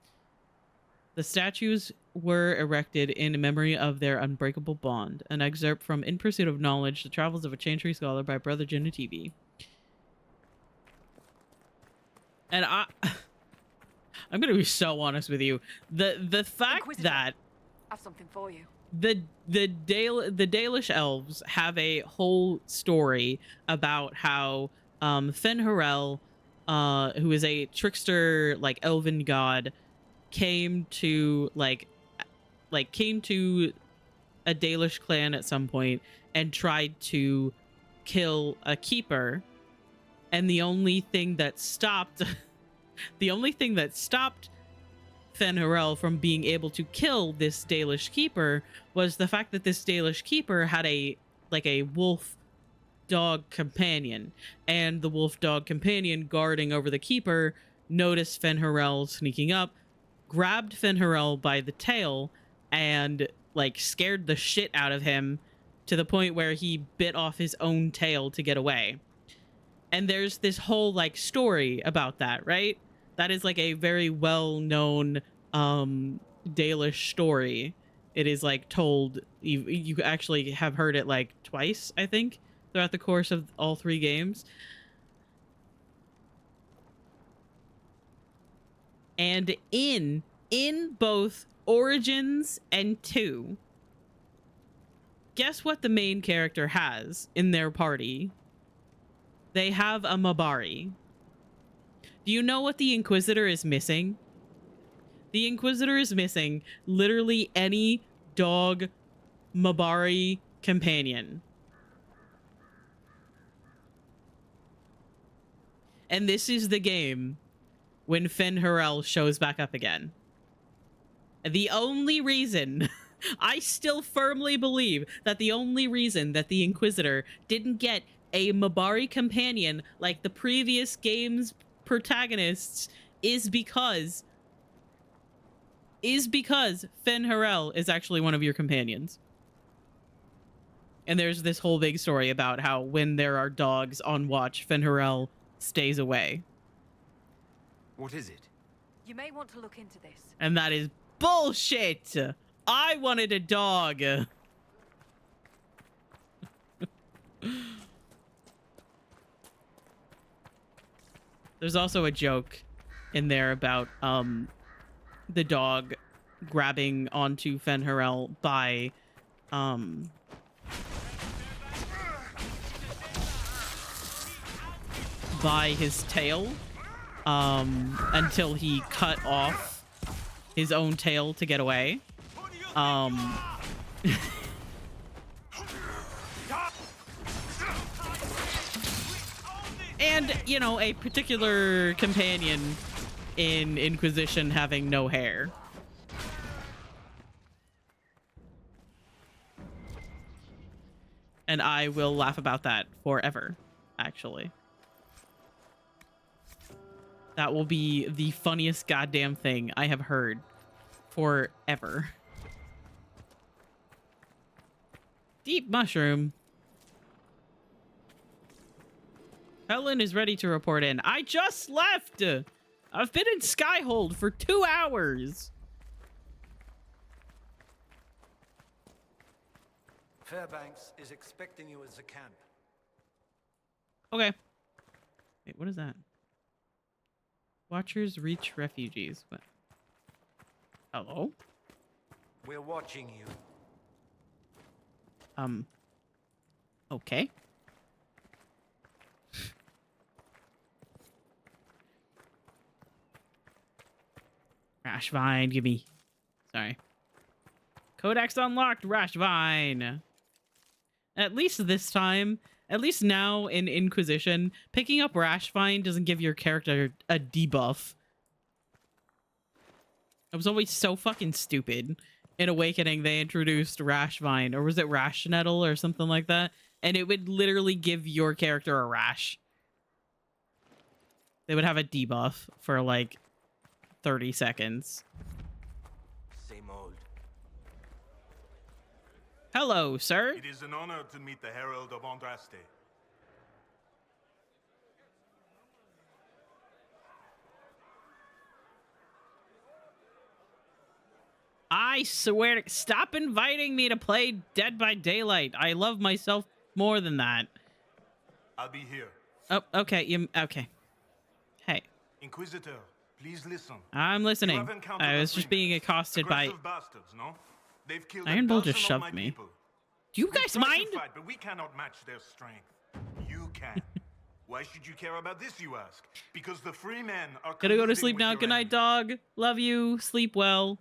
The statues were erected in memory of their unbreakable bond. An excerpt from In Pursuit of Knowledge, The Travels of a Chantry Scholar by Brother Genetivi. And I'm going to be so honest with you. The fact Inquisitor, that I have something for you. the Dalish elves have a whole story about how Fen Harel, who is a trickster, like elven god, came to came to a Dalish clan at some point and tried to kill a keeper, and the only thing that stopped Fen Harel from being able to kill this Dalish keeper was the fact that this Dalish keeper had a wolf dog companion, and the wolf dog companion guarding over the keeper noticed Fen Harel sneaking up, grabbed Fen Harel by the tail, and like scared the shit out of him to the point where he bit off his own tail to get away. And there's this whole like story about that, right? That is like a very well-known Dalish story. It is like told, you actually have heard it like twice, I think, throughout the course of all 3 games. And in both Origins and 2, guess what the main character has in their party? They have a Mabari. Do you know what the Inquisitor is missing? The Inquisitor is missing literally any dog Mabari companion. And this is the game when Fen Harel shows back up again. The only reason, I still firmly believe that the only reason that the Inquisitor didn't get a Mabari companion like the previous game's protagonists is because Fen Harel is actually one of your companions. And there's this whole big story about how when there are dogs on watch, Fen Harel stays away. What is it? You may want to look into this. And that is bullshit. I wanted a dog. There's also a joke in there about the dog grabbing onto Fen Harel by his tail until he cut off his own tail to get away. And, you know, a particular companion in Inquisition having no hair. And I will laugh about that forever, actually. That will be the funniest goddamn thing I have heard forever. Deep mushroom. Helen is ready to report in. I just left! I've been in Skyhold for 2 hours. Fairbanks is expecting you at the camp. Okay. Wait, what is that? Watchers reach refugees. What? Hello? We're watching you. Okay. Rash Vine, give me. Sorry. Codex unlocked, Rash Vine. At least this time, at least now in Inquisition, picking up Rash Vine doesn't give your character a debuff. It was always so fucking stupid. In Awakening, they introduced Rash Vine, or was it Rash Nettle or something like that? And it would literally give your character a rash. They would have a debuff for like 30 seconds. Same old. Hello, sir. It is an honor to meet the Herald of Andraste. I swear to stop inviting me to play Dead by Daylight. I love myself more than that. I'll be here. Oh, okay. Okay. Hey. Inquisitor, please listen. I'm listening. I was just being accosted by... Bastards, no? They've killed Iron Bull just shoved shoved me. People. Do you guys mind? Fight, but we cannot match their strength. You can. Why should you care about this, you ask? Because the free men are... Gotta go to sleep now. Good night, dog. Love you. Sleep well.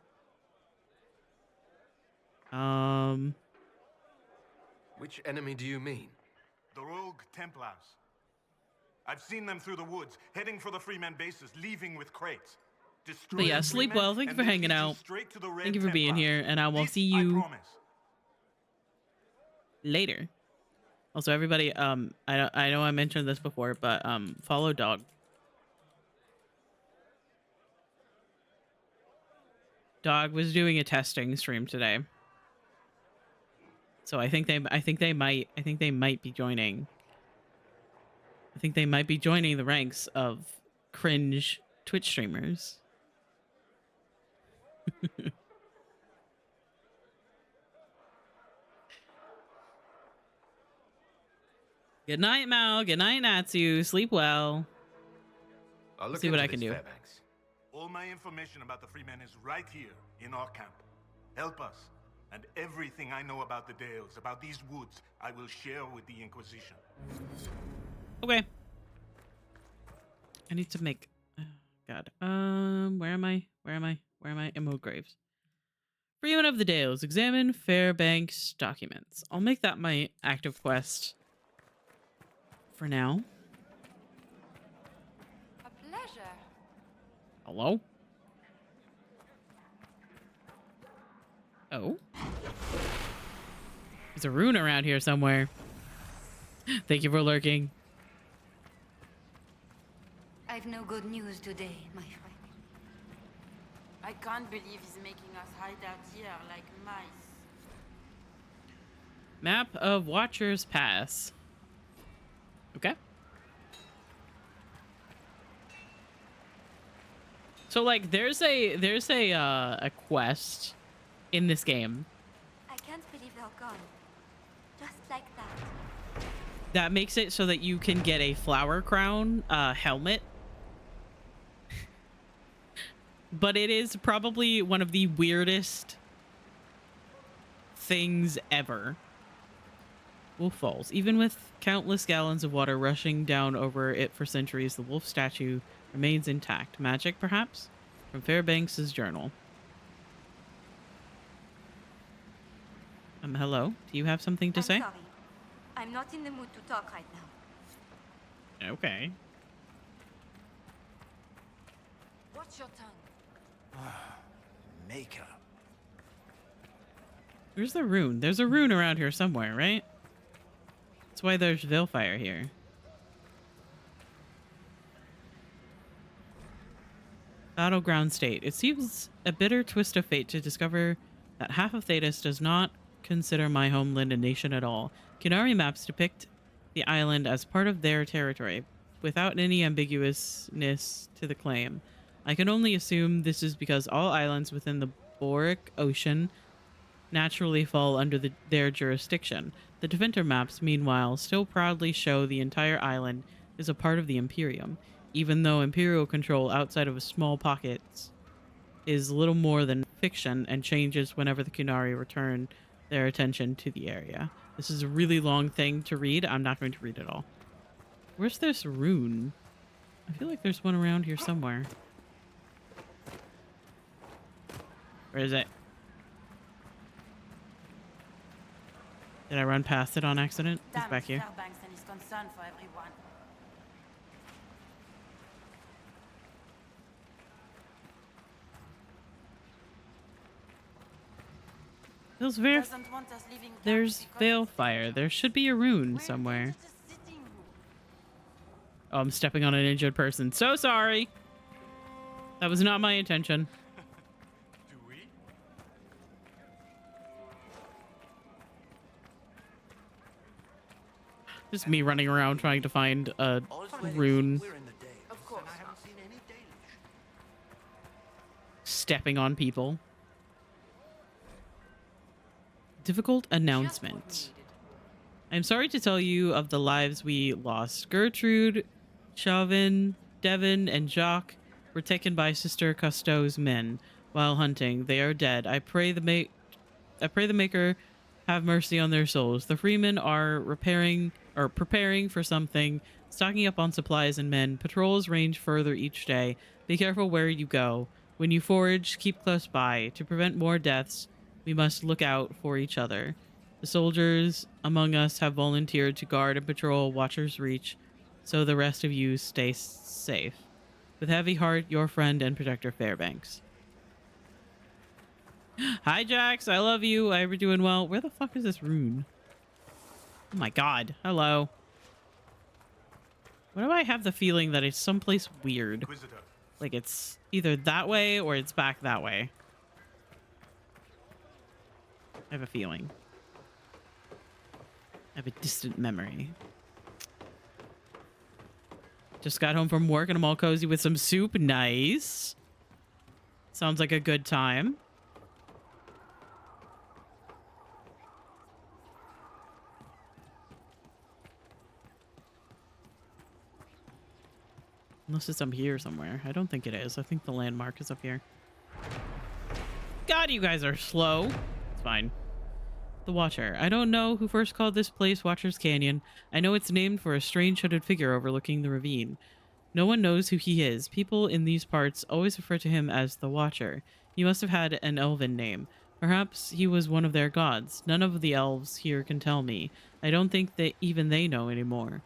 Which enemy do you mean? The rogue Templars. I've seen them through the woods, heading for the free men bases, leaving with crates. But yeah, sleep well. Thank you for hanging out. Thank you for being here, and I will see you later. Also, everybody, I know I mentioned this before, but follow Dog. Dog was doing a testing stream today, so I think they might be joining. I think they might be joining the ranks of cringe Twitch streamers. Good night, Mal. Good night, Natsu. Sleep well. I'll See what I can do. Fairbanks. All my information about the Freemen is right here in our camp. Help us, and everything I know about the Dales, about these woods, I will share with the Inquisition. Okay. I need to make. Oh, God. Where am I? Where am I? Where am I? Emerald Graves. Freeman of the Dales. Examine Fairbanks documents. I'll make that my active quest for now. A pleasure. Hello? Oh. There's a rune around here somewhere. Thank you for lurking. I've no good news today, my friend. I can't believe he's making us hide out here like mice. Map of Watcher's Pass. Okay. So like there's a quest in this game I can't believe they're gone. Just like that. that makes it so that you can get a flower crown helmet. But it is probably one of the weirdest things ever. Wolf Falls. Even with countless gallons of water rushing down over it for centuries, the wolf statue remains intact. Magic, perhaps? From Fairbanks' journal. Hello? Do you have something to say? Sorry. I'm not in the mood to talk right now. Okay. Watch your tongue. Maker. Where's the rune? There's a rune around here somewhere, right? That's why there's Veilfire here. Battleground State. It seems a bitter twist of fate to discover that half of Thetis does not consider my homeland a nation at all. Qunari maps depict the island as part of their territory, without any ambiguousness to the claim. I can only assume this is because all islands within the Boric Ocean naturally fall under their jurisdiction. The Defender maps, meanwhile, still proudly show the entire island is a part of the Imperium, even though Imperial control outside of a small pockets is little more than fiction and changes whenever the Qunari return their attention to the area. This is a really long thing to read. I'm not going to read it all. Where's this rune? I feel like there's one around here somewhere. Where is it? Did I run past it on accident? It's back here. Fairbanks and his concern for everyone. There's Veilfire. There should be a rune somewhere. Oh, I'm stepping on an injured person. So sorry. That was not my intention. Do we? Just me running around trying to find a rune. Of course. Stepping on people. Difficult announcement. I'm sorry to tell you of the lives we lost. Gertrude, Chauvin, Devon, and Jacques were taken by Sister Cousteau's men while hunting. They are dead. I pray the Maker have mercy on their souls. The Freemen are preparing for something, stocking up on supplies and men. Patrols range further each day. Be careful where you go. When you forage, keep close by. To prevent more deaths, we must look out for each other. The soldiers among us have volunteered to guard and patrol Watcher's Reach, so the rest of you stay safe. With heavy heart, your friend and protector Fairbanks. Hi, Jax. I love you. I hope you're doing well. Where the fuck is this rune? Oh my god. Hello. Why do I have the feeling that it's someplace weird? Inquisitor. Like it's either that way or it's back that way. I have a feeling. I have a distant memory. Just got home from work and I'm all cozy with some soup. Nice. Sounds like a good time. Unless it's up here somewhere. I don't think it is. I think the landmark is up here. God, you guys are slow. It's fine. The Watcher. I don't know who first called this place Watcher's Canyon. I know it's named for a strange hooded figure overlooking the ravine. No one knows who he is. People in these parts always refer to him as the Watcher. He must have had an elven name. Perhaps he was one of their gods. None of the elves here can tell me. I don't think that even they know anymore.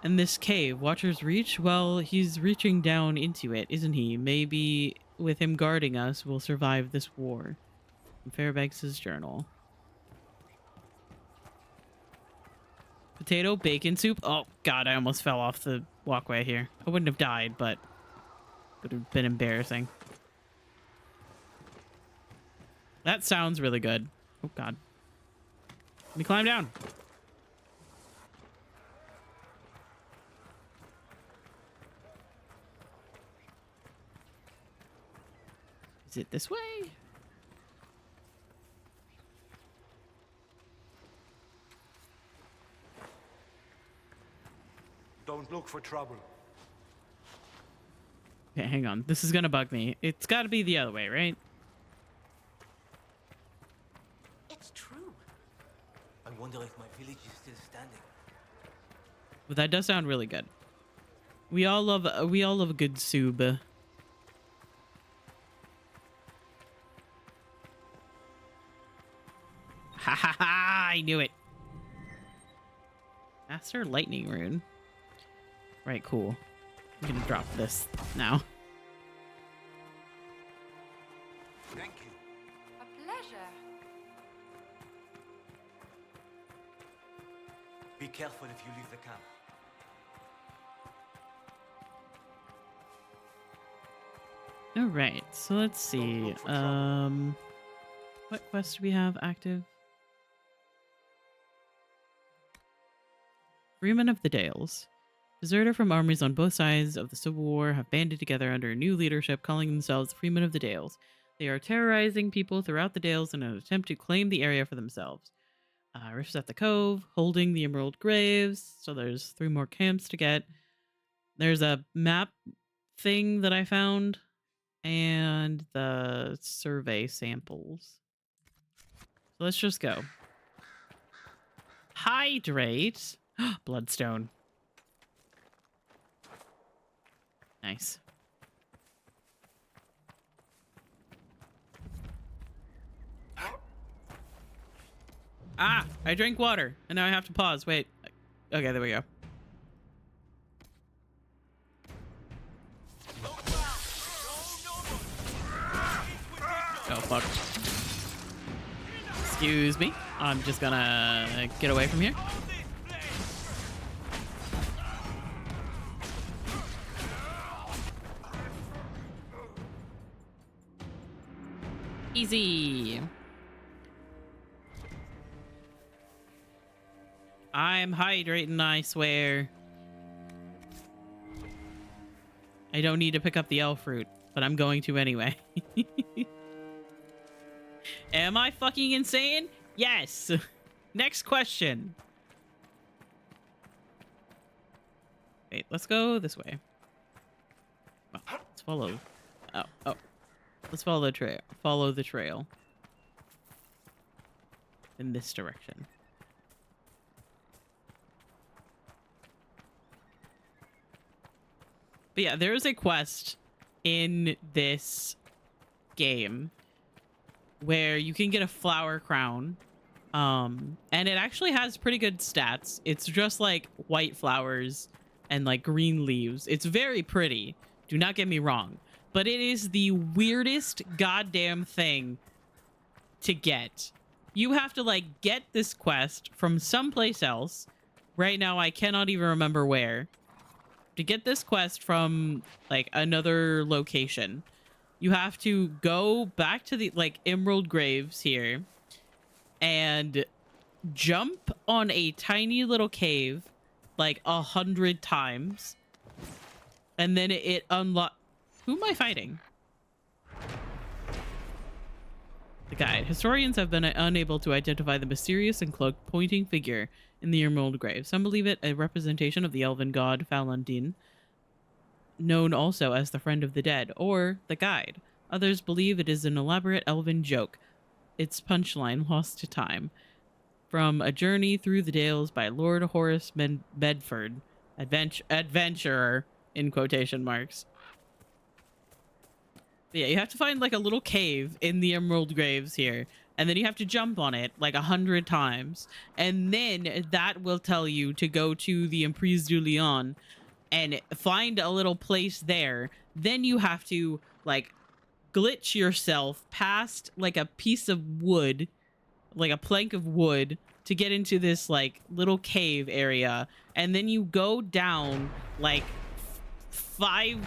And this cave, Watcher's Reach? Well, he's reaching down into it, isn't he? Maybe with him guarding us, we'll survive this war. From Fairbanks' journal. Potato bacon soup? Oh, God, I almost fell off the walkway here. I wouldn't have died, but it would have been embarrassing. That sounds really good. Oh, God. Let me climb down. Is it this way? Don't look for trouble. Okay, hang on. This is gonna bug me. It's gotta be the other way, right? It's true. I wonder if my village is still standing. But that does sound really good. We all love a good soup. Ha ha ha! I knew it. Master Lightning Rune. Right, cool. I'm gonna drop this now. Thank you. A pleasure. Be careful if you leave the camp. All right, so let's see. What quests do we have active? Freeman of the Dales. Deserter from armies on both sides of the Civil War have banded together under a new leadership, calling themselves the Freemen of the Dales. They are terrorizing people throughout the Dales in an attempt to claim the area for themselves. Rifts at the Cove, holding the Emerald Graves. So there's 3 more camps to get. There's a map thing that I found, and the survey samples. So let's just go. Hydrate. Bloodstone. Nice. Ah! I drank water, and now I have to pause. Wait. Okay, there we go. Oh, fuck. Excuse me. I'm just gonna get away from here. Easy. I'm hydrating, I swear. I don't need to pick up the elf fruit, but I'm going to anyway. Am I fucking insane? Yes. Next question. Wait, let's go this way. Oh, let's follow. Oh. Let's follow the trail. Follow the trail. In this direction. But yeah, there is a quest in this game where you can get a flower crown. And it actually has pretty good stats. It's just like white flowers and like green leaves. It's very pretty. Do not get me wrong. But it is the weirdest goddamn thing to get. You have to, like, get this quest from someplace else. Right now, I cannot even remember where. To get this quest from, like, another location, you have to go back to the, like, Emerald Graves here and jump on a tiny little cave, like, 100 times. And then it unlocks... Who am I fighting? The guide. Historians have been unable to identify the mysterious and cloaked pointing figure in the Emerald Grave. Some believe it a representation of the elven god Falandin, known also as the Friend of the Dead, or the Guide. Others believe it is an elaborate elven joke, its punchline lost to time. From A Journey Through the Dales by Lord Horace Medford, adventurer, in quotation marks. But yeah, you have to find like a little cave in the Emerald Graves here, and then you have to jump on it like 100 times, and then that will tell you to go to the Emprise du Lion and find a little place there. Then you have to like glitch yourself past like a piece of wood, like a plank of wood, to get into this like little cave area, and then you go down like 5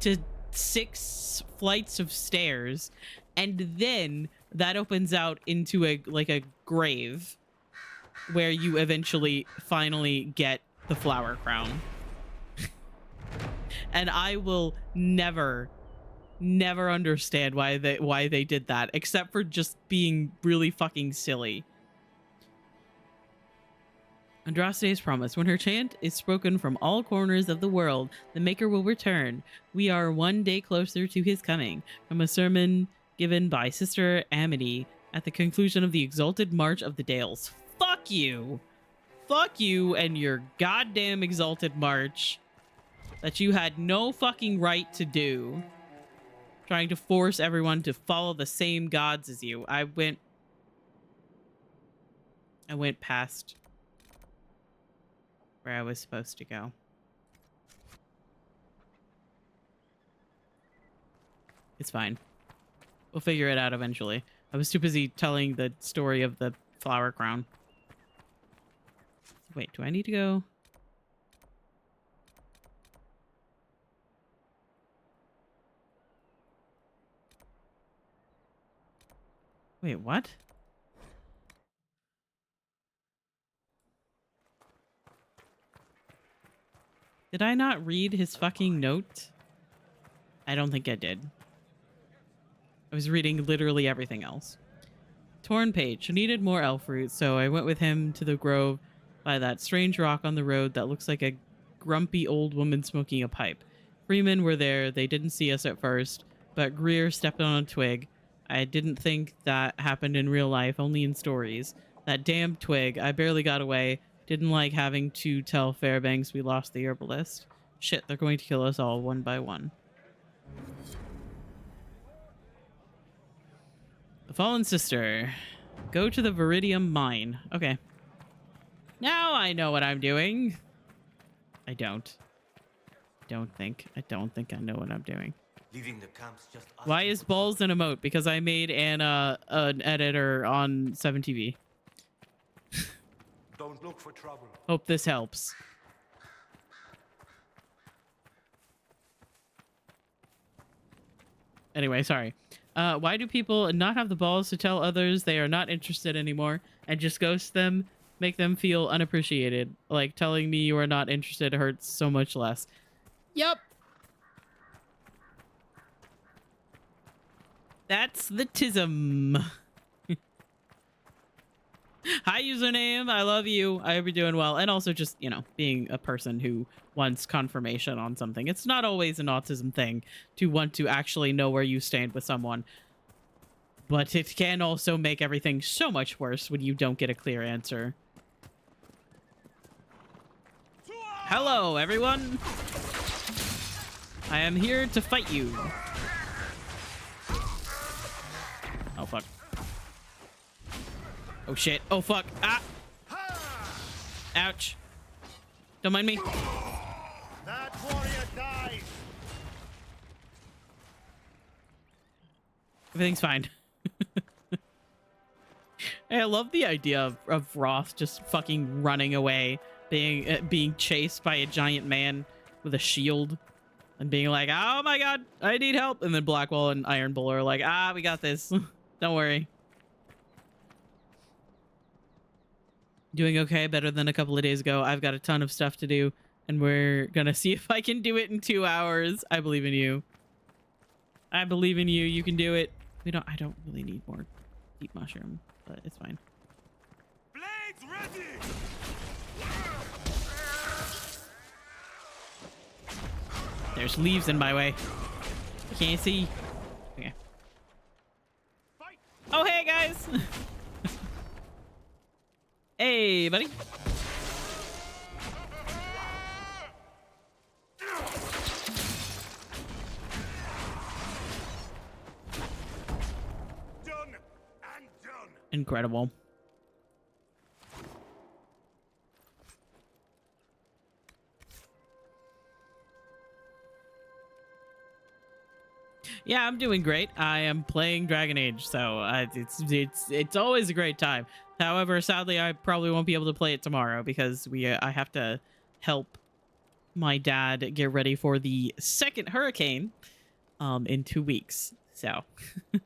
to 6 flights of stairs, and then that opens out into a like a grave where you eventually finally get the flower crown. And I will never understand why they did that, except for just being really fucking silly. Andraste's promise. When her chant is spoken from all corners of the world, the Maker will return. We are one day closer to his coming. From a sermon given by Sister Amity at the conclusion of the Exalted March of the Dales. Fuck you! Fuck you and your goddamn Exalted March that you had no fucking right to do. Trying to force everyone to follow the same gods as you. I went past where I was supposed to go. It's fine. We'll figure it out eventually. I was too busy telling the story of the flower crown. Wait, do I need to go? Wait, what? Did I not read his fucking note? I don't think I did. I was reading literally everything else. Torn page. I needed more elf fruit, so I went with him to the grove by that strange rock on the road that looks like a grumpy old woman smoking a pipe. Freemen were there. They didn't see us at first, but Greer stepped on a twig. I didn't think that happened in real life, only in stories. That damn twig. I barely got away. Didn't like having to tell Fairbanks we lost the herbalist. Shit, they're going to kill us all one by one. The Fallen Sister. Go to the Viridium Mine. Okay. Now I know what I'm doing. I don't. I don't think I know what I'm doing. Leaving the camps just Why is balls an emote? Because I made an editor on 7TV. Don't look for trouble. Hope this helps. Anyway, sorry. Why do people not have the balls to tell others they are not interested anymore and just ghost them, make them feel unappreciated? Like telling me you are not interested hurts so much less. Yup. That's the tism. Hi, username. I love you. I hope you're doing well. And also just, you know, being a person who wants confirmation on something. It's not always an autism thing to want to actually know where you stand with someone. But it can also make everything so much worse when you don't get a clear answer. Hello, everyone. I am here to fight you. Oh, fuck. Oh, shit. Oh, fuck. Ah! Ouch. Don't mind me. That warrior dies. Everything's fine. Hey, I love the idea of Roth just fucking running away, being chased by a giant man with a shield, and being like, "Oh my god, I need help!" And then Blackwall and Iron Bull are like, "Ah, we got this. Don't worry." Doing okay, better than a couple of days ago. I've got a ton of stuff to do, and we're gonna see if I can do it in 2 hours. I believe in you. I believe in you. You can do it. I don't really need more deep mushroom, but it's fine. Blades ready! There's leaves in my way. Can't see. Okay. Oh, hey, guys. Hey, buddy. Done and done. Incredible. Yeah, I'm doing great. I am playing Dragon Age, so it's always a great time. However, sadly, I probably won't be able to play it tomorrow because I have to help my dad get ready for the second hurricane in 2 weeks. So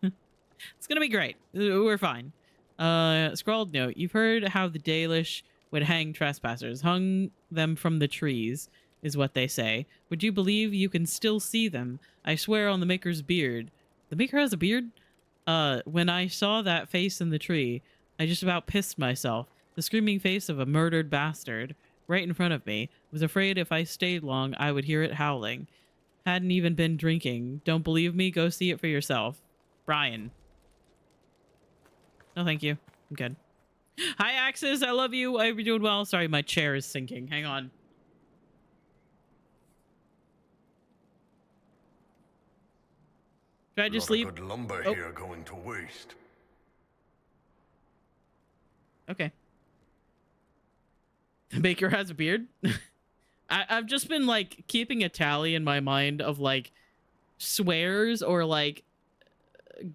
it's gonna be great. We're fine. Scrawled note: you've heard how the Dalish would hang trespassers, hung them from the trees, is what they say. Would you believe you can still see them? I swear on the Maker's beard. The Maker has a beard? When I saw that face in the tree, I just about pissed myself. The screaming face of a murdered bastard right in front of me. Was afraid if I stayed long, I would hear it howling. Hadn't even been drinking. Don't believe me? Go see it for yourself. Brian. No, thank you. I'm good. Hi, Axis. I love you. I hope you're doing well. Sorry, my chair is sinking. Hang on. Should I just leave? Good lumber here going to waste. Okay. The Baker has a beard? I've just been, like, keeping a tally in my mind of, like, swears or, like,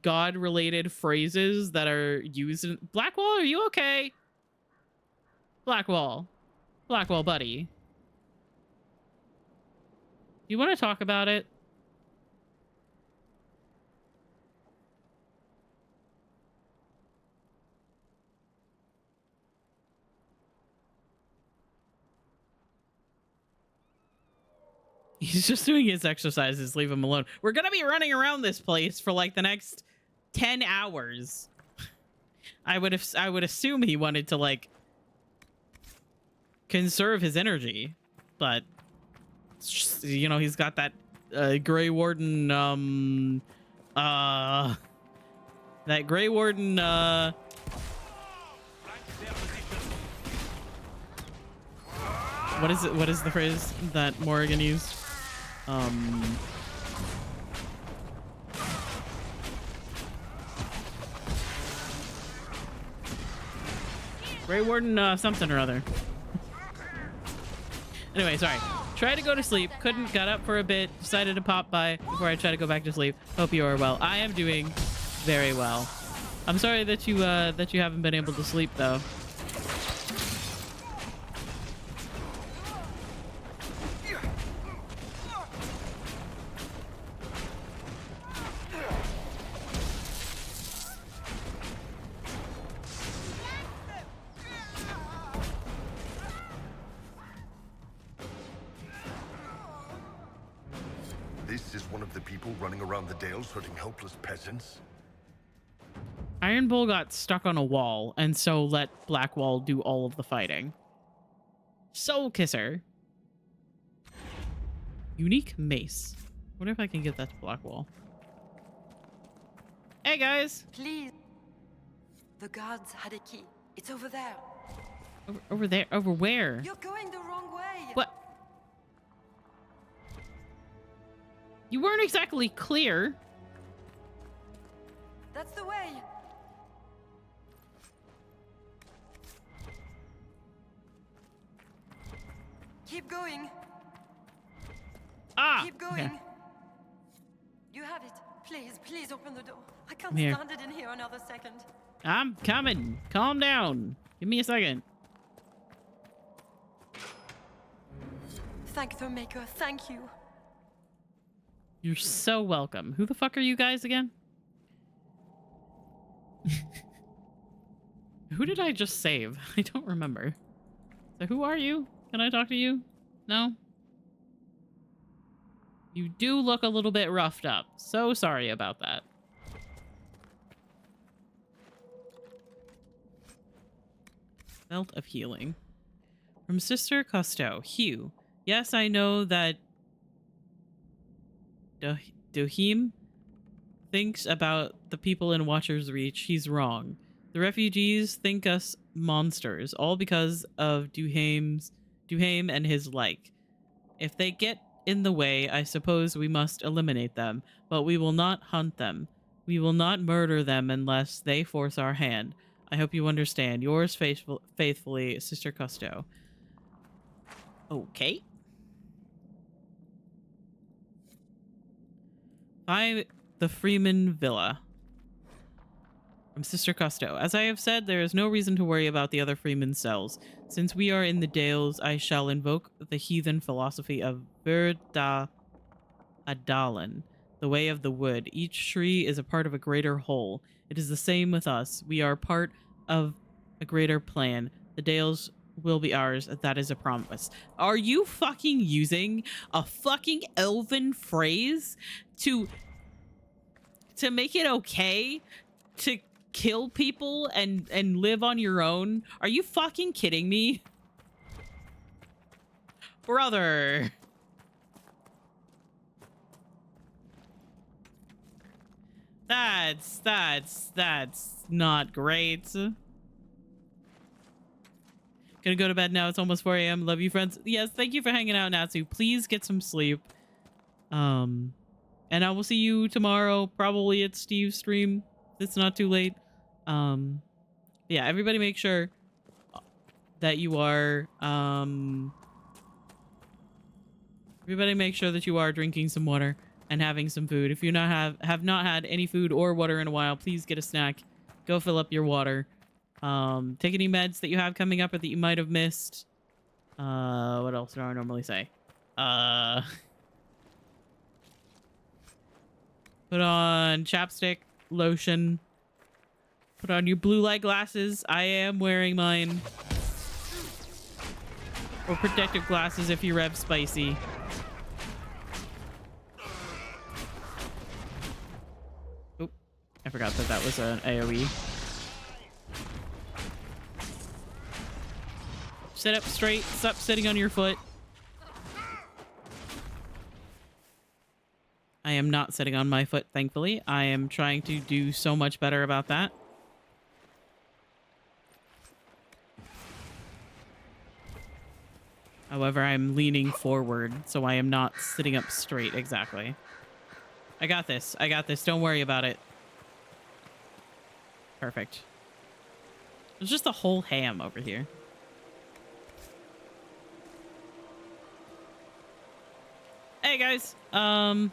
God-related phrases that are used in... Blackwall, are you okay? Blackwall. Blackwall, buddy. You want to talk about it? He's just doing his exercises. Leave him alone. We're gonna be running around this place for like the next 10 hours. I would assume he wanted to like conserve his energy, but just, you know, he's got that Grey Warden that Grey Warden what is it? What is the phrase that Morrigan used? Grey Warden, something or other. Anyway, sorry. Tried to go to sleep, couldn't, got up for a bit, decided to pop by before I try to go back to sleep. Hope you are well. I am doing very well. I'm sorry that you haven't been able to sleep though. This is one of the people running around the Dales hurting helpless peasants? Iron Bull got stuck on a wall, and so let Blackwall do all of the fighting. Soul Kisser. Unique mace. Wonder if I can get that to Blackwall. Hey, guys. Please. The guards had a key. It's over there. Over there? Over where? You're going the wrong way. What? You weren't exactly clear. That's the way. Keep going. Ah! Keep going. Okay. You have it. Please, please open the door. I can't I'm here. stand it in here another second. I'm coming. Calm down. Give me a second. Thank the Maker. Thank you. You're so welcome. Who the fuck are you guys again? Who did I just save? I don't remember. So who are you? Can I talk to you? No? You do look a little bit roughed up. So sorry about that. Belt of Healing. From Sister Cousteau. Hugh. Yes, I know that Dohim thinks about the people in Watcher's Reach. He's wrong. The refugees think us monsters, all because of Duhame and his like. If they get in the way, I suppose we must eliminate them, but we will not hunt them. We will not murder them unless they force our hand. I hope you understand. Yours faithfully, Sister Cousteau. Okay. 5. The Freeman Villa. From Sister Cousteau. As I have said, there is no reason to worry about the other Freeman cells. Since we are in the Dales, I shall invoke the heathen philosophy of Verda Adalan, the way of the wood. Each tree is a part of a greater whole. It is the same with us. We are part of a greater plan. The Dales will be ours. That is a promise. Are you fucking using a fucking elven phrase to make it okay to kill people and live on your own? Are you fucking kidding me? Brother. That's not great. Gonna go to bed now. It's almost 4 a.m. Love you, friends. Yes, thank you for hanging out, Natsu. Please get some sleep. And I will see you tomorrow, probably at Steve's stream. It's not too late. Yeah, everybody make sure that you are, everybody make sure that you are drinking some water and having some food. If you have not had any food or water in a while, please get a snack. Go fill up your water. Take any meds that you have coming up or that you might have missed. What else do I normally say? Put on chapstick, lotion. Put on your blue light glasses. I am wearing mine. Or protective glasses if you rev spicy. Oop. I forgot that that was an AoE. Sit up straight. Stop sitting on your foot. I am not sitting on my foot, thankfully. I am trying to do so much better about that. However, I'm leaning forward, so I am not sitting up straight exactly. I got this. I got this. Don't worry about it. Perfect. There's just a whole ham over here. Hey, guys. Oh,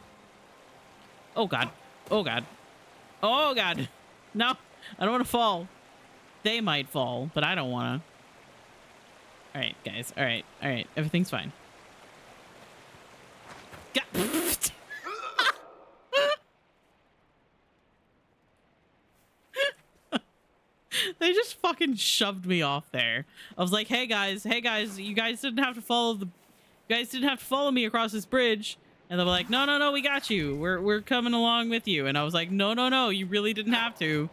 God. Oh, God. Oh, God. No, I don't want to fall. They might fall, but I don't want to. All right, guys. All right. All right. Everything's fine. They just fucking shoved me off there. I was like, hey guys, you guys didn't have to follow me across this bridge. And they were like, no, we got you. We're coming along with you. And I was like, no, you really didn't have to.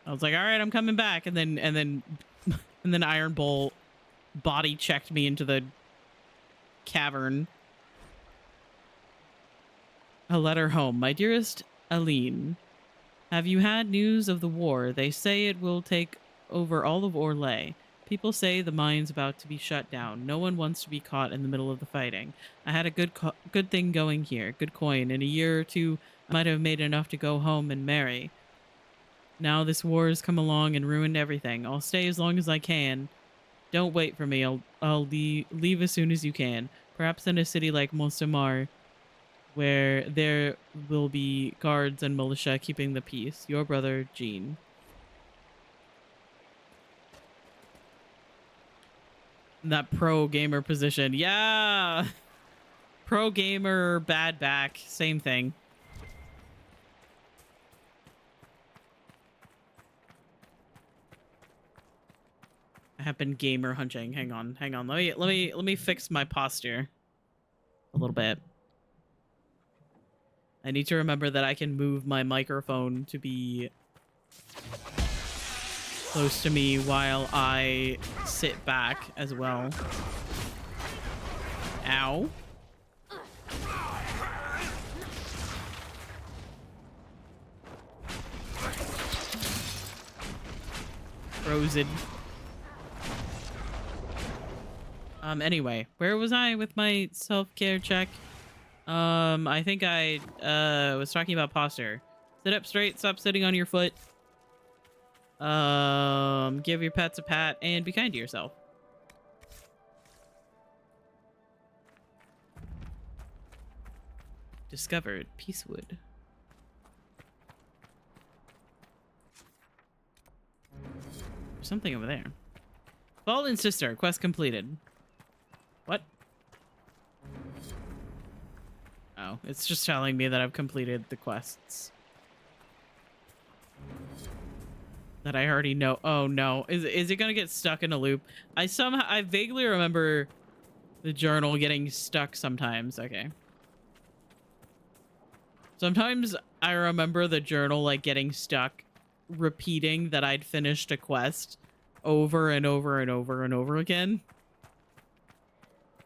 I was like, all right, I'm coming back. And then Iron Bull body checked me into the cavern. A letter home. My dearest Aline, have you had news of the war? They say it will take over all of Orlais. People say the mine's about to be shut down. No one wants to be caught in the middle of the fighting. I had a good thing going here. Good coin. In a year or two, I might have made enough to go home and marry. Now this war has come along and ruined everything. I'll stay as long as I can. Don't wait for me. I'll leave as soon as you can. Perhaps in a city like Montemar. where there will be guards and militia keeping the peace. Your brother, Gene. That pro gamer position. Yeah. Pro gamer, bad back. Same thing. I have been gamer hunting. Hang on. Let me fix my posture a little bit. I need to remember that I can move my microphone to be close to me while I sit back as well. Ow. Frozen. Anyway, where was I with my self-care check? I think I was talking about posture. Sit up straight, stop sitting on your foot. Give your pets a pat and be kind to yourself. Discovered Peacewood. There's something over there. Fallen Sister, quest completed. What? Oh, it's just telling me that I've completed the quests that I already know. Oh no, is it gonna get stuck in a loop? I vaguely remember the journal getting stuck sometimes. Okay. Sometimes I remember the journal like getting stuck, repeating that I'd finished a quest over and over and over and over again.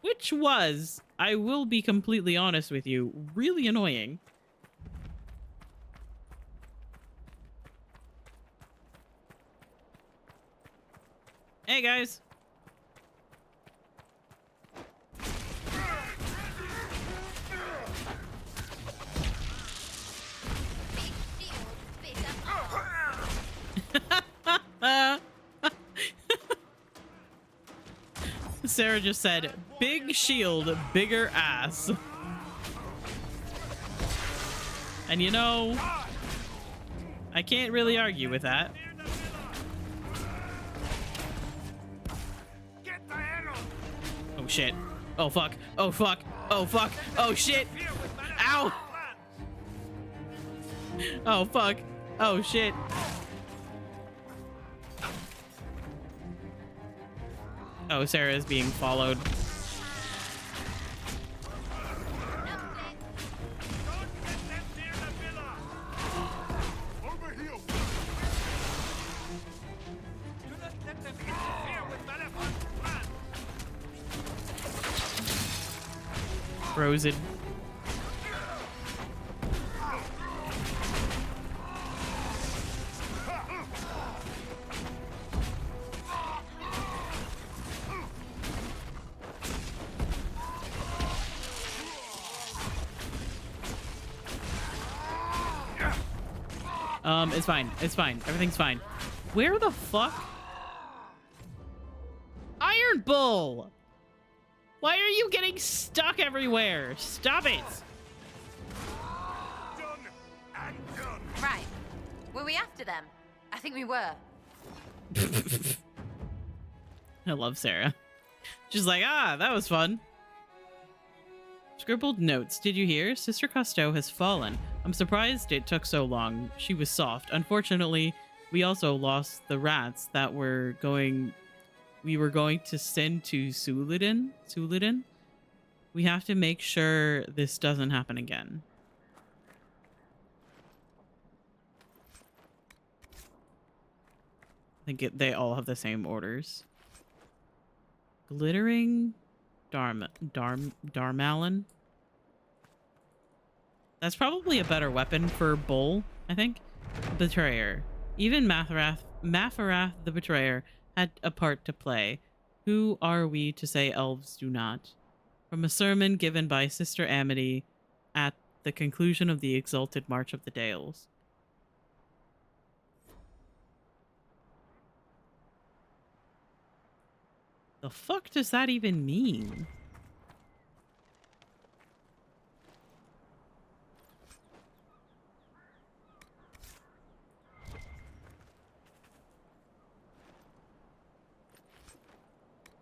Which was, I will be completely honest with you, really annoying. Hey guys. Sarah just said, big shield, bigger ass. And you know, I can't really argue with that. Oh shit. Oh fuck. Oh fuck. Oh fuck. Oh shit. Ow. Oh fuck. Oh shit. Oh, Sarah is being followed. Frozen. It's fine. It's fine. Everything's fine. Where the fuck? Iron Bull! Why are you getting stuck everywhere? Stop it! Right. Were we after them? I think we were. I love Sarah. She's like, ah, that was fun. Scribbled notes. Did you hear? Sister Cousteau has fallen. I'm surprised it took so long. She was soft. Unfortunately, we also lost the rats that we were going to send to Sul'din. We have to make sure this doesn't happen again. I think they all have the same orders. Glittering Darmalin. That's probably a better weapon for Bull, I think. Betrayer. Even Mafarath the Betrayer had a part to play. Who are we to say elves do not? From a sermon given by Sister Amity at the conclusion of the Exalted March of the Dales. The fuck does that even mean?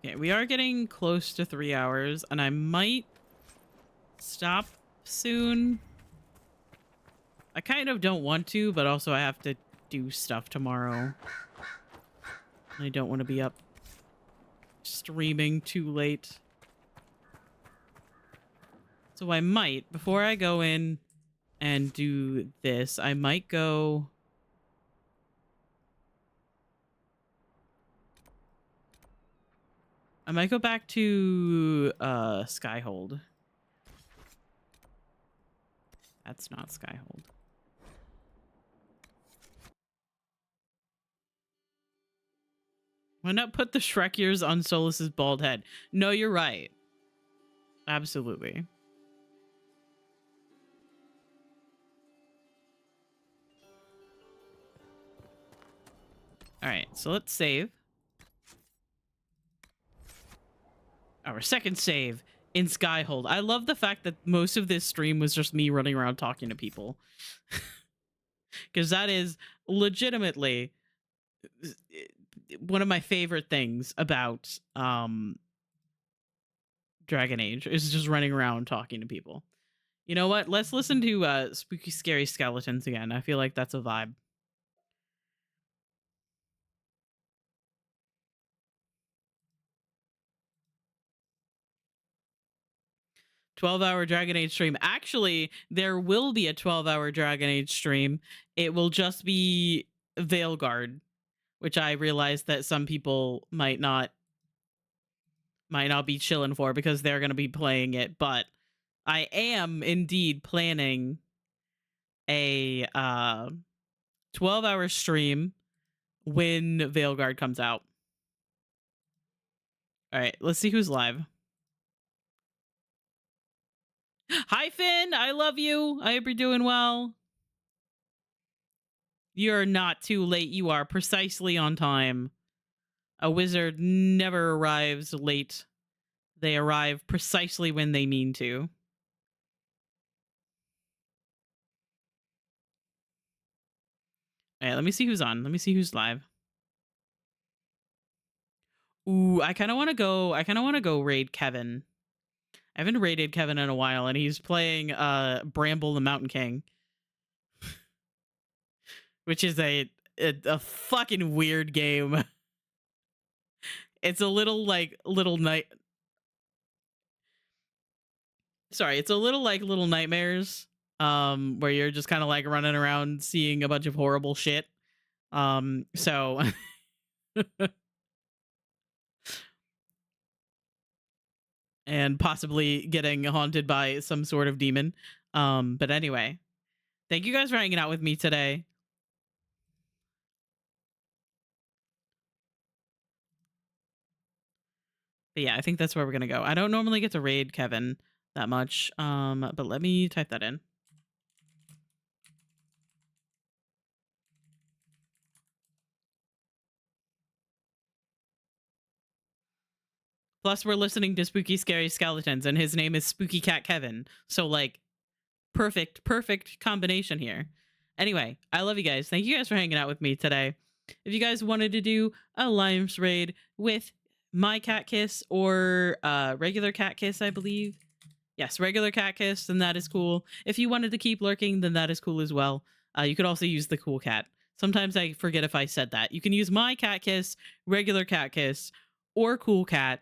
Okay, we are getting close to 3 hours, and I might stop soon. I kind of don't want to, but also I have to do stuff tomorrow. I don't want to be up streaming too late. So I might, before I go in and do this, I might go... back to Skyhold. That's not Skyhold. Why not put the Shrek ears on Solus's bald head? No, you're right. Absolutely. All right, so let's save. Our second save in Skyhold. I love the fact that most of this stream was just me running around talking to people. Because that is legitimately one of my favorite things about Dragon Age is just running around talking to people. You know what? Let's listen to Spooky Scary Skeletons again. I feel like that's a vibe. $12-hour Dragon Age stream. Actually, there will be a 12-hour Dragon Age stream. It will just be Veilguard, which I realize that some people might not be chilling for because they're going to be playing it, but I am indeed planning a 12-hour stream when Veilguard comes out. All right, let's see who's live. Hi, Finn. I love you. I hope you're doing well. You're not too late. You are precisely on time. A wizard never arrives late. They arrive precisely when they mean to. All right, let me see who's on. Let me see who's live. Ooh, I kind of want to go raid Kevin. I haven't raided Kevin in a while, and he's playing Bramble the Mountain King. Which is a fucking weird game. It's a little like Little Nightmares. Where you're just kind of like running around seeing a bunch of horrible shit. So and possibly getting haunted by some sort of demon. But anyway, thank you guys for hanging out with me today. But yeah, I think that's where we're gonna go. I don't normally get to raid Kevin that much, but let me type that in. Plus, we're listening to Spooky Scary Skeletons, and his name is Spooky Cat Kevin. So, like, perfect combination here. Anyway, I love you guys. Thank you guys for hanging out with me today. If you guys wanted to do a Limes raid with my Cat Kiss or regular Cat Kiss, I believe. Yes, regular Cat Kiss, then that is cool. If you wanted to keep lurking, then that is cool as well. You could also use the Cool Cat. Sometimes I forget if I said that. You can use my Cat Kiss, regular Cat Kiss, or Cool Cat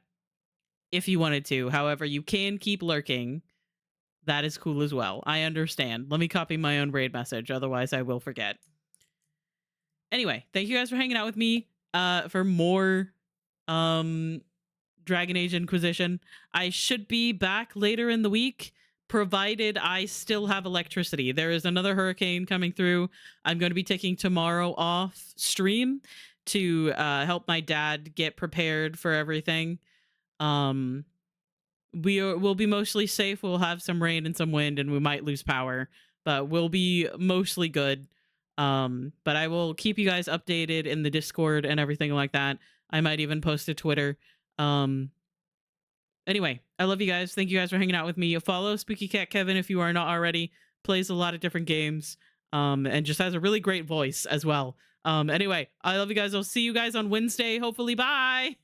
if you wanted to. However, you can keep lurking. That is cool as well. I understand. Let me copy my own raid message. Otherwise, I will forget. Anyway, thank you guys for hanging out with me for more Dragon Age Inquisition. I should be back later in the week, provided I still have electricity. There is another hurricane coming through. I'm going to be taking tomorrow off stream to help my dad get prepared for everything. We'll be mostly safe. We'll have some rain and some wind, and we might lose power, but we'll be mostly good. But I will keep you guys updated in the Discord and everything like that. I might even post to Twitter. Anyway, I love you guys. Thank you guys for hanging out with me. Follow Spooky Cat Kevin if you are not already. Plays a lot of different games. And just has a really great voice as well. Anyway, I love you guys. I'll see you guys on Wednesday. Hopefully, bye.